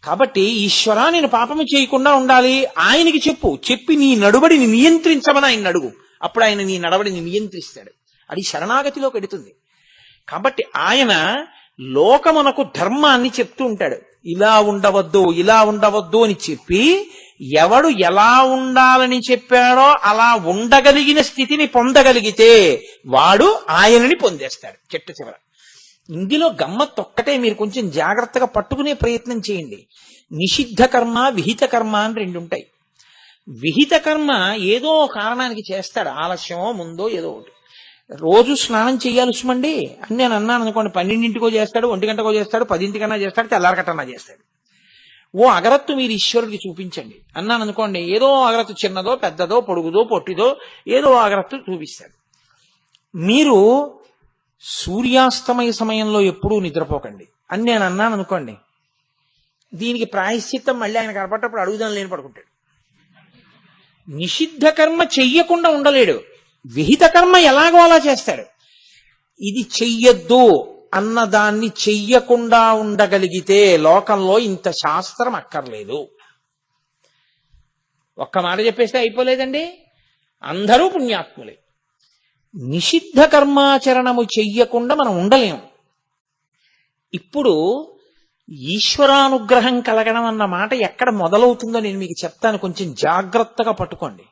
కాబట్టి ఈశ్వరా నేను పాపము చేయకుండా ఉండాలి, ఆయనకి చెప్పి నీ నడుబడిని నియంత్రించమని ఆయన అడుగు. అప్పుడు ఆయన నీ నడవడిని నియంత్రిస్తాడు. అది శరణాగతిలోకి వెడుతుంది. కాబట్టి ఆయన లోకమునకు ధర్మాన్ని చెప్తూ ఉంటాడు. ఇలా ఉండవద్దు, ఇలా ఉండవద్దు అని చెప్పి, ఎవడు ఎలా ఉండాలని చెప్పాడో అలా ఉండగలిగిన స్థితిని పొందగలిగితే వాడు ఆయనని పొందేస్తాడు చెట్టు చివర. ఇందులో గమ్మత్తొక్కటే, మీరు కొంచెం జాగ్రత్తగా పట్టుకునే ప్రయత్నం చేయండి. నిషిద్ధ కర్మ, విహిత కర్మ అని రెండు ఉంటాయి. విహిత కర్మ ఏదో కారణానికి చేస్తాడు, ఆలస్యమో ముందో ఏదో ఒకటి. రోజు స్నానం చేయాలి సుమండి అని నేను అన్నాను అనుకోండి, 12 చేస్తాడు, 1 చేస్తాడు, 10 చేస్తాడు, తెల్లారకట్టన్నా చేస్తాడు. ఓ అగరత్తు మీరు ఈశ్వరుడికి చూపించండి అన్నాను అనుకోండి, ఏదో అగరత్తు చిన్నదో పెద్దదో పొడుగుదో పొట్టిదో ఏదో అగరత్తు చూపిస్తాడు. మీరు సూర్యాస్తమయ సమయంలో ఎప్పుడూ నిద్రపోకండి అని నేను అన్నాను అనుకోండి, దీనికి ప్రాయశ్చిత్తం మళ్ళీ ఆయన కనపడ్డప్పుడు అడుగుదాం లేని పడుకుంటాడు. నిషిద్ధ కర్మ చెయ్యకుండా ఉండలేడు, విహిత కర్మ ఎలాగో అలా చేస్తాడు. ఇది చెయ్యొద్దు అన్నదాన్ని చెయ్యకుండా ఉండగలిగితే లోకంలో ఇంత శాస్త్రం అక్కర్లేదు. ఒక్క మాట చెప్పేస్తే అయిపోలేదండి, అందరూ పుణ్యాత్ములే. నిషిద్ధ కర్మాచరణము చెయ్యకుండా మనం ఉండలేము. ఇప్పుడు ఈశ్వరానుగ్రహం కలగడం అన్న మాట ఎక్కడ మొదలవుతుందో నేను మీకు చెప్తాను, కొంచెం జాగ్రత్తగా పట్టుకోండి.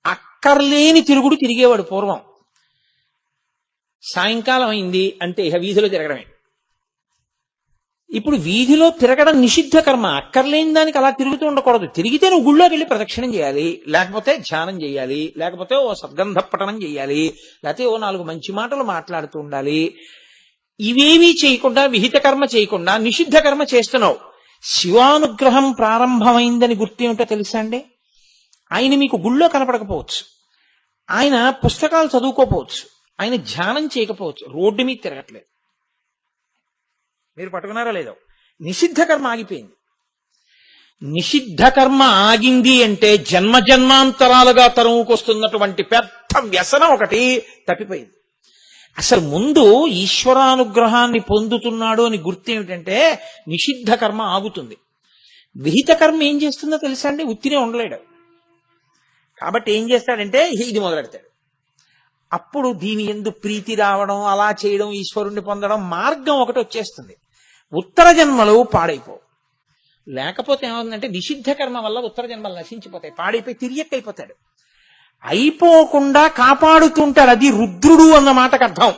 అక్కర్లేని తిరుగుడు తిరిగేవాడు పూర్వం. సాయంకాలం అయింది అంటే ఇక వీధిలో తిరగడమే. ఇప్పుడు వీధిలో తిరగడం నిషిద్ధ కర్మ. అక్కర్లేని దానికి అలా తిరుగుతూ ఉండకూడదు. తిరిగితే నువ్వు గుళ్ళోకి వెళ్ళి ప్రదక్షిణం చేయాలి, లేకపోతే ధ్యానం చేయాలి, లేకపోతే ఓ సద్గంధ పఠనం చేయాలి, లేకపోతే ఓ 4 మంచి మాటలు మాట్లాడుతూ ఉండాలి. ఇవేమీ చేయకుండా, విహిత కర్మ చేయకుండా నిషిద్ధ కర్మ చేస్తున్నావు. శివానుగ్రహం ప్రారంభమైందని గుర్తేమిటో తెలుసా అండి? ఆయన మీకు గుళ్ళో కనపడకపోవచ్చు, ఆయన పుస్తకాలు చదువుకోపోవచ్చు, ఆయన ధ్యానం చేయకపోవచ్చు, రోడ్డు మీద తిరగట్లేదు. మీరు పట్టుకున్నారా లేదో? నిషిద్ధ కర్మ ఆగిపోయింది. నిషిద్ధ కర్మ ఆగింది అంటే జన్మజన్మాంతరాలుగా తరువుకొస్తున్నటువంటి పెద్ద వ్యసనం ఒకటి తప్పిపోయింది. అసలు ముందు ఈశ్వరానుగ్రహాన్ని పొందుతున్నాడు అని గుర్తేమిటంటే నిషిద్ధ కర్మ ఆగుతుంది. విహిత కర్మ ఏం చేస్తుందో తెలుసా అండి? ఉత్తినే ఉండలేడు. కాబట్టి ఏం చేస్తాడంటే ఇది మొదలెడతాడు. అప్పుడు దీని యందు ప్రీతి రావడం, అలా చేయడం, ఈశ్వరుణ్ణి పొందడం మార్గం ఒకటి వచ్చేస్తుంది. ఉత్తర జన్మలు పాడైపోవు. లేకపోతే ఏమవుతుందంటే నిషిద్ధ కర్మ వల్ల ఉత్తర జన్మలు నశించిపోతాయి, పాడైపోయి తిరియక్కైపోతాడు. అయిపోకుండా కాపాడుతుంటాడు. అది రుద్రుడు అన్న మాటకు అర్థం.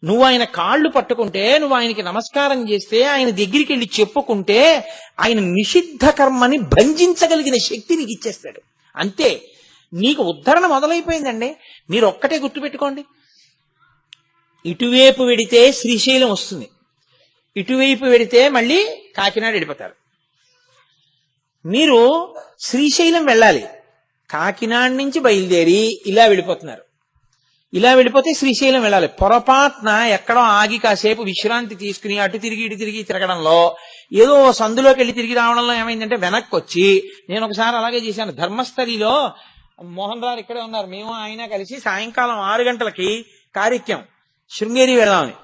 నువ్వు ఆయన కాళ్ళు పట్టుకుంటే, నువ్వు ఆయనకి నమస్కారం చేస్తే, ఆయన దగ్గరికి వెళ్ళి చెప్పుకుంటే ఆయన నిషిద్ధ కర్మని భంజించగలిగిన శక్తి నీకు ఇచ్చేస్తాడు. అంతే, నీకు ఉద్ధరణ మొదలైపోయిందండి. మీరు ఒక్కటే గుర్తుపెట్టుకోండి, ఇటువైపు వెడితే శ్రీశైలం వస్తుంది, ఇటువైపు వెడితే మళ్ళీ కాకినాడ వెళ్ళిపోతారు. మీరు శ్రీశైలం వెళ్ళాలి, కాకినాడ నుంచి బయలుదేరి ఇలా వెళ్ళిపోతున్నారు. ఇలా వెళ్ళిపోతే శ్రీశైలం వెళ్ళాలి. పొరపాటున ఎక్కడో ఆగి కాసేపు విశ్రాంతి తీసుకుని అటు తిరిగి ఇటు తిరిగి తిరగడంలో, ఏదో సందులోకి వెళ్ళి తిరిగి రావడంలో ఏమైందంటే వెనక్కి వచ్చి, నేను ఒకసారి అలాగే చేశాను. ధర్మస్థలిలో మోహన్ రావు ఇక్కడే ఉన్నారు, మేము ఆయన కలిసి సాయంకాలం 6 గంటలకి కార్యక్రమం శృంగేరి వెళ్దామని,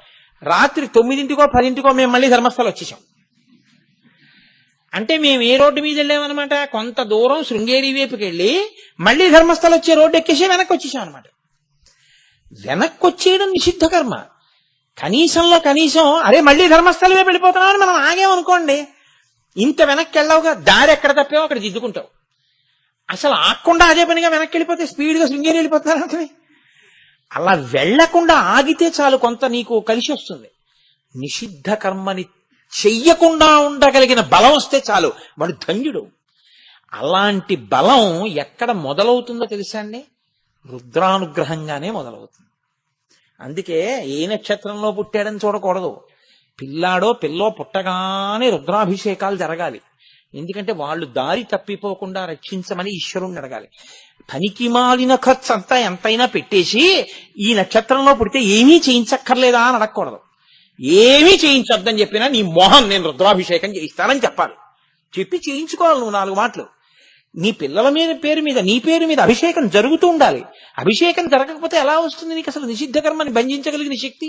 రాత్రి 9కో 10కో మేము మళ్ళీ ధర్మస్థలం వచ్చేసాం. అంటే మేము ఏ రోడ్డు మీద వెళ్ళామన్నమాట, కొంత దూరం శృంగేరి వైపుకి వెళ్ళి మళ్ళీ ధర్మస్థలం వచ్చే రోడ్డు ఎక్కేసి వెనక్కి వచ్చేసాం అనమాట. వెనక్కి వచ్చేయడం నిషిద్ధ కర్మ. కనీసంలో కనీసం అరే మళ్ళీ ధర్మస్థలం వైపు వెళ్ళిపోతున్నామని మనం ఆగామనుకోండి, ఇంత వెనక్కి వెళ్ళావుగా, దారి ఎక్కడ తప్పావో అక్కడ దిద్దుకుంటావు. అసలు ఆగకుండా అదే పనిగా వెనక్కి వెళ్ళిపోతే స్పీడ్గా శృంగేరి వెళ్ళిపోతున్నారు. అలా వెళ్లకుండా ఆగితే చాలు, కొంత నీకు కలిసి వస్తుంది. నిషిద్ధ కర్మని చెయ్యకుండా ఉండగలిగిన బలం వస్తే చాలు, వాడు ధన్యుడు. అలాంటి బలం ఎక్కడ మొదలవుతుందో తెలుసా అండి? రుద్రానుగ్రహంగానే మొదలవుతుంది. అందుకే ఏ నక్షత్రంలో పుట్టాడని చూడకూడదు. పిల్లాడో పిల్లో పుట్టగానే రుద్రాభిషేకాలు జరగాలి. ఎందుకంటే వాళ్ళు దారి తప్పిపోకుండా రక్షించమని ఈశ్వరుణ్ణి అడగాలి. పనికి మాలిన ఖర్చు అంతా ఎంతైనా పెట్టేసి ఈ నక్షత్రంలో పుడితే ఏమీ చేయించక్కర్లేదా అని అడగకూడదు. ఏమీ చేయించొద్దని చెప్పినా నీ మోహన్ నేను రుద్రాభిషేకం చేయిస్తానని చెప్పాలి. చెప్పి చేయించుకోవాలి నువ్వు 4 మాటలు. నీ పిల్లల పేరు మీద నీ పేరు మీద అభిషేకం జరుగుతూ ఉండాలి. అభిషేకం జరగకపోతే ఎలా వస్తుంది నీకు అసలు నిషిద్ధ కర్మని బంధించగలిగిన శక్తి?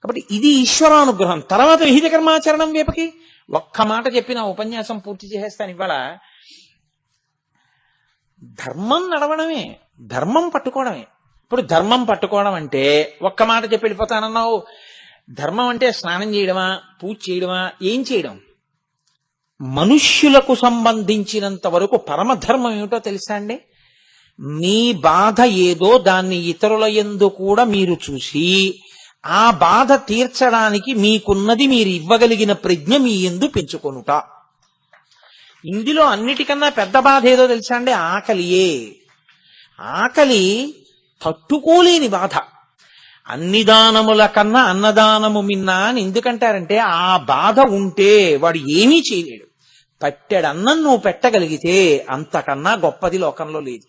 కాబట్టి ఇది ఈశ్వరానుగ్రహం. తర్వాత విహిత కర్మాచరణం వేపకి ఒక్క మాట చెప్పి నా ఉపన్యాసం పూర్తి చేసేస్తాను. ఇవాళ ధర్మం నడవడమే, ధర్మం పట్టుకోవడమే. ఇప్పుడు ధర్మం పట్టుకోవడం అంటే ఒక్క మాట చెప్పి వెళ్ళిపోతానన్నావు. ధర్మం అంటే స్నానం చేయడమా, పూజ చేయడమా, ఏం చేయడం? మనుష్యులకు సంబంధించినంత వరకు పరమధర్మం ఏమిటో తెలుసా అండి? మీ బాధ ఏదో దాన్ని ఇతరుల యందు కూడా మీరు చూసి ఆ బాధ తీర్చడానికి మీకున్నది మీరు ఇవ్వగలిగిన ప్రజ్ఞ మీ యందు పెంచుకొనుట. ఇందులో అన్నిటికన్నా పెద్ద బాధ ఏదో తెలుసా అండి? ఆకలియే. ఆకలి తట్టుకోలేని బాధ. అన్ని దానముల కన్నా అన్నదానము మిన్నా అని ఎందుకంటారంటే ఆ బాధ ఉంటే వాడు ఏమీ చేయలేడు. పట్టెడు అన్నం నువ్వు పెట్టగలిగితే అంతకన్నా గొప్పది లోకంలో లేదు.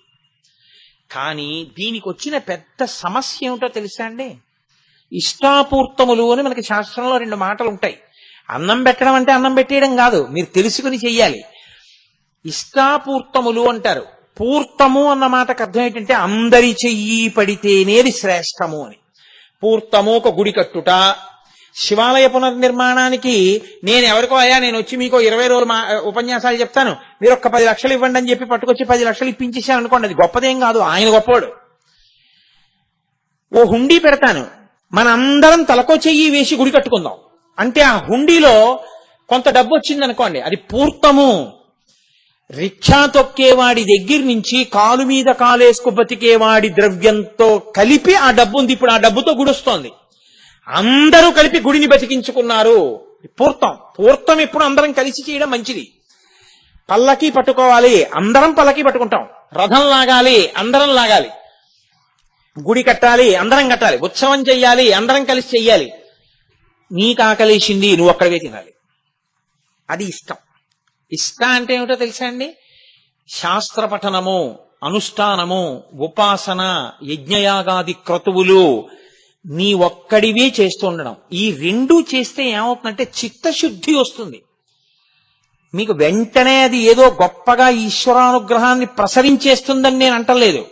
కానీ దీనికి వచ్చిన పెద్ద సమస్య ఏమిటో తెలుసా అండి? ఇష్టాపూర్తములు అని మనకి శాస్త్రంలో 2 మాటలు ఉంటాయి. అన్నం పెట్టడం అంటే అన్నం పెట్టేయడం కాదు, మీరు తెలుసుకుని చెయ్యాలి. ఇష్టాపూర్తములు అంటారు. పూర్తము అన్న మాటకు అర్థం ఏంటంటే అందరి చెయ్యి పడితేనేది శ్రేష్టము అని. పూర్తము ఒక గుడి కట్టుట, శివాలయ పునర్నిర్మాణానికి నేను ఎవరికో అయ్యా నేను వచ్చి మీకు 20 రోజులు ఉపన్యాసాలు చెప్తాను, మీరు ఒక్క 10 లక్షలు ఇవ్వండి అని చెప్పి పట్టుకొచ్చి 10 లక్షలు ఇప్పించేసాను అనుకోండి, అది గొప్పదేం కాదు, ఆయన గొప్పవాడు. ఓ హుండీ పెడతాను, మనందరం తలకో చెయ్యి వేసి గుడి కట్టుకుందాం అంటే ఆ హుండీలో కొంత డబ్బు వచ్చింది అనుకోండి, అది పూర్తము. రిక్షా తొక్కేవాడి దగ్గర నుంచి కాలు మీద కాలేసుకు బతికేవాడి ద్రవ్యంతో కలిపి ఆ డబ్బు ఉంది. ఇప్పుడు ఆ డబ్బుతో గుడి వస్తోంది. అందరూ కలిపి గుడిని బతికించుకున్నారు. పూర్తం ఎప్పుడు అందరం కలిసి చేయడం మంచిది. పల్లకి పట్టుకోవాలి, అందరం పల్లకి పట్టుకుంటాం. రథం లాగాలి, అందరం లాగాలి. గుడి కట్టాలి, అందరం కట్టాలి. ఉత్సవం చెయ్యాలి, అందరం కలిసి చెయ్యాలి. నీకు ఆకలేసింది, నువ్వు ఒక్కడివే తినాలి. అది ఇష్టం. ఇష్టం అంటే ఏమిటో తెలుసా అండి? శాస్త్ర పఠనము, అనుష్ఠానము, ఉపాసన, యజ్ఞయాగాది క్రతువులు నీ ఒక్కడివే చేస్తూ ఉండడం. ఈ 2 చేస్తే ఏమవుతుందంటే చిత్తశుద్ధి వస్తుంది. మీకు వెంటనే అది ఏదో గొప్పగా ఈశ్వరానుగ్రహాన్ని ప్రసరించేస్తుందని నేను అంటలేదు.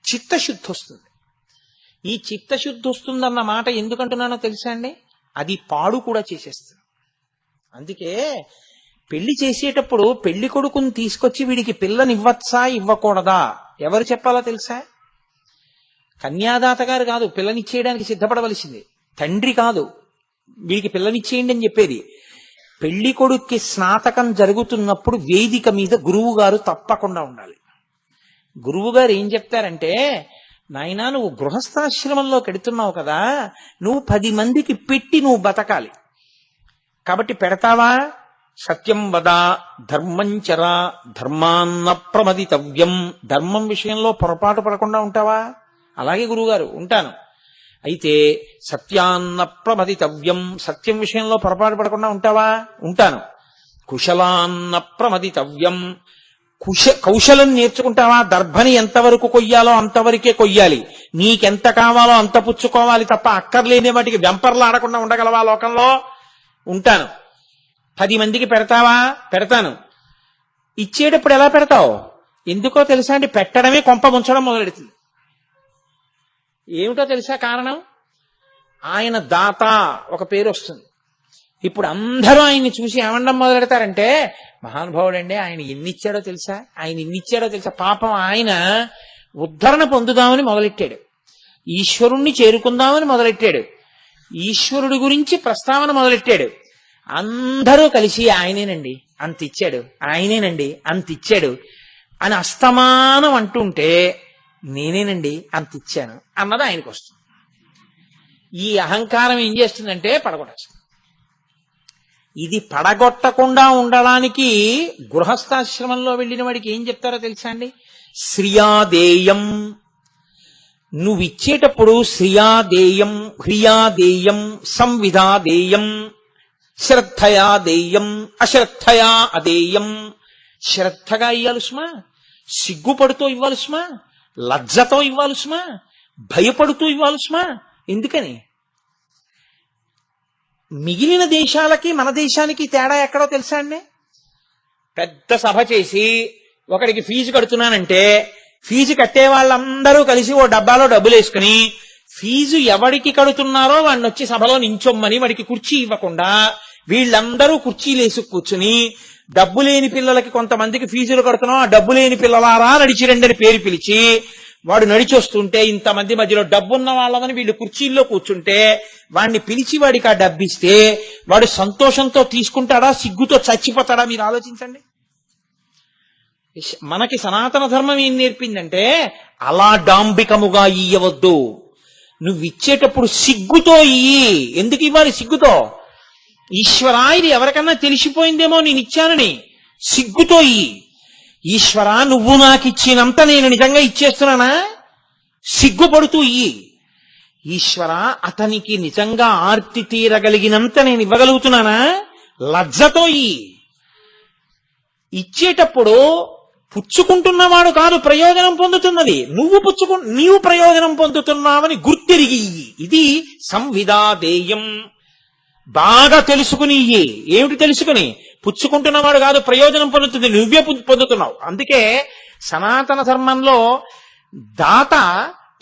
చిత్తశుద్ధి వస్తుంది. ఈ చిత్తశుద్ధి వస్తుందన్న మాట ఎందుకంటున్నానో తెలుసా అండి? అది పాడు కూడా చేసేస్తుంది. అందుకే పెళ్లి చేసేటప్పుడు పెళ్లి కొడుకుని తీసుకొచ్చి వీడికి పిల్లనివ్వచ్చా ఇవ్వకూడదా ఎవరు చెప్పాలో తెలుసా? కన్యాదాత గారు కాదు పిల్లనిచ్చేయడానికి సిద్ధపడవలసింది, తండ్రి కాదు వీడికి పిల్లనిచ్చేయండి అని చెప్పేది. పెళ్లి కొడుక్కి స్నాతకం జరుగుతున్నప్పుడు వేదిక మీద గురువు గారు తప్పకుండా ఉండాలి. గురువు గారు ఏం చెప్తారంటే, నాయనా నువ్వు గృహస్థాశ్రమంలో పెడుతున్నావు కదా, నువ్వు 10 మందికి పెట్టి నువ్వు బతకాలి. కాబట్టి పెడతావా? సత్యం వద ధర్మంచర ధర్మాన్న ప్రమదితవ్యం. ధర్మం విషయంలో పొరపాటు పడకుండా ఉంటావా? అలాగే గురువుగారు ఉంటాను. అయితే సత్యాన్న ప్రమదితవ్యం, సత్యం విషయంలో పొరపాటు పడకుండా ఉంటావా? ఉంటాను. కుశలాన్న ప్రమదితవ్యం, కౌశలం నేర్చుకుంటావా? దర్భని ఎంతవరకు కొయ్యాలో అంతవరకే కొయ్యాలి, నీకెంత కావాలో అంత పుచ్చుకోవాలి తప్ప అక్కర్లేని వాటికి వెంపర్లాడకుండా ఉండగలవా లోకంలో? ఉంటాను. 10 మందికి పెడతావా? పెడతాను. ఇచ్చేటప్పుడు ఎలా పెడతావు? ఎందుకో తెలుసా అండి? పెట్టడమే కొంప ముంచడం మొదలెడుతుంది. ఏమిటో తెలుసా కారణం? ఆయన దాత ఒక పేరు వస్తుంది. ఇప్పుడు అందరూ ఆయన్ని చూసి ఏమండం మొదలెడతారంటే, మహానుభావుడండి, ఆయన ఎన్ని ఇచ్చాడో తెలుసా, ఆయన ఇన్ని ఇచ్చాడో తెలుసా. పాపం ఆయన ఉద్ధరణ పొందుదామని మొదలెట్టాడు, ఈశ్వరుణ్ణి చేరుకుందామని మొదలెట్టాడు, ఈశ్వరుడి గురించి ప్రస్తావన మొదలెట్టాడు. అందరూ కలిసి ఆయనేనండి అంత ఇచ్చాడు, ఆయనేనండి అంత ఇచ్చాడు అని అస్తమానం అంటుంటే, నేనేనండి అంత ఇచ్చాను అన్నది ఆయనకు వస్తుంది. ఈ అహంకారం ఏం చేస్తుందంటే పడగొట్టేస్తుంది. ఇది పడగొట్టకుండా ఉండడానికి గృహస్థాశ్రమంలో వెళ్ళిన వాడికి ఏం చెప్తారో తెలుసా అండి? శ్రియాదేయం నువ్వు ఇచ్చేటప్పుడు శ్రియాదేయం హ్రియాదేయం సంవిధాదేయం శ్రద్ధయాదేయం అశ్రద్ధయా అదేయం. శ్రద్ధగా ఇవ్వాలి సుమా, సిగ్గుపడుతూ ఇవ్వాలి సుమా, లజ్జతో ఇవ్వాలి సుమా, భయపడుతూ ఇవ్వాలి సుమా. ఎందుకని? మిగిలిన దేశాలకి మన దేశానికి తేడా ఎక్కడో తెలుసా అండి? పెద్ద సభ చేసి ఒకడికి ఫీజు కడుతున్నానంటే ఫీజు కట్టే వాళ్ళందరూ కలిసి ఓ డబ్బాలో డబ్బులు వేసుకుని ఫీజు ఎవడికి కడుతున్నారో వాడిని వచ్చి సభలో నించొమ్మని వాడికి కుర్చీ ఇవ్వకుండా వీళ్ళందరూ కుర్చీలు వేసి కూర్చుని డబ్బు లేని పిల్లలకి కొంతమందికి ఫీజులు కడుతున్నాం, ఆ డబ్బు లేని పిల్లలారా నడిచిరండి అని పేరు పిలిచి వాడు నడిచి వస్తుంటే ఇంతమంది మధ్యలో డబ్బున్న వాళ్ళమని వీళ్ళు కుర్చీల్లో కూర్చుంటే వాడిని పిలిచి వాడికి ఆ డబ్బిస్తే వాడు సంతోషంతో తీసుకుంటాడా, సిగ్గుతో చచ్చిపోతాడా? మీరు ఆలోచించండి. మనకి సనాతన ధర్మం ఏం నేర్పిందంటే అలా డాంబికముగా ఇయ్యవద్దు. నువ్వు ఇచ్చేటప్పుడు సిగ్గుతో ఇయ్యి. ఎందుకు ఇవ్వాలి సిగ్గుతో? ఈశ్వరా ఇది ఎవరికన్నా తెలిసిపోయిందేమో నేను ఇచ్చానని సిగ్గుతో ఇయ్యి. ఈశ్వరా నువ్వు నాకు ఇచ్చినంత నేను నిజంగా ఇచ్చేస్తున్నానా? సిగ్గుపడుతూ ఇయ్యి. ఈశ్వరా అతనికి నిజంగా ఆర్తి తీరగలిగినంత నేను ఇవ్వగలుగుతున్నానా? లజ్జతో ఇయ్యి. ఇచ్చేటప్పుడు పుచ్చుకుంటున్నవాడు కాదు ప్రయోజనం పొందుతున్నది, నీవు ప్రయోజనం పొందుతున్నావని గుర్తిరిగి. ఇది సంవిధాదేయం. బాగా తెలుసుకుని ఇయ్యి. ఏమిటి తెలుసుకుని? పుచ్చుకుంటున్నవాడు కాదు ప్రయోజనం పొందుతుంది, నువ్వే పొందుతున్నావు. అందుకే సనాతన ధర్మంలో దాత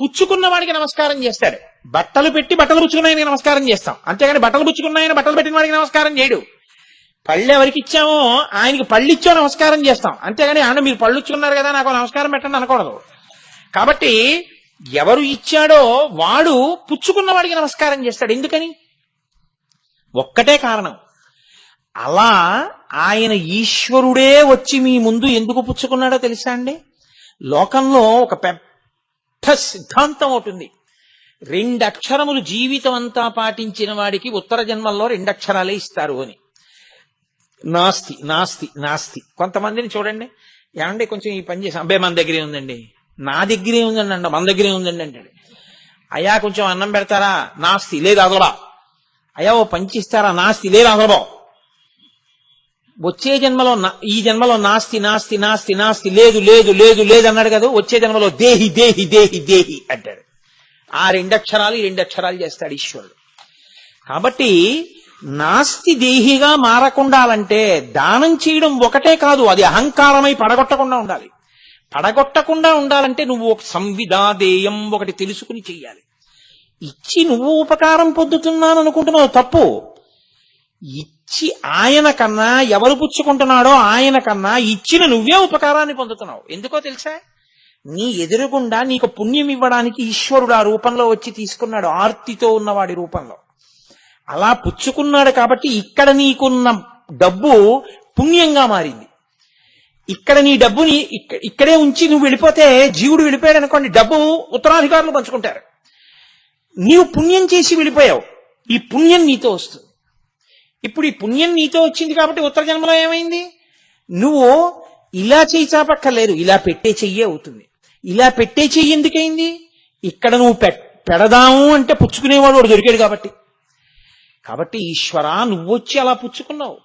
పుచ్చుకున్న వాడికి నమస్కారం చేస్తాడు. బట్టలు పెట్టి బట్టలు పుచ్చుకున్నాయని నమస్కారం చేస్తాం, అంతేగాని బట్టలు పుచ్చుకున్నాయని బట్టలు పెట్టిన వాడికి నమస్కారం చేయడు. పళ్ళు ఎవరికి ఇచ్చామో ఆయనకి పళ్ళు ఇచ్చో నమస్కారం చేస్తాం, అంతేగాని ఆయన మీరు పళ్ళు ఇచ్చుకున్నారు కదా నాకు నమస్కారం పెట్టండి అనకూడదు. కాబట్టి ఎవరు ఇచ్చాడో వాడు పుచ్చుకున్న వాడికి నమస్కారం చేస్తాడు. ఎందుకని? ఒక్కటే కారణం. అలా ఆయన ఈశ్వరుడే వచ్చి మీ ముందు ఎందుకు పుచ్చుకున్నాడో తెలుసా అండి? లోకంలో ఒక పెద్ద సిద్ధాంతం అవుతుంది. 2 అక్షరములు జీవితం అంతా పాటించిన వాడికి ఉత్తర జన్మల్లో 2 అక్షరాలే ఇస్తారు అని. నాస్తి నాస్తి నాస్తి. కొంతమందిని చూడండి, ఏమంటే కొంచెం ఈ పని చేసాం, అబ్బాయి మన దగ్గరే ఉందండి, నా దగ్గరే ఉందండి అంట, మన దగ్గరే ఉందండి అంటాడు. అయ్యా కొంచెం అన్నం పెడతారా? నాస్తి, లేదు అదలబా. అయ్యా ఓ పంచి ఇస్తారా? నాస్తి, లేదు అదలబా. వచ్చే జన్మలో ఈ జన్మలో నాస్తి నాస్తి నాస్తి నాస్తి, లేదు లేదు లేదు లేదు అన్నాడు కదా, వచ్చే జన్మలో దేహి దేహి దేహి దేహి అంటాడు. ఆ 2 అక్షరాలు ఈ 2 అక్షరాలు చేస్తాడు ఈశ్వరుడు. కాబట్టి నాస్తి దేహిగా మారకుండాలంటే దానం చేయడం ఒకటే కాదు, అది అహంకారమై పడగొట్టకుండా ఉండాలి. పడగొట్టకుండా ఉండాలంటే నువ్వు ఒక సంవిధాదేయం ఒకటి తెలుసుకుని చెయ్యాలి. ఇచ్చి నువ్వు ఉపకారం పొందుతున్నాను అనుకుంటున్నావు, తప్పు. ఇచ్చి ఆయన కన్నా ఎవరు పుచ్చుకుంటున్నాడో ఆయన కన్నా ఇచ్చిన నువ్వే ఉపకారాన్ని పొందుతున్నావు. ఎందుకో తెలుసా? నీ ఎదురుగుండా నీకు పుణ్యం ఇవ్వడానికి ఈశ్వరుడు ఆ రూపంలో వచ్చి తీసుకున్నాడు, ఆర్తితో ఉన్నవాడి రూపంలో. అలా పుచ్చుకున్నాడు కాబట్టి ఇక్కడ నీకున్న డబ్బు పుణ్యంగా మారింది. ఇక్కడ నీ డబ్బుని ఇక్కడే ఉంచి నువ్వు వెళ్ళిపోతే, జీవుడు వెళ్ళిపోయాడు అనుకోండి, డబ్బు ఉత్తరాధికారులు పంచుకుంటారు. నీవు పుణ్యం చేసి వెళ్ళిపోయావు, ఈ పుణ్యం నీతో వస్తుంది. ఇప్పుడు ఈ పుణ్యం నీతో వచ్చింది కాబట్టి ఉత్తర జన్మలో ఏమైంది? నువ్వు ఇలా చెయ్యి చాపక్కర్లేదు, ఇలా పెట్టే చెయ్యే అవుతుంది. ఇలా పెట్టే చెయ్యి ఎందుకైంది? ఇక్కడ నువ్వు పెడదాము అంటే పుచ్చుకునేవాడు వాడు దొరికాడు కాబట్టి. కాబట్టి ఈశ్వరా నువ్వొచ్చి అలా పుచ్చుకున్నావు.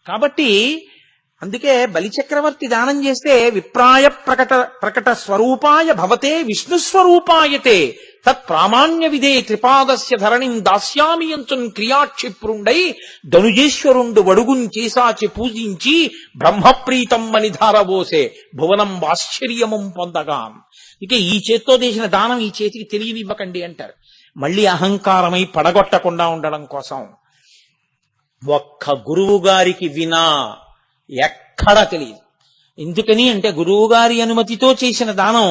కాబట్టి అందుకే బలిచక్రవర్తి దానం చేస్తే విప్రాయ ప్రకట స్వరూపాయ భవతే విష్ణుస్వరూపాయతే తత్ ప్రామాణ్య విదే త్రిపాదస్య ధరణిం దాస్యామి అంచున్ క్రియాక్షిప్రుండై ధనుజేశ్వరుండు వడుగున్ చేసాచి పూజించి బ్రహ్మప్రీతం అని ధారబోసే భువనం ఆశ్చర్యమం పొందగా. ఇక ఈ చేత్తో చేసిన దానం ఈ చేతికి తెలియనివ్వకండి అంటారు. మళ్ళీ అహంకారమై పడగొట్టకుండా ఉండడం కోసం. ఒక్క గురువు గారికి వినా ఎక్కడా తెలియదు. ఎందుకని అంటే గురువు గారి అనుమతితో చేసిన దానం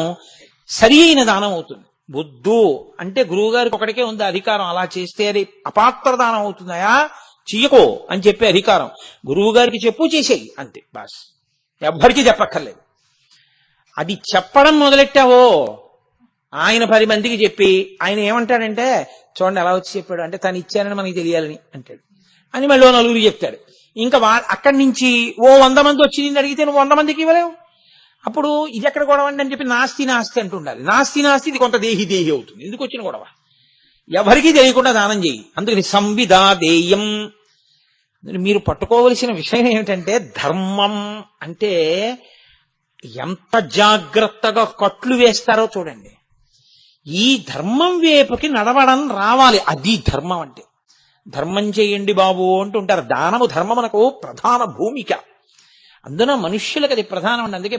సరి అయిన దానం అవుతుంది. బుద్ధు అంటే గురువు గారికి ఒకటికే ఉంది అధికారం, అలా చేస్తే అది అపాత్ర దానం అవుతుందయా చెయ్యకో అని చెప్పే అధికారం. గురువు గారికి చెప్పు, చేసేయి, అంతే బాస్, ఎవ్వరికీ చెప్పక్కర్లేదు. అది చెప్పడం మొదలెట్టావో ఆయన 10 మందికి చెప్పి ఆయన ఏమంటాడంటే, చూడండి ఎలా వచ్చి చెప్పాడు అంటే తను ఇచ్చానని మనకి తెలియాలని అంటాడు అని మళ్ళీ 9 చెప్తాడు. ఇంకా అక్కడి నుంచి ఓ 100 మంది వచ్చి నిన్ను అడిగితే నువ్వు 100 మందికి ఇవ్వలేవు. అప్పుడు ఇది ఎక్కడ గొడవ అండి అని చెప్పి నాస్తి నాస్తి అంటుండాలి. నాస్తి నాస్తి ఇది కొంత దేహి దేహి అవుతుంది. ఎందుకు వచ్చిన గొడవ? ఎవరికీ తెలియకుండా దానం చేయి. అందుకని సంవిదా దేయం. మీరు పట్టుకోవలసిన విషయం ఏమిటంటే, ధర్మం అంటే ఎంత జాగ్రత్తగా కట్లు వేస్తారో చూడండి. ఈ ధర్మం వైపుకి నడవడం రావాలి. అది ధర్మం అంటే. ధర్మం చేయండి బాబు అంటుంటారు. దానము ధర్మమునకు ప్రధాన భూమిక. అందున మనుష్యులకు అది ప్రధానం అండి. అందుకే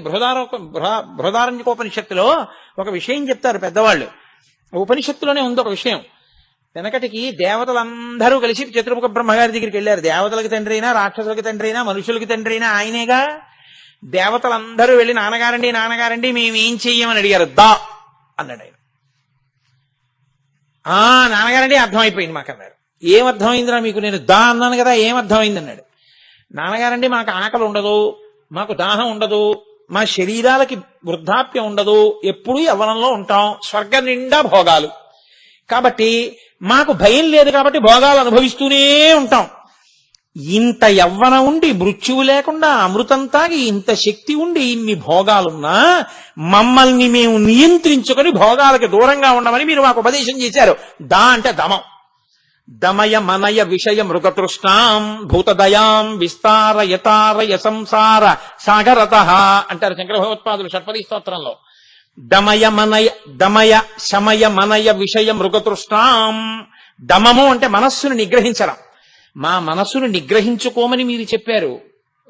బృహదారణ్యకోపనిషత్తులో ఒక విషయం చెప్తారు పెద్దవాళ్ళు. ఉపనిషత్తులోనే ఉంది ఒక విషయం. వెనకటికి దేవతలందరూ కలిసి చతుర్ముఖ బ్రహ్మగారి దగ్గరికి వెళ్ళారు. దేవతలకి తండ్రి అయినా, రాక్షసులకి తండ్రి అయినా, మనుషులకి తండ్రి అయినా ఆయనేగా. దేవతలందరూ వెళ్ళి నాన్నగారండి నాన్నగారండి మేమేం చెయ్యమని అడిగారు. దా అన్నాడు ఆయన. నాన్నగారండి అర్థమైపోయింది మాకు అన్నారు. ఏమర్థమైందిరా మీకు? నేను దా అన్నాను కదా, ఏమర్థమైంది అన్నాడు. నాన్నగారండి మాకు ఆకలి ఉండదు, మాకు దాహం ఉండదు, మా శరీరాలకి వృద్ధాప్యం ఉండదు, ఎప్పుడూ యవ్వనంలో ఉంటాం, స్వర్గం నిండా భోగాలు, కాబట్టి మాకు భయం లేదు, కాబట్టి భోగాలు అనుభవిస్తూనే ఉంటాం. ఇంత యవ్వనం ఉండి మృత్యువు లేకుండా అమృతం తాగి ఇంత శక్తి ఉండి ఇన్ని భోగాలున్నా మమ్మల్ని మేము నియంత్రించుకొని భోగాలకి దూరంగా ఉండమని మీరు మాకు ఉపదేశం చేశారు. దా అంటే దమం. దమయ మనయ విషయ మృగతృష్ణాం భూతదయాం విస్తారయతారయ సంసార సాగరత అంటారు శంకర భగవత్పాదులు షట్పదీ స్తోత్రంలో. దమయ శమయ మనయ విషయ మృగతృష్ణాం. దమము అంటే మనస్సును నిగ్రహించడం. మా మనస్సును నిగ్రహించుకోమని మీరు చెప్పారు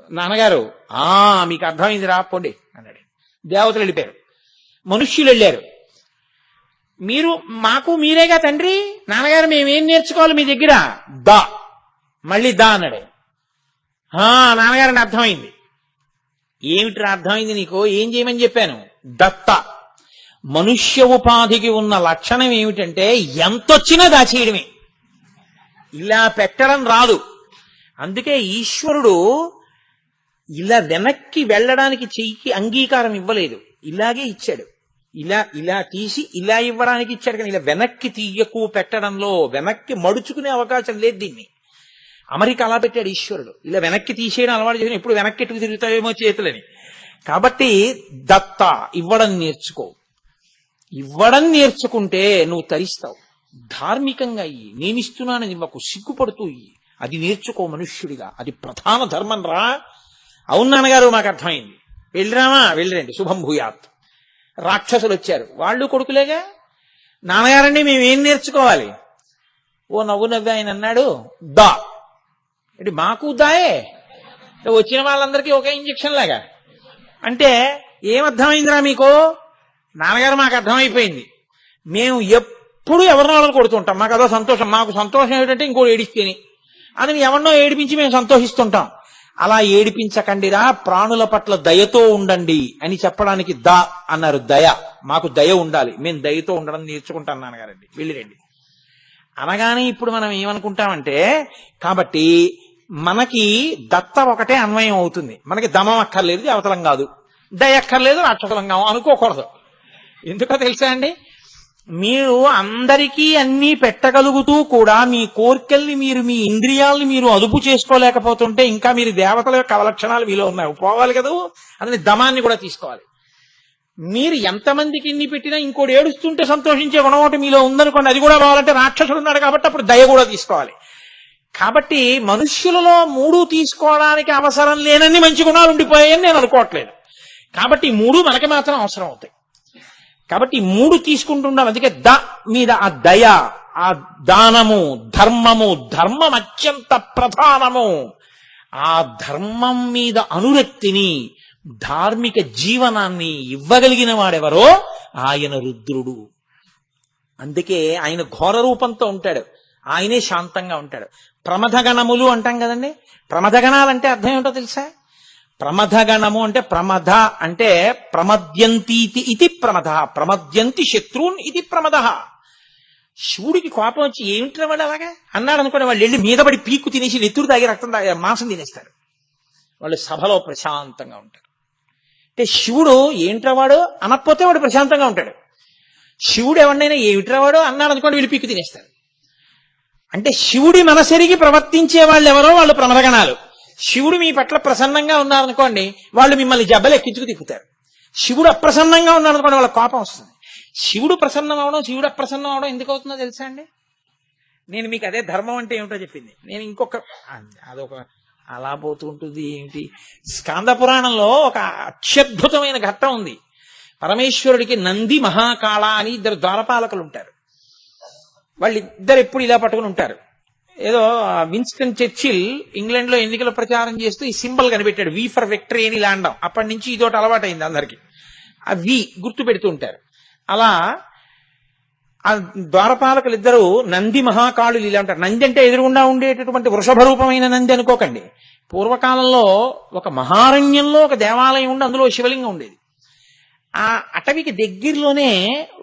నాన్నగారు. మీకు అర్థమైంది రా పోండి అన్నాడు. దేవతలు వెళ్ళిపోయారు, మనుష్యులు వెళ్ళారు. మీరు మాకు మీరేగా తండ్రి, నాన్నగారు మేమేం నేర్చుకోవాలి మీ దగ్గర? దా మళ్ళీ దా అన్నాడు. నాన్నగారని అర్థమైంది. ఏమిట్రా అర్థమైంది నీకు? ఏం చేయమని చెప్పాను? దత్త. మనుష్య ఉపాధికి ఉన్న లక్షణం ఏమిటంటే ఎంతొచ్చినా దాచేయడమే, ఇలా పెట్టడం రాదు. అందుకే ఈశ్వరుడు ఇలా వెనక్కి వెళ్ళడానికి చెయ్యికి అంగీకారం ఇవ్వలేదు, ఇలాగే ఇచ్చాడు. ఇలా తీసి ఇలా ఇవ్వడానికి ఇచ్చాడు, కానీ ఇలా వెనక్కి తీయకు పెట్టడంలో వెనక్కి మడుచుకునే అవకాశం లేదు. దీన్ని అమెరికా అలా పెట్టాడు ఈశ్వరుడు. ఇలా వెనక్కి తీసేయడం అలవాటు చేసిన ఎప్పుడు వెనక్కి ఎట్టుకు తిరుగుతావేమో చేతులని. కాబట్టి దత్త, ఇవ్వడం నేర్చుకో. ఇవ్వడం నేర్చుకుంటే నువ్వు తరిస్తావు. ధార్మికంగా ఇయ్యి, నేనిస్తున్నానని ఇవ్వకు, సిగ్గుపడుతూ ఇయ్యి. అది నేర్చుకో మనుష్యుడిగా. అది ప్రధాన ధర్మం రా. అవును నాన్నగారు మాకు అర్థమైంది. వెళ్ళిరామా? వెళ్ళిరండి, శుభం భూయాత్. రాక్షసులు వచ్చారు, వాళ్ళు కొడుకులేగా. నాన్నగారండి మేమేం నేర్చుకోవాలి? ఓ నవ్వు నవ్వి ఆయన అన్నాడు, దా. అంటే మాకు దాయే, వచ్చిన వాళ్ళందరికీ ఒకే ఇంజక్షన్ లాగా. అంటే ఏమర్థమైందిరా మీకు? నాన్నగారు మాకు అర్థమైపోయింది, మేము ఎప్పుడు ఎవరినో వాళ్ళని కొడుతుంటాం, మాకు అదో సంతోషం. మాకు సంతోషం ఏమిటంటే ఇంకోటి ఏడిస్తేనే, అని ఎవరినో ఏడిపించి మేము సంతోషిస్తుంటాం. అలా ఏడిపించకండిరా, ప్రాణుల పట్ల దయతో ఉండండి అని చెప్పడానికి దా అన్నారు. దయ, మాకు దయ ఉండాలి, మేము దయతో ఉండడం నేర్చుకుంటాం నాన్నగారండి, వెళ్ళిరండి అనగానే ఇప్పుడు మనం ఏమనుకుంటామంటే, కాబట్టి మనకి దత్త ఒకటే అన్వయం అవుతుంది. మనకి దమం అక్కర్లేదు, దేవతలం కాదు, దయ అక్కర్లేదు, రాక్షసులం కావు అనుకోకూడదు. ఎందుకో తెలుసా అండి, మీరు అందరికీ అన్నీ పెట్టగలుగుతూ కూడా మీ కోరికల్ని మీరు, మీ ఇంద్రియాలని మీరు అదుపు చేసుకోలేకపోతుంటే ఇంకా మీరు దేవతల యొక్క అవలక్షణాలు మీలో ఉన్నాయి, పోవాలి కదా. అందుకని దమాన్ని కూడా తీసుకోవాలి. మీరు ఎంతమందికి ఇన్ని పెట్టినా ఇంకోటి ఏడుస్తుంటే సంతోషించే గుణం ఒకటి మీలో ఉందనుకోండి, అది కూడా పోవాలంటే రాక్షసుడు ఉన్నాడు కాబట్టి అప్పుడు దయ కూడా తీసుకోవాలి. కాబట్టి మనుష్యులలో మూడు తీసుకోవడానికి అవసరం లేనన్ని మంచి గుణాలు ఉండిపోయాయని నేను అనుకోవట్లేదు. కాబట్టి మూడు మనకి మాత్రం అవసరం అవుతాయి. కాబట్టి మూడు తీసుకుంటుండాలి. అందుకే ద మీద ఆ దయ, ఆ దానము, ధర్మము. ధర్మం అత్యంత ప్రధానము. ఆ ధర్మం మీద అనురక్తిని, ధార్మిక జీవనాన్ని ఇవ్వగలిగిన వాడెవరో ఆయన రుద్రుడు. అందుకే ఆయన ఘోర రూపంతో ఉంటాడు, ఆయనే శాంతంగా ఉంటాడు. ప్రమథగణములు అంటాం కదండి. ప్రమథగణాలంటే అర్థం ఏమిటో తెలుసా? ప్రమథగణము అంటే, ప్రమథ అంటే ప్రమద్యంతీతి ఇది ప్రమథ, ప్రమద్యంతి శత్రున్ ఇది ప్రమద. శివుడికి కోపం వచ్చి ఏమిటి వాడు అలాగా అన్నాడు అనుకోండి, వాళ్ళు వెళ్ళి మీద పడి పీక్కు తినేసి నెత్తురు తాగి రక్తం తాగి మాంసం తినేస్తారు. వాళ్ళు సభలో ప్రశాంతంగా ఉంటారు. అంటే శివుడు ఏంట్రా వాడు అనకపోతే వాడు ప్రశాంతంగా ఉంటాడు. శివుడు ఎవరినైనా ఏమిట్రా వాడు అన్నాడు అనుకోండి, వీళ్ళు పీక్కు తినేస్తారు. అంటే శివుడి మనసెరిగి ప్రవర్తించే వాళ్ళు ఎవరో వాళ్ళు ప్రమథగణాలు. శివుడు మీ పట్ల ప్రసన్నంగా ఉన్నారనుకోండి, వాళ్ళు మిమ్మల్ని జబ్బలు ఎక్కించుకు తిప్పుతారు. శివుడు అప్రసన్నంగా ఉన్నాడు అనుకోండి, వాళ్ళ కోపం వస్తుంది. శివుడు ప్రసన్నం అవడం, శివుడు అప్రసన్నం అవడం ఎందుకు అవుతుందో తెలుసా అండి? నేను మీకు అదే ధర్మం అంటే ఏమిటో చెప్పింది. నేను అదొక అలా పోతూ ఉంటుంది ఏమిటి. స్కాంద పురాణంలో ఒక అత్యద్భుతమైన ఘట్టం ఉంది. పరమేశ్వరుడికి నంది, మహాకాళ అని ఇద్దరు ద్వారపాలకులు ఉంటారు. వాళ్ళిద్దరు ఎప్పుడు ఇలా పట్టుకుని ఉంటారు. ఏదో విన్స్టన్ చర్చిల్ ఇంగ్లాండ్ లో ఎన్నికల ప్రచారం చేస్తూ ఈ సింబల్ కనిపెట్టాడు, వి ఫర్ విక్టరీ అని ఇలా అనడం. అప్పటి నుంచి ఇదొకటి అలవాటైంది అందరికి, ఆ వి గుర్తు పెడుతూ ఉంటారు. అలా ఆ ద్వారపాలకులు ఇద్దరు నంది, మహాకాళులు ఇలా ఉంటారు. నంది అంటే ఎదురుగుండా ఉండేటటువంటి వృషభ రూపమైన నంది అనుకోకండి. పూర్వకాలంలో ఒక మహారణ్యంలో ఒక దేవాలయం ఉండి అందులో శివలింగం ఉండేది. ఆ అటవికి దగ్గరలోనే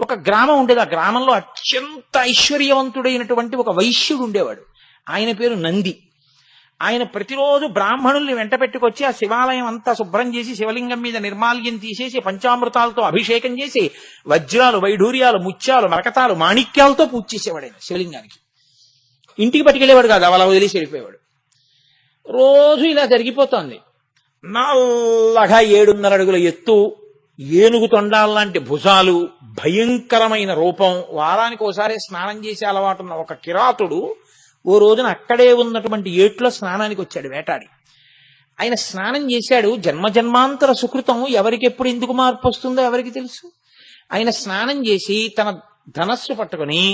ఒక గ్రామం ఉండేది. ఆ గ్రామంలో అత్యంత ఐశ్వర్యవంతుడైనటువంటి ఒక వైశ్యుడు ఉండేవాడు. ఆయన పేరు నంది. ఆయన ప్రతిరోజు బ్రాహ్మణుల్ని వెంట పెట్టుకొచ్చి ఆ శివాలయం అంతా శుభ్రం చేసి శివలింగం మీద నిర్మాల్యం తీసేసి పంచామృతాలతో అభిషేకం చేసి వజ్రాలు, వైఢూర్యాలు, ముత్యాలు, మరకతాలు, మాణిక్యాలతో పూజ చేసేవాడు ఆయన శివలింగానికి. ఇంటికి పట్టుకెళ్ళేవాడు కాదు, అలా వదిలేసి వెళ్ళిపోయేవాడు. రోజు ఇలా జరిగిపోతోంది. నల్లగా 7.5 అడుగుల ఎత్తు, ఏనుగు తొండాల్లాంటి భుజాలు, భయంకరమైన రూపం, వారానికి ఒకసారి స్నానం చేసే అలవాటున్న ఒక కిరాతుడు ఓ రోజున అక్కడే ఉన్నటువంటి ఏట్లో స్నానానికి వచ్చాడు వేటాడి. ఆయన స్నానం చేశాడు. జన్మజన్మాంతర సుకృతం ఎవరికి ఎప్పుడు ఎందుకు మార్పు వస్తుందో ఎవరికి తెలుసు. ఆయన స్నానం చేసి తన ధనస్సు పట్టుకుని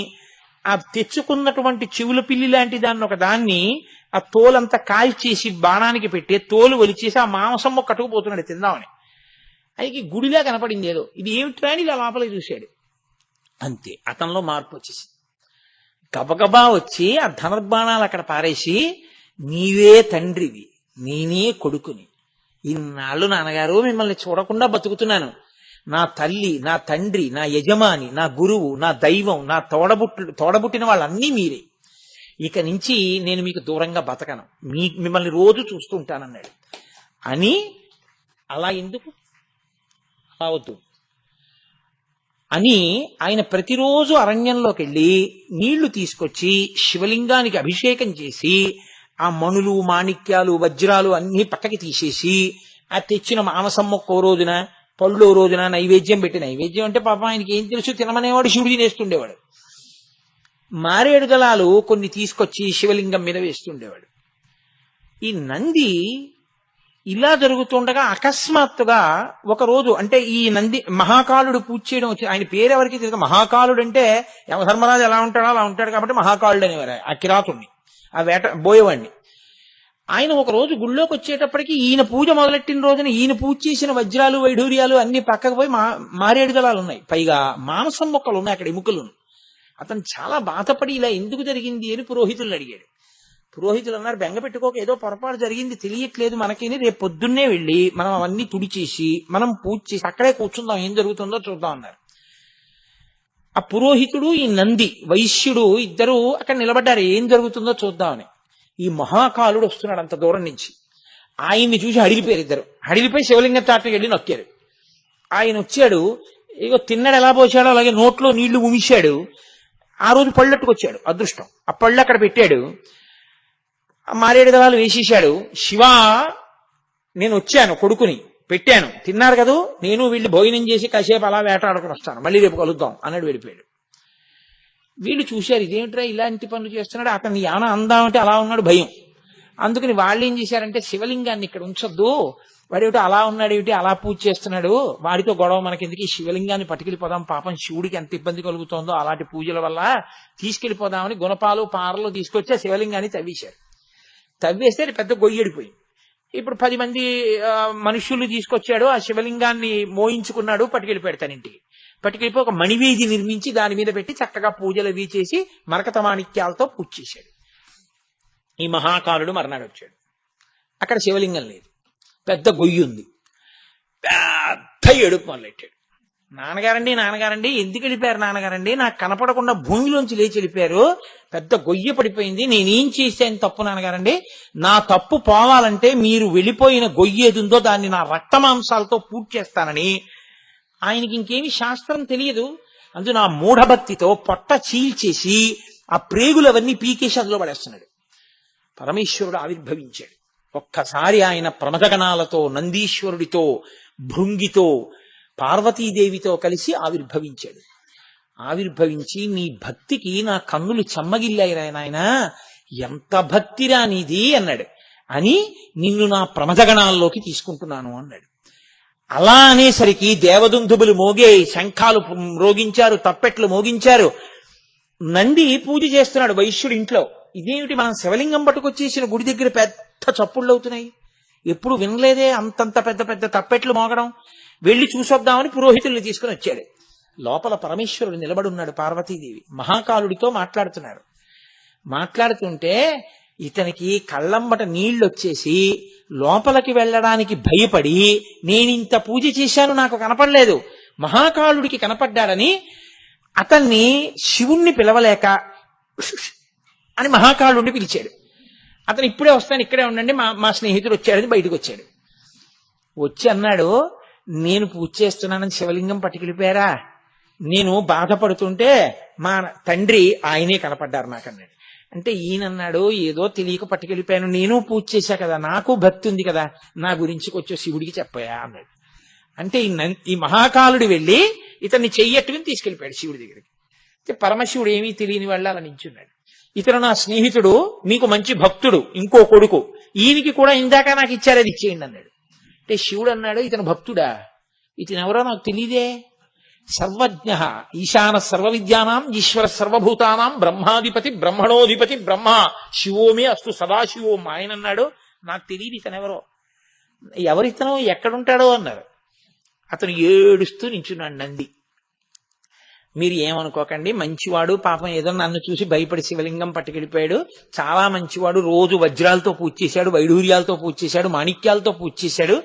ఆ తెచ్చుకున్నటువంటి చెవుల పిల్లి లాంటి దాన్ని ఒక దాన్ని ఆ తోలంతా కాల్చేసి బాణానికి పెట్టి తోలు ఒలిచేసి ఆ మాంసం కట్టుకుపోతున్నాడు తిందామని. ఆయనకి గుడిలా కనపడింది ఏదో. ఇది ఏమిట్రా అని ఇలా లోపలికి చూశాడు. అంతే, అతనిలో మార్పు వచ్చేసి గబగబా వచ్చి ఆ ధనుర్బాణాలు అక్కడ పారేసి, నీవే తండ్రివి, నేనే కొడుకుని, ఇన్నాళ్ళు నాన్నగారు మిమ్మల్ని చూడకుండా బతుకుతున్నాను. నా తల్లి, నా తండ్రి, నా యజమాని, నా గురువు, నా దైవం, నా తోడబుట్టిన వాళ్ళన్నీ మీరే. ఇక నుంచి నేను మీకు దూరంగా బతకను, మిమ్మల్ని రోజు చూస్తూ ఉంటానన్నాడు. అని అలా ఎందుకు అవద్దు అని ఆయన ప్రతిరోజు అరణ్యంలోకి వెళ్ళి నీళ్లు తీసుకొచ్చి శివలింగానికి అభిషేకం చేసి ఆ మణులు, మాణిక్యాలు, వజ్రాలు అన్ని పక్కకి తీసేసి ఆ తెచ్చిన మాంసం మొక్క రోజున, పళ్ళు రోజున నైవేద్యం పెట్టి, నైవేద్యం అంటే పాపం ఆయనకి ఏం తెలుసు, తినమనేవాడు శివుడు తినేస్తుండేవాడు. మారేడు దళాలు కొన్ని తీసుకొచ్చి శివలింగం మీద వేస్తుండేవాడు. ఈ నంది ఇలా జరుగుతుండగా అకస్మాత్తుగా ఒక రోజు, అంటే ఈ నంది మహాకాలుడు పూజ చేయడం వచ్చి, ఆయన పేరు ఎవరికి తెలియదు. మహాకాలుడు అంటే యమధర్మరాజు ఎలా ఉంటాడో అలా ఉంటాడు కాబట్టి మహాకాలుడు అనేవారు ఆ కిరాతుణ్ణి, ఆ బోయేవాడిని. ఆయన ఒక రోజు గుళ్ళోకి వచ్చేటప్పటికి ఈయన పూజ మొదలెట్టిన రోజున ఈయన పూజ చేసిన వజ్రాలు, వైఢూర్యాలు అన్ని పక్కకు పోయి మారేడు దళాలు ఉన్నాయి, పైగా మాంసం మొక్కలు ఉన్నాయి అక్కడ, ఎముకలు. అతను చాలా బాధపడి ఇలా ఎందుకు జరిగింది అని పురోహితులను అడిగాడు. పురోహితులు అన్నారు, బెంగ పెట్టుకోక, ఏదో పొరపాటు జరిగింది, తెలియట్లేదు మనకి, రేపు పొద్దున్నే వెళ్ళి మనం అవన్నీ తుడిచేసి మనం పూజ చేసి అక్కడే కూర్చుందాం, ఏం జరుగుతుందో చూద్దాం అన్నారు. ఆ పురోహితుడు, ఈ నంది వైశ్యుడు ఇద్దరు అక్కడ నిలబడ్డారు, ఏం జరుగుతుందో చూద్దామని. ఈ మహాకాలుడు వస్తున్నాడు అంత దూరం నుంచి. ఆయన్ని చూసి హడిలిపోయారు ఇద్దరు. హడిలిపోయి శివలింగం చాటుకు వెళ్ళి నొక్కారు. ఆయన వచ్చాడు, ఇగో తిన్నడు ఎలా పోసాడో అలాగే నోట్లో నీళ్లు ఉమిశాడు. ఆ రోజు పళ్ళెట్టుకొచ్చాడు, అదృష్టం. ఆ పళ్ళు అక్కడ పెట్టాడు, మారేడు దళాలు వేసేశాడు. శివ, నేను వచ్చాను, కొడుకుని పెట్టాను, తిన్నారు కదూ, నేను వీళ్ళు భోజనం చేసి కాసేపు అలా వేటాడుకుని వస్తాను, మళ్ళీ రేపు కలుద్దాం అన్నాడు, వెళ్ళిపోయాడు. వీళ్ళు చూశారు, ఇదేంట్రా ఇలాంటి పనులు చేస్తున్నాడు, అతన్ని ఏమైనా అందామంటే అలా ఉన్నాడు, భయం. అందుకని వాళ్ళు ఏం చేశారంటే, శివలింగాన్ని ఇక్కడ ఉంచొద్దు, వాడేమిటి అలా ఉన్నాడు, ఏమిటి అలా పూజ చేస్తున్నాడు, వాడితో గొడవ మనకెందుకు, ఈ శివలింగాన్ని పట్టుకెళ్ళిపోదాం, పాపం శివుడికి ఎంత ఇబ్బంది కలుగుతోందో అలాంటి పూజల వల్ల, తీసుకెళ్లిపోదామని గుణపాలు పారలు తీసుకొచ్చి ఆ శివలింగాన్ని తవ్వేశారు. తవ్వేస్తే పెద్ద గొయ్యడిపోయింది. ఇప్పుడు 10 మంది మనుష్యులు తీసుకొచ్చాడు, ఆ శివలింగాన్ని మోయించుకున్నాడు, పట్టుకెళ్ళిపోయాడు తన ఇంటికి. పట్టుకెళ్ళిపోయి ఒక మణివేది నిర్మించి దాని మీద పెట్టి చక్కగా పూజలు అవి చేసి మరకత మాణిక్యాలతో పూజ చేశాడు. ఈ మహాకాలుడు మర్నాడు వచ్చాడు. అక్కడ శివలింగం లేదు, పెద్ద గొయ్యి ఉంది. పెద్ద ఏడుపు మొదలెట్టాడు. నాన్నగారండి ఎందుకు వెళ్ళిపోయారు నాన్నగారండి, నాకు కనపడకుండా భూమిలోంచి లేచి వెళ్ళిపోయారు, పెద్ద గొయ్య పడిపోయింది, నేనేం చేశాను తప్పు నాన్నగారండి, నా తప్పు పోవాలంటే మీరు వెళ్ళిపోయిన గొయ్యి ఏదుందో దాన్ని నా రక్తమాంసాలతో పూర్తి చేస్తానని. ఆయనకి ఇంకేమి శాస్త్రం తెలియదు, అందులో నా మూఢభక్తితో పొట్ట చీల్చేసి ఆ ప్రేగులవన్నీ పీకేసి అందులో పడేస్తున్నాడు. పరమేశ్వరుడు ఆవిర్భవించాడు. ఒక్కసారి ఆయన ప్రమదగణాలతో, నందీశ్వరుడితో, భృంగితో, పార్వతీదేవితో కలిసి ఆవిర్భవించాడు. ఆవిర్భవించి నీ భక్తికి నా కన్నులు చెమ్మగిల్లాయిరా నాయనా, ఎంత భక్తిరా నీది అన్నాడు. అని నిన్ను నా ప్రమథగణాల్లోకి తీసుకుంటున్నాను అన్నాడు. అలా అనేసరికి దేవదుందుబులు మోగే, శంఖాలు మ్రోగించారు, తప్పెట్లు మోగించారు. నంది పూజ చేస్తున్నాడు వైశ్యుడి ఇంట్లో. ఇదేమిటి, మనం శివలింగం పట్టుకొచ్చేసిన గుడి దగ్గర పెద్ద చప్పుళ్ళు అవుతున్నాయి, ఎప్పుడు వినలేదే అంతంత పెద్ద పెద్ద తప్పెట్లు మోగడం. వెళ్లి చూసొద్దామని పురోహితుల్ని తీసుకుని వచ్చాడు. లోపల పరమేశ్వరుడు నిలబడున్నాడు. పార్వతీదేవి మహాకాలుడితో మాట్లాడుతున్నారు. మాట్లాడుతుంటే ఇతనికి కళ్ళమ్మట నీళ్లొచ్చేసి లోపలికి వెళ్ళడానికి భయపడి, నేనింత పూజ చేశాను నాకు కనపడలేదు, మహాకాలుడికి కనపడ్డాడని అతన్ని శివుణ్ణి పిలవలేక అని మహాకాలుడిని పిలిచాడు. అతను ఇప్పుడే వస్తాను, ఇక్కడే ఉండండి, మా స్నేహితుడు వచ్చాడని బయటకు వచ్చాడు. వచ్చి అన్నాడు, నేను పూజ చేస్తున్నానని శివలింగం పట్టుకెళ్ళిపోయారా, నేను బాధపడుతుంటే మా తండ్రి ఆయనే కనపడ్డారు నాకు అన్నాడు. అంటే ఈయనన్నాడు, ఏదో తెలియక పట్టుకెళ్ళిపోయాను, నేను పూజ చేశా కదా, నాకు భక్తి ఉంది కదా, నా గురించి కొంచెం శివుడికి చెప్పాయా అన్నాడు. అంటే ఈ మహాకాలుడు వెళ్ళి ఇతన్ని చెయ్యట్టుకుని తీసుకెళ్ళిపోయాడు శివుడి దగ్గరికి. పరమశివుడు ఏమీ తెలియని వాళ్ళు అలా నించున్నాడు. ఇతను నా స్నేహితుడు, మీకు మంచి భక్తుడు, ఇంకో కొడుకు, ఈయనకి కూడా ఇందాక నాకు ఇచ్చారు, అది ఇచ్చేయండి అన్నాడు. అంటే శివుడు అన్నాడు, ఇతను భక్తుడా, ఇతనెవరో నాకు తెలియదే, సర్వజ్ఞ ఈశాన సర్వ విద్యానాం ఈశ్వర సర్వభూతానాం బ్రహ్మాధిపతి బ్రహ్మణోధిపతి బ్రహ్మ శివోమే అస్తు సదాశివోం ఆయన అన్నాడు. నాకు తెలియదు ఇతనెవరో, ఎవరితనో ఎక్కడుంటాడో అన్నారు. అతను ఏడుస్తూ నించున్నాడు. నంది, మీరు ఏమనుకోకండి, మంచివాడు, పాపం ఏదో నన్ను చూసి భయపడి శివలింగం పట్టుకెళ్ళిపోయాడు, చాలా మంచివాడు, రోజు వజ్రాలతో పూజ చేశాడు, వైఢూర్యాలతో పూజ చేశాడు, మాణిక్యాలతో పూజ చేశాడు,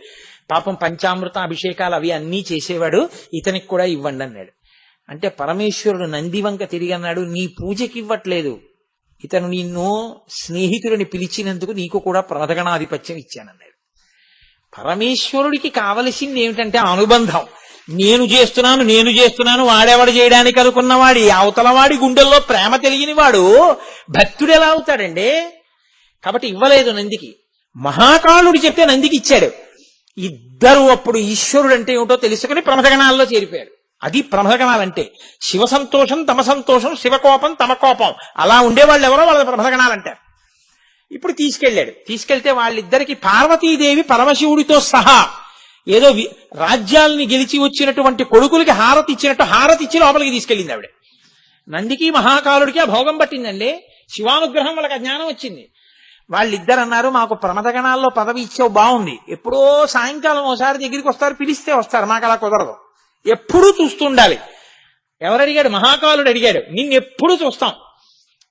పాపం పంచామృత అభిషేకాలు అవి అన్నీ చేసేవాడు, ఇతనికి కూడా ఇవ్వండి అన్నాడు. అంటే పరమేశ్వరుడు నంది వంక తిరిగి అన్నాడు, నీ పూజకి ఇవ్వట్లేదు, ఇతను నిన్ను స్నేహితుడిని పిలిచినందుకు నీకు కూడా ప్రమథగణాధిపత్యం ఇచ్చానన్నాడు. పరమేశ్వరుడికి కావలసింది ఏమిటంటే అనుబంధం. నేను చేస్తున్నాను వాడెవడు చేయడానికి అనుకున్నవాడి అవతలవాడి గుండెల్లో ప్రేమ తెలియని వాడు భక్తుడు ఎలా అవుతాడండి? కాబట్టి ఇవ్వలేదు నందికి. మహాకాలుడు చెప్తే నందికి ఇచ్చాడు. ఇద్దరు అప్పుడు ఈశ్వరుడు అంటే ఏమిటో తెలుసుకుని ప్రమథగణాల్లో చేరిపోయారు. అది ప్రమథగణాలంటే. శివ సంతోషం తమ సంతోషం, శివకోపం తమ కోపం, అలా ఉండేవాళ్ళు ఎవరో వాళ్ళ ప్రమథగణాలంటారు. ఇప్పుడు తీసుకెళ్తే వాళ్ళిద్దరికి పార్వతీదేవి పరమశివుడితో సహా ఏదో రాజ్యాలని గెలిచి వచ్చినటువంటి కొడుకులకి హారతి ఇచ్చినట్టు హారతి ఇచ్చి లోపలికి తీసుకెళ్ళింది ఆవిడ. నందికి మహాకాలుడికి ఆ భోగం పట్టిందండి. శివానుగ్రహం వాళ్ళకి జ్ఞానం వచ్చింది. వాళ్ళిద్దరు అన్నారు, మాకు ప్రమథగణాల్లో పదవి ఇచ్చావు బాగుంది, ఎప్పుడో సాయంకాలం ఓసారి దగ్గరికి వస్తారు, పిలిస్తే వస్తారు, మాకు అలా కుదరదు, ఎప్పుడూ చూస్తుండాలి. ఎవరు అడిగాడు? మహాకాలుడు అడిగాడు. నిన్నెప్పుడూ చూస్తాం,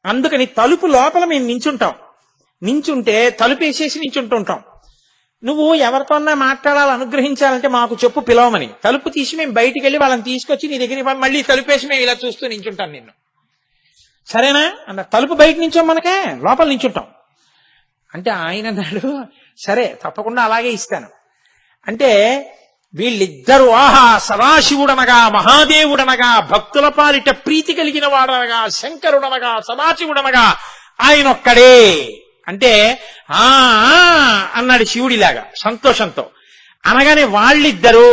అందుకని తలుపు లోపల మేము నించుంటే తలుపు వేసేసి నించుంటుంటాం. నువ్వు ఎవరితోన్నా మాట్లాడాలి, అనుగ్రహించాలంటే మాకు చెప్పు, పిలవమని. తలుపు తీసి మేము బయటికి వెళ్ళి వాళ్ళని తీసుకొచ్చి నీ దగ్గరికి మళ్ళీ తలుపేసి మేము ఇలా చూస్తూ నించుంటాం నిన్ను, సరేనా అన్న. తలుపు బయట నించోం, మనకే లోపల నించుంటాం. అంటే ఆయన అన్నాడు, సరే తప్పకుండా అలాగే ఇస్తాను. అంటే వీళ్ళిద్దరూ ఆహా సదాశివుడనగా మహాదేవుడనగా భక్తుల పాలిట ప్రీతి కలిగిన వాడనగా శంకరుడనగా సదాశివుడనగా ఆయన ఒక్కడే అంటే ఆ అన్నాడు శివుడిలాగా సంతోషంతో. అనగానే వాళ్ళిద్దరూ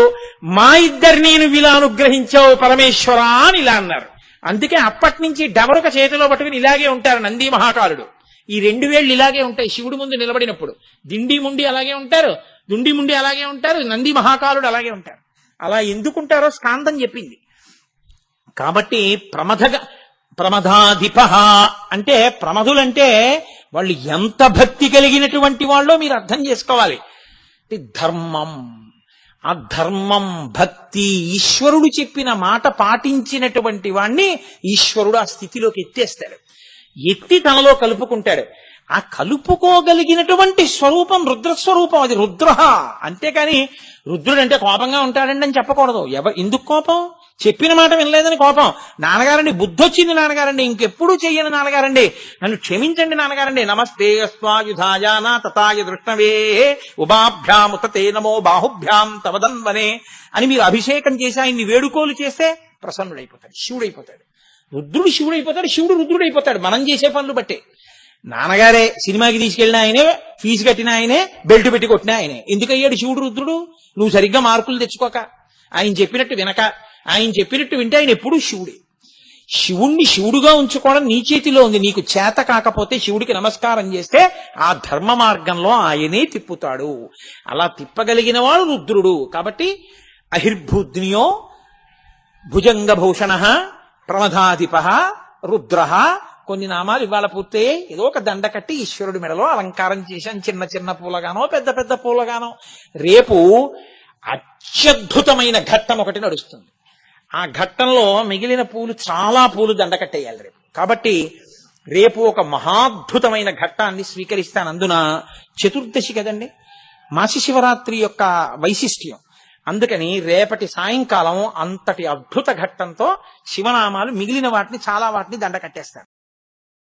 మా ఇద్దరిని నువ్వు ఇలా అనుగ్రహించావు పరమేశ్వరా అని ఇలా అన్నారు. అందుకే అప్పటి నుంచి డమరుక చేతిలో పట్టుకుని ఇలాగే ఉంటారు నంది మహాకాలుడు. ఈ 2 వేళ్ళు ఇలాగే ఉంటాయి శివుడి ముందు నిలబడినప్పుడు. దిండి ముండి అలాగే ఉంటారు, దుండి ముండి అలాగే ఉంటారు, నంది మహాకాలుడు అలాగే ఉంటారు. అలా ఎందుకుంటారో స్కాందం చెప్పింది. కాబట్టి ప్రమథాధిప అంటే ప్రమధులంటే వాళ్ళు ఎంత భక్తి కలిగినటువంటి వాళ్ళో మీరు అర్థం చేసుకోవాలి. ధర్మం, ఆ ధర్మం భక్తి, ఈశ్వరుడు చెప్పిన మాట పాటించినటువంటి వాణ్ణి ఈశ్వరుడు ఆ స్థితిలోకి ఎత్తేస్తాడు, ఎత్తి తనలో కలుపుకుంటాడు. ఆ కలుపుకోగలిగినటువంటి స్వరూపం రుద్రస్వరూపం, అది రుద్ర. అంతేకాని రుద్రుడు అంటే కోపంగా ఉంటాడండి అని చెప్పకూడదు. ఎందుకు కోపం? చెప్పిన మాట వినలేదని కోపం. నాన్నగారండి బుద్ధి వచ్చింది నాన్నగారండి, ఇంకెప్పుడు చెయ్యను నాన్నగారండి, నన్ను క్షమించండి నాన్నగారండి, నమస్తే అస్వాయుధాయానా తథాయ దృష్ణవే ఉభాభ్యాముతే నమో బాహుభ్యాం తవదన్వనే అని మీరు అభిషేకం చేసి ఆయన్ని వేడుకోలు చేస్తే ప్రసన్నుడైపోతాడు, శివుడైపోతాడు. రుద్రుడు శివుడైపోతాడు, శివుడు రుద్రుడైపోతాడు మనం చేసే పనులు బట్టే. నాన్నగారే సినిమాకి తీసుకెళ్ళిన ఆయనే, ఫీజు కట్టిన ఆయనే, బెల్ట్ పెట్టి కొట్టిన ఆయనే. ఎందుకయ్యాడు శివుడు రుద్రుడు? నువ్వు సరిగ్గా మార్కులు తెచ్చుకోక. ఆయన చెప్పినట్టు వినక, ఆయన చెప్పినట్టు వింటే ఆయన ఎప్పుడూ శివుడే. శివుణ్ణి శివుడుగా ఉంచుకోవడం నీ చేతిలో ఉంది. నీకు చేత కాకపోతే శివుడికి నమస్కారం చేస్తే ఆ ధర్మ మార్గంలో ఆయనే తిప్పుతాడు. అలా తిప్పగలిగిన వాడు రుద్రుడు. కాబట్టి అహిర్భూద్నియో భుజంగభూషణ ప్రమదాధిప రుద్ర. కొన్ని నామాలు ఇవాళ పూర్తయ్యే ఏదో ఒక దండ కట్టి ఈశ్వరుడి మెడలో అలంకారం చేశాను, చిన్న చిన్న పూలగానో పెద్ద పెద్ద పూలగానో. రేపు అత్యద్భుతమైన ఘట్టం ఒకటి నడుస్తుంది. ఆ ఘట్టంలో మిగిలిన పూలు, చాలా పూలు దండ కట్టేయాలి రేపు. కాబట్టి రేపు ఒక మహాద్భుతమైన ఘట్టాన్ని స్వీకరిస్తాను. అందున చతుర్దశి కదండి మాసి శివరాత్రి యొక్క వైశిష్ట్యం. అందుకని రేపటి సాయంకాలం అంతటి అద్భుత ఘట్టంతో శివనామాలు మిగిలిన వాటిని, చాలా వాటిని దండ కట్టేస్తారు.